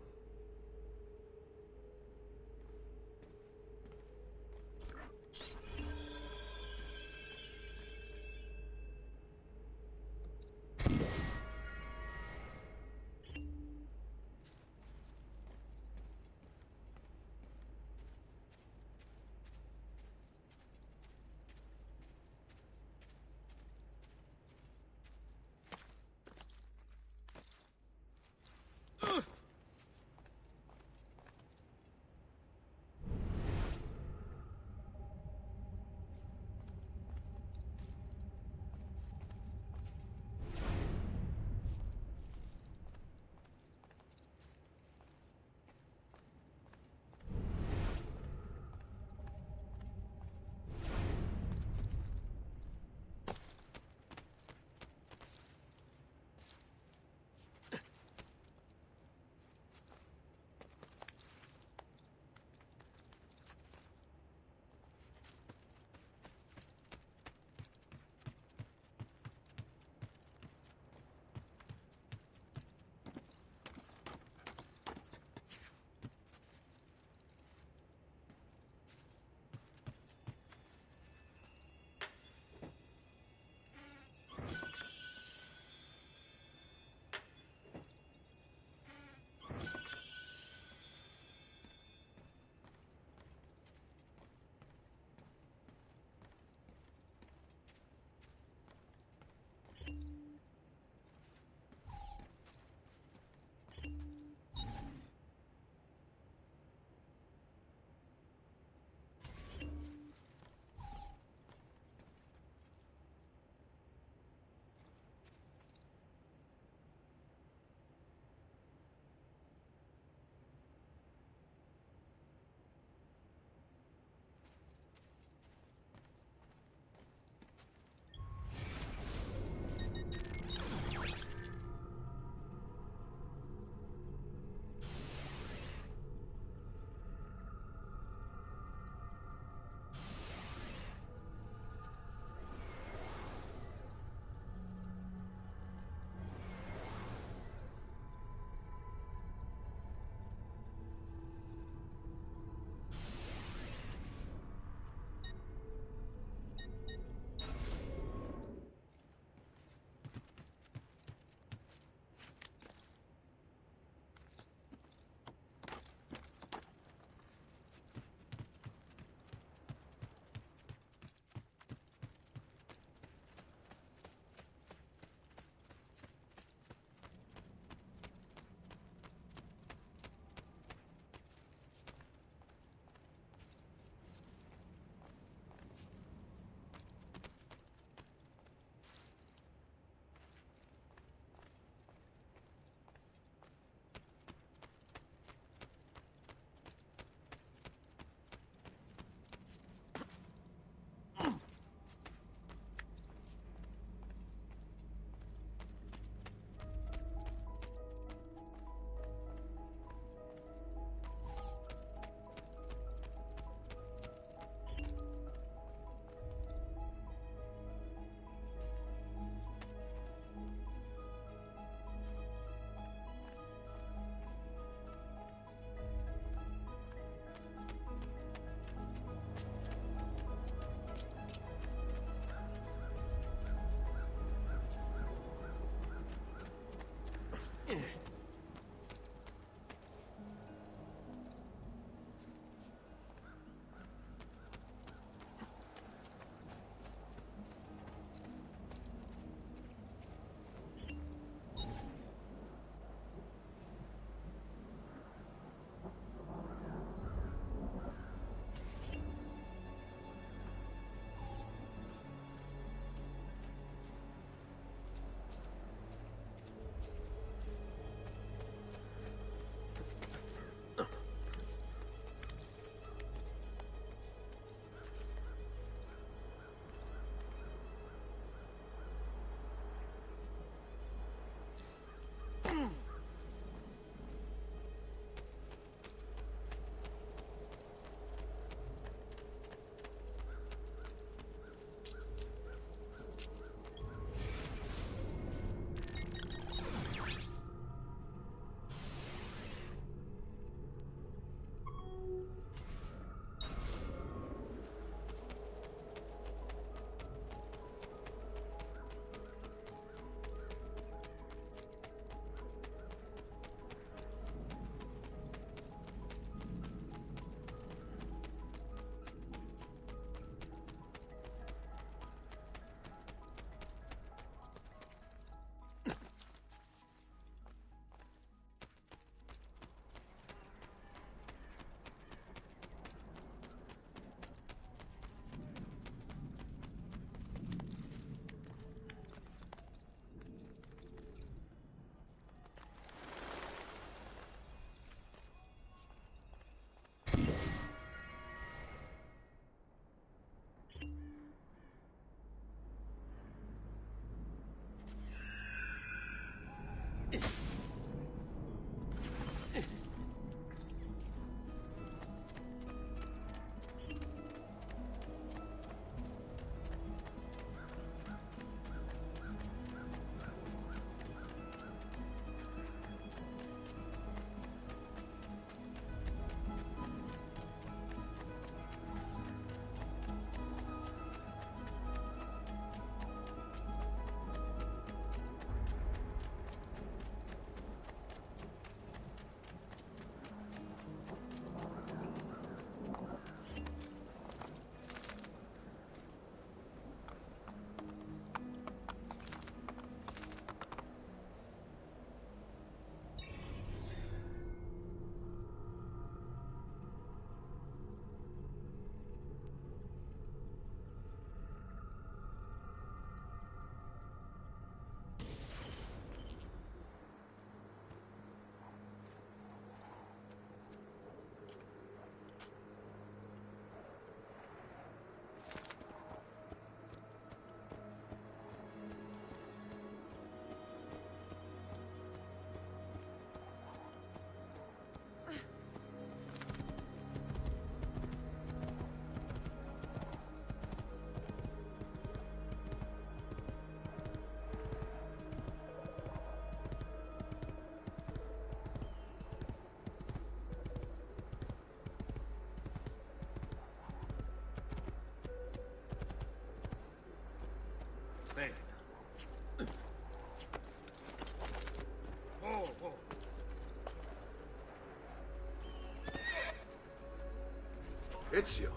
Speaker 4: Ezio,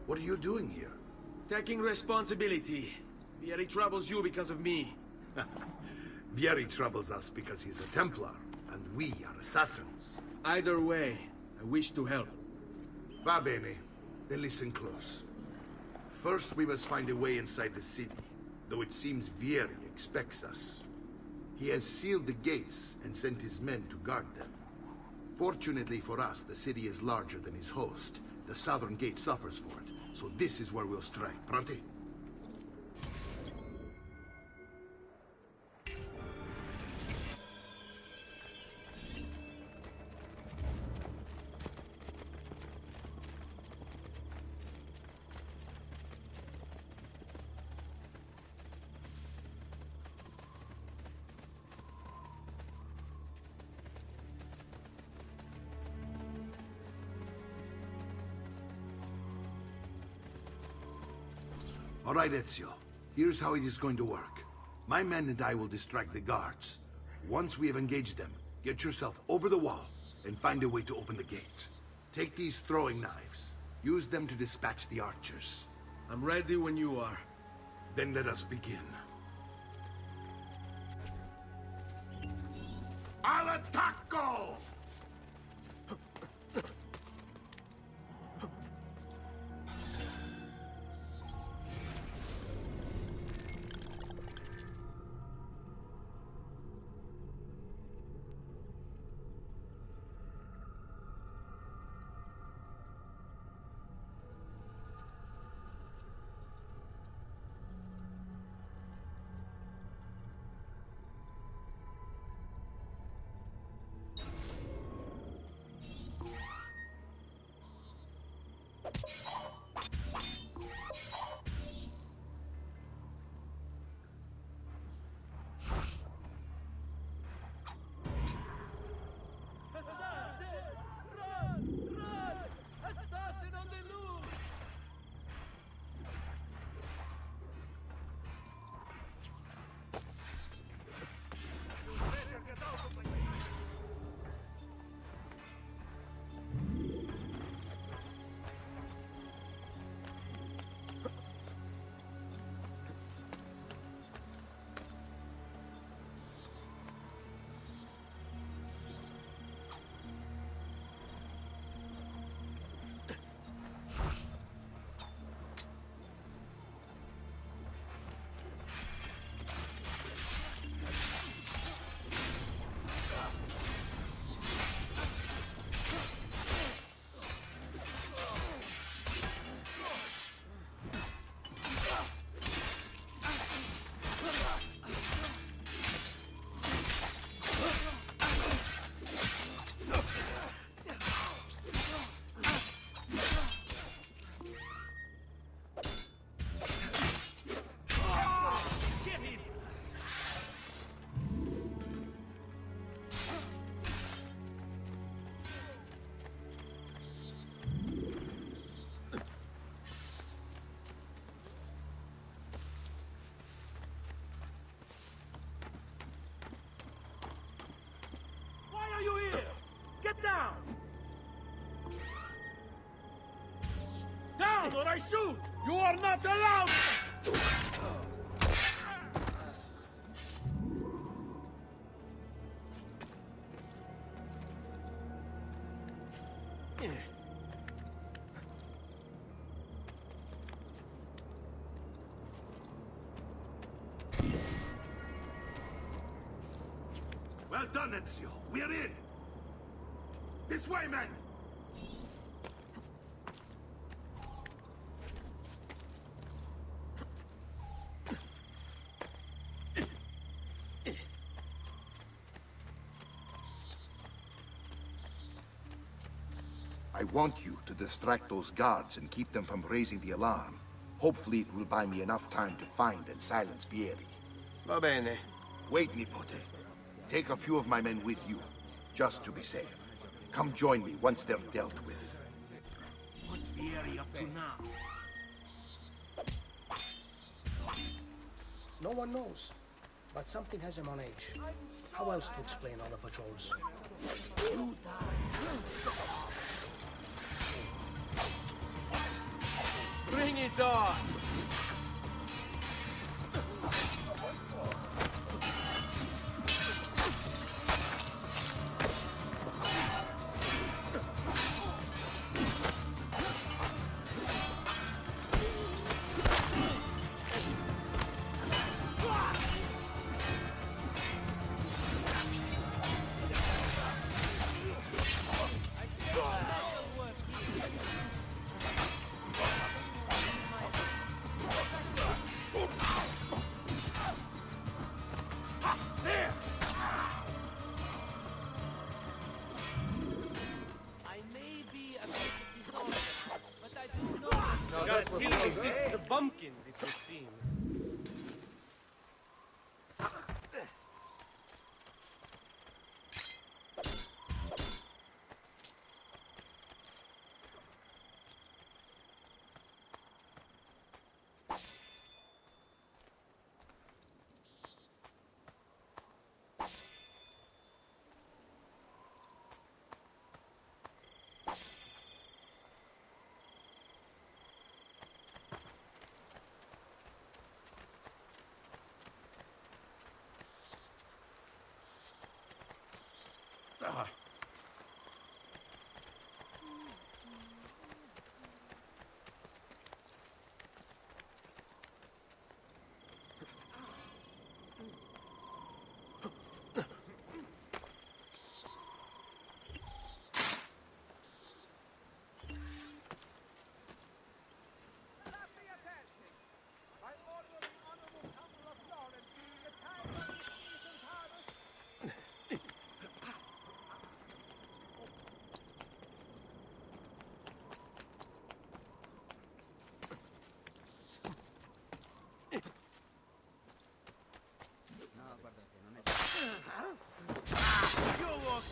Speaker 4: what are you doing here?
Speaker 6: Taking responsibility. Vieri troubles you because of me.
Speaker 4: Vieri troubles us because he's a Templar, and we are assassins.
Speaker 6: Either way, I wish to help.
Speaker 4: Va bene. Then listen close. First, we must find a way inside the city, though it seems Vieri expects us. He has sealed the gates and sent his men to guard them. Fortunately for us, the city is larger than his host. The southern gate suffers for it, so this is where we'll strike. Pronti? All right, Ezio. Here's how it is going to work. My men and I will distract the guards. Once we have engaged them, get yourself over the wall and find a way to open the gates. Take these throwing knives. Use them to dispatch the archers.
Speaker 6: I'm ready when you are.
Speaker 4: Then let us begin. Al attacco!
Speaker 1: Down or I shoot! You are not allowed!
Speaker 4: Well done, Ezio. We're in. This way, men! I want you to distract those guards and keep them from raising the alarm. Hopefully it will buy me enough time to find and silence Vieri.
Speaker 6: Va bene.
Speaker 4: Wait, Nipote. Take a few of my men with you, just to be safe. Come join me once they're dealt with.
Speaker 9: What's Vieri up to now?
Speaker 3: No one knows, but something has him on edge. How else to explain all the patrols?
Speaker 8: Bring it on!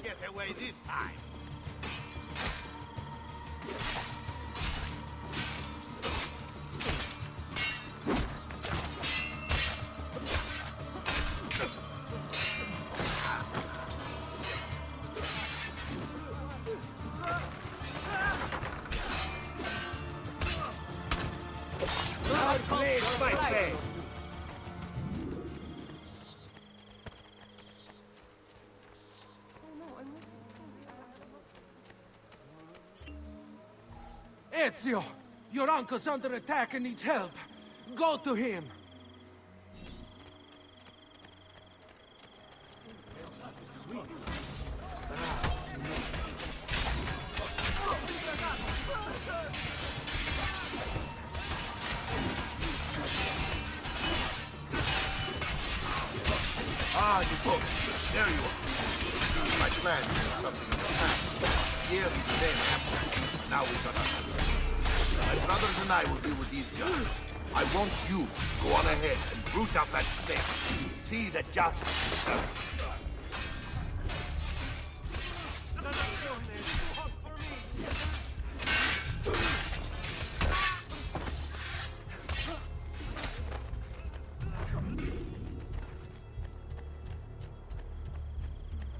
Speaker 5: get away this time.
Speaker 6: Ezio! Your uncle's under attack and needs help. Go to him!
Speaker 5: Ah, you folks. There you are. My plan is something in the past. Here is the name Emperor. Now we got our My brothers and I will deal with these guys. I want you to go on ahead and root out that snake. See that justice is served.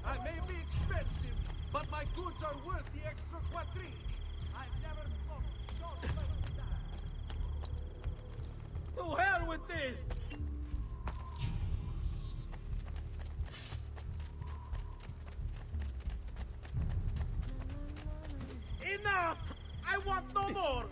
Speaker 15: I may be expensive, but my goods are worth the extra quadrille. I've never smoked.
Speaker 10: To hell with this!
Speaker 13: Enough! I want no more!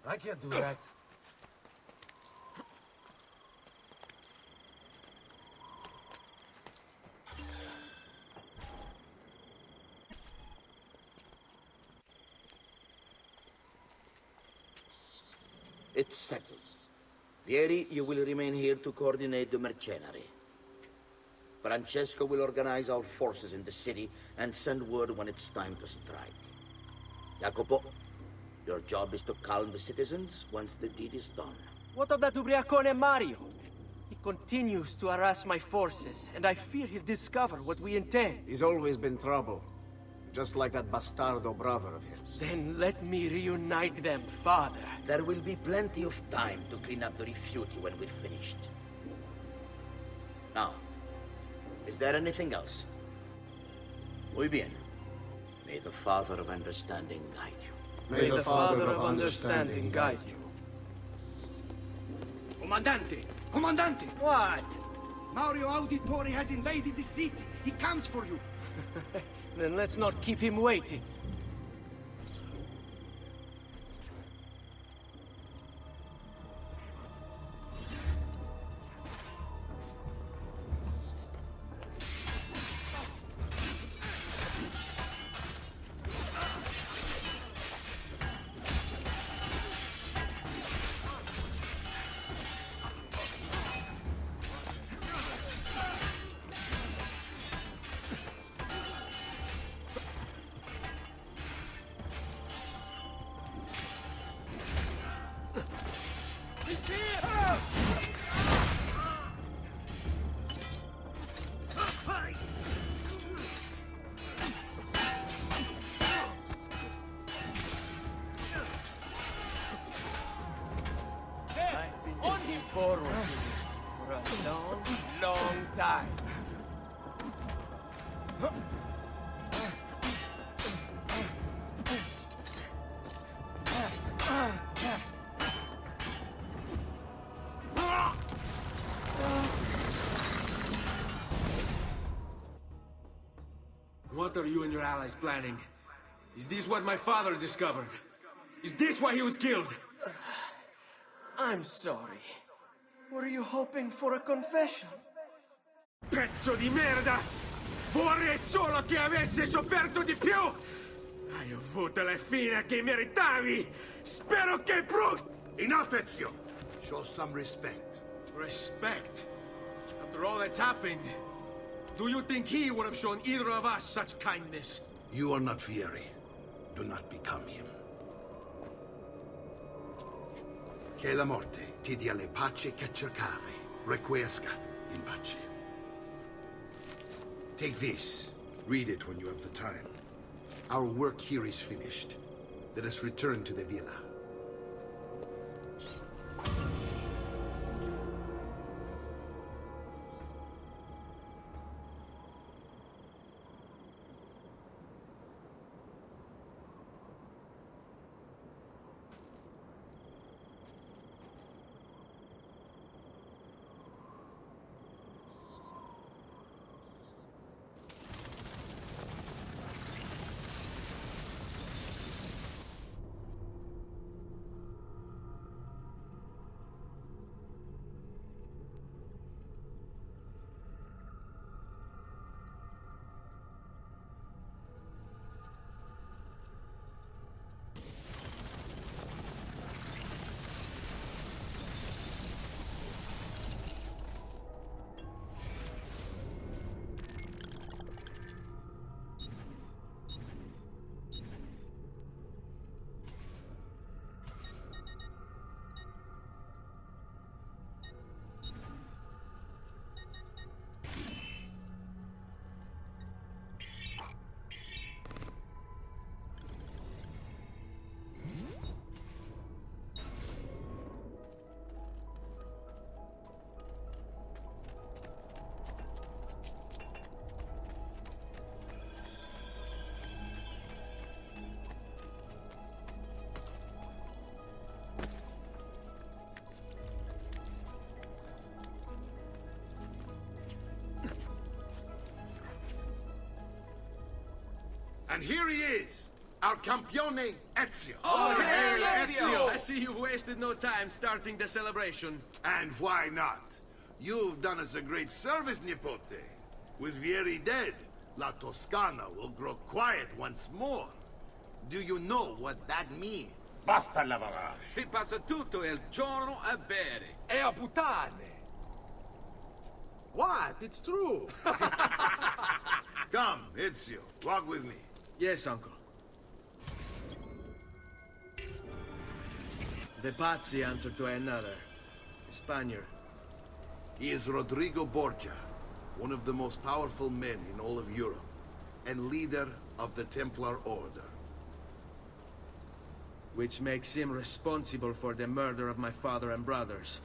Speaker 7: I can't do that.
Speaker 11: It's settled. Vieri, you will remain here to coordinate the mercenary. Francesco will organize our forces in the city and send word when it's time to strike. Jacopo, your job is to calm the citizens once the deed is done.
Speaker 8: What of that Ubriacone Mario? He continues to harass my forces, and I fear he'll discover what we intend.
Speaker 16: He's always been trouble. Just like that bastardo brother of his.
Speaker 8: Then let me reunite them, father.
Speaker 11: There will be plenty of time to clean up the rifiuti when we're finished. Now, is there anything else? Muy bien. May the Father of Understanding guide you.
Speaker 6: May the Father of Understanding guide you.
Speaker 3: Comandante! Comandante!
Speaker 8: What?
Speaker 3: Mario Auditore has invaded the city. He comes for you.
Speaker 10: Then let's not keep him waiting. Forward to this for a long, long time.
Speaker 6: What are you and your allies planning? Is this what my father discovered? Is this why he was killed?
Speaker 8: I'm sorry. Were you hoping for a confession?
Speaker 6: Pezzo di merda! Vorrei solo che avessi sofferto di più! Hai avuto la fine che meritavi! Spero che
Speaker 4: Enough, Ezio! Show some respect.
Speaker 6: Respect? After all that's happened, do you think he would have shown either of us such kindness?
Speaker 4: You are not Fieri. Do not become him. Che la morte ti dia le pace che cercavi. Requiesca in pace. Take this. Read it when you have the time. Our work here is finished. Let us return to the villa. And here he is, our campione Ezio.
Speaker 6: Oh, hey, Ezio! I see you've wasted no time starting the celebration.
Speaker 4: And why not? You've done us a great service, Nipote. With Vieri dead, La Toscana will grow quiet once more. Do you know what that means?
Speaker 5: Basta lavorare.
Speaker 12: Si passa tutto il giorno a bere.
Speaker 7: E a puttane! What? It's true!
Speaker 4: Come, Ezio, walk with me.
Speaker 6: Yes, uncle. The Pazzi answer to another. A Spaniard.
Speaker 4: He is Rodrigo Borgia, one of the most powerful men in all of Europe, and leader of the Templar Order.
Speaker 6: Which makes him responsible for the murder of my father and brothers.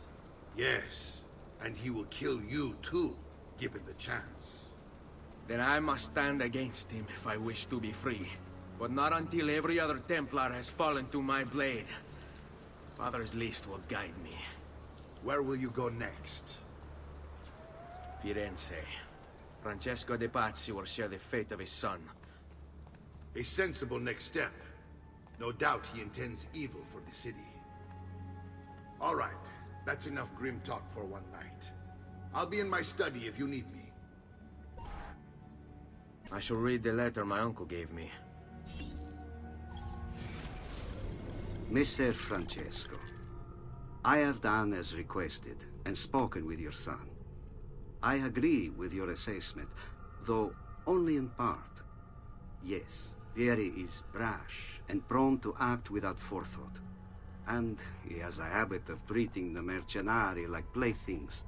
Speaker 4: Yes, and he will kill you too.
Speaker 5: given the chance.
Speaker 2: Then I must stand against him if I wish to be free. But not until every other Templar has fallen to my blade. Father's list will guide me.
Speaker 5: Where will you go next?
Speaker 2: Firenze. Francesco de Pazzi will share the fate of his son.
Speaker 5: A sensible next step. No doubt he intends evil for the city. All right, that's enough grim talk for one night. I'll be in my study if you need me.
Speaker 2: I shall read the letter my uncle gave me.
Speaker 19: Messer Francesco, I have done as requested and spoken with your son. I agree with your assessment, though only in part. Yes, Vieri is brash and prone to act without forethought. And he has a habit of treating the mercenari like playthings.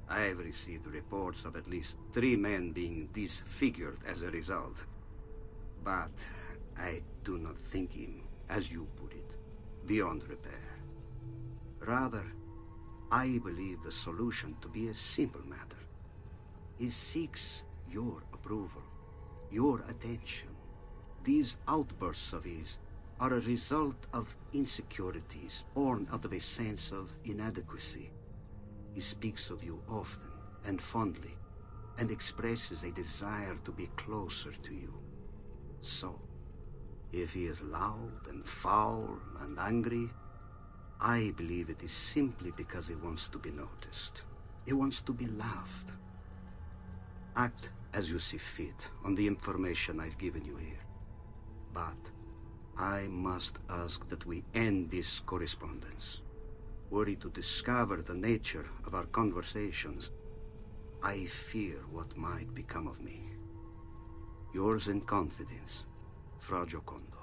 Speaker 19: I have received reports of at least 3 men being disfigured as a result. But I do not think him, as you put it, beyond repair. Rather, I believe the solution to be a simple matter. He seeks your approval, your attention. These outbursts of his are a result of insecurities born out of a sense of inadequacy. He speaks of you often and fondly, and expresses a desire to be closer to you. So, if he is loud and foul and angry, I believe it is simply because he wants to be noticed. He wants to be loved. Act as you see fit on the information I've given you here. But I must ask that we end this correspondence. Were he to discover the nature of our conversations, I fear what might become of me. Yours in confidence, Fra Giocondo.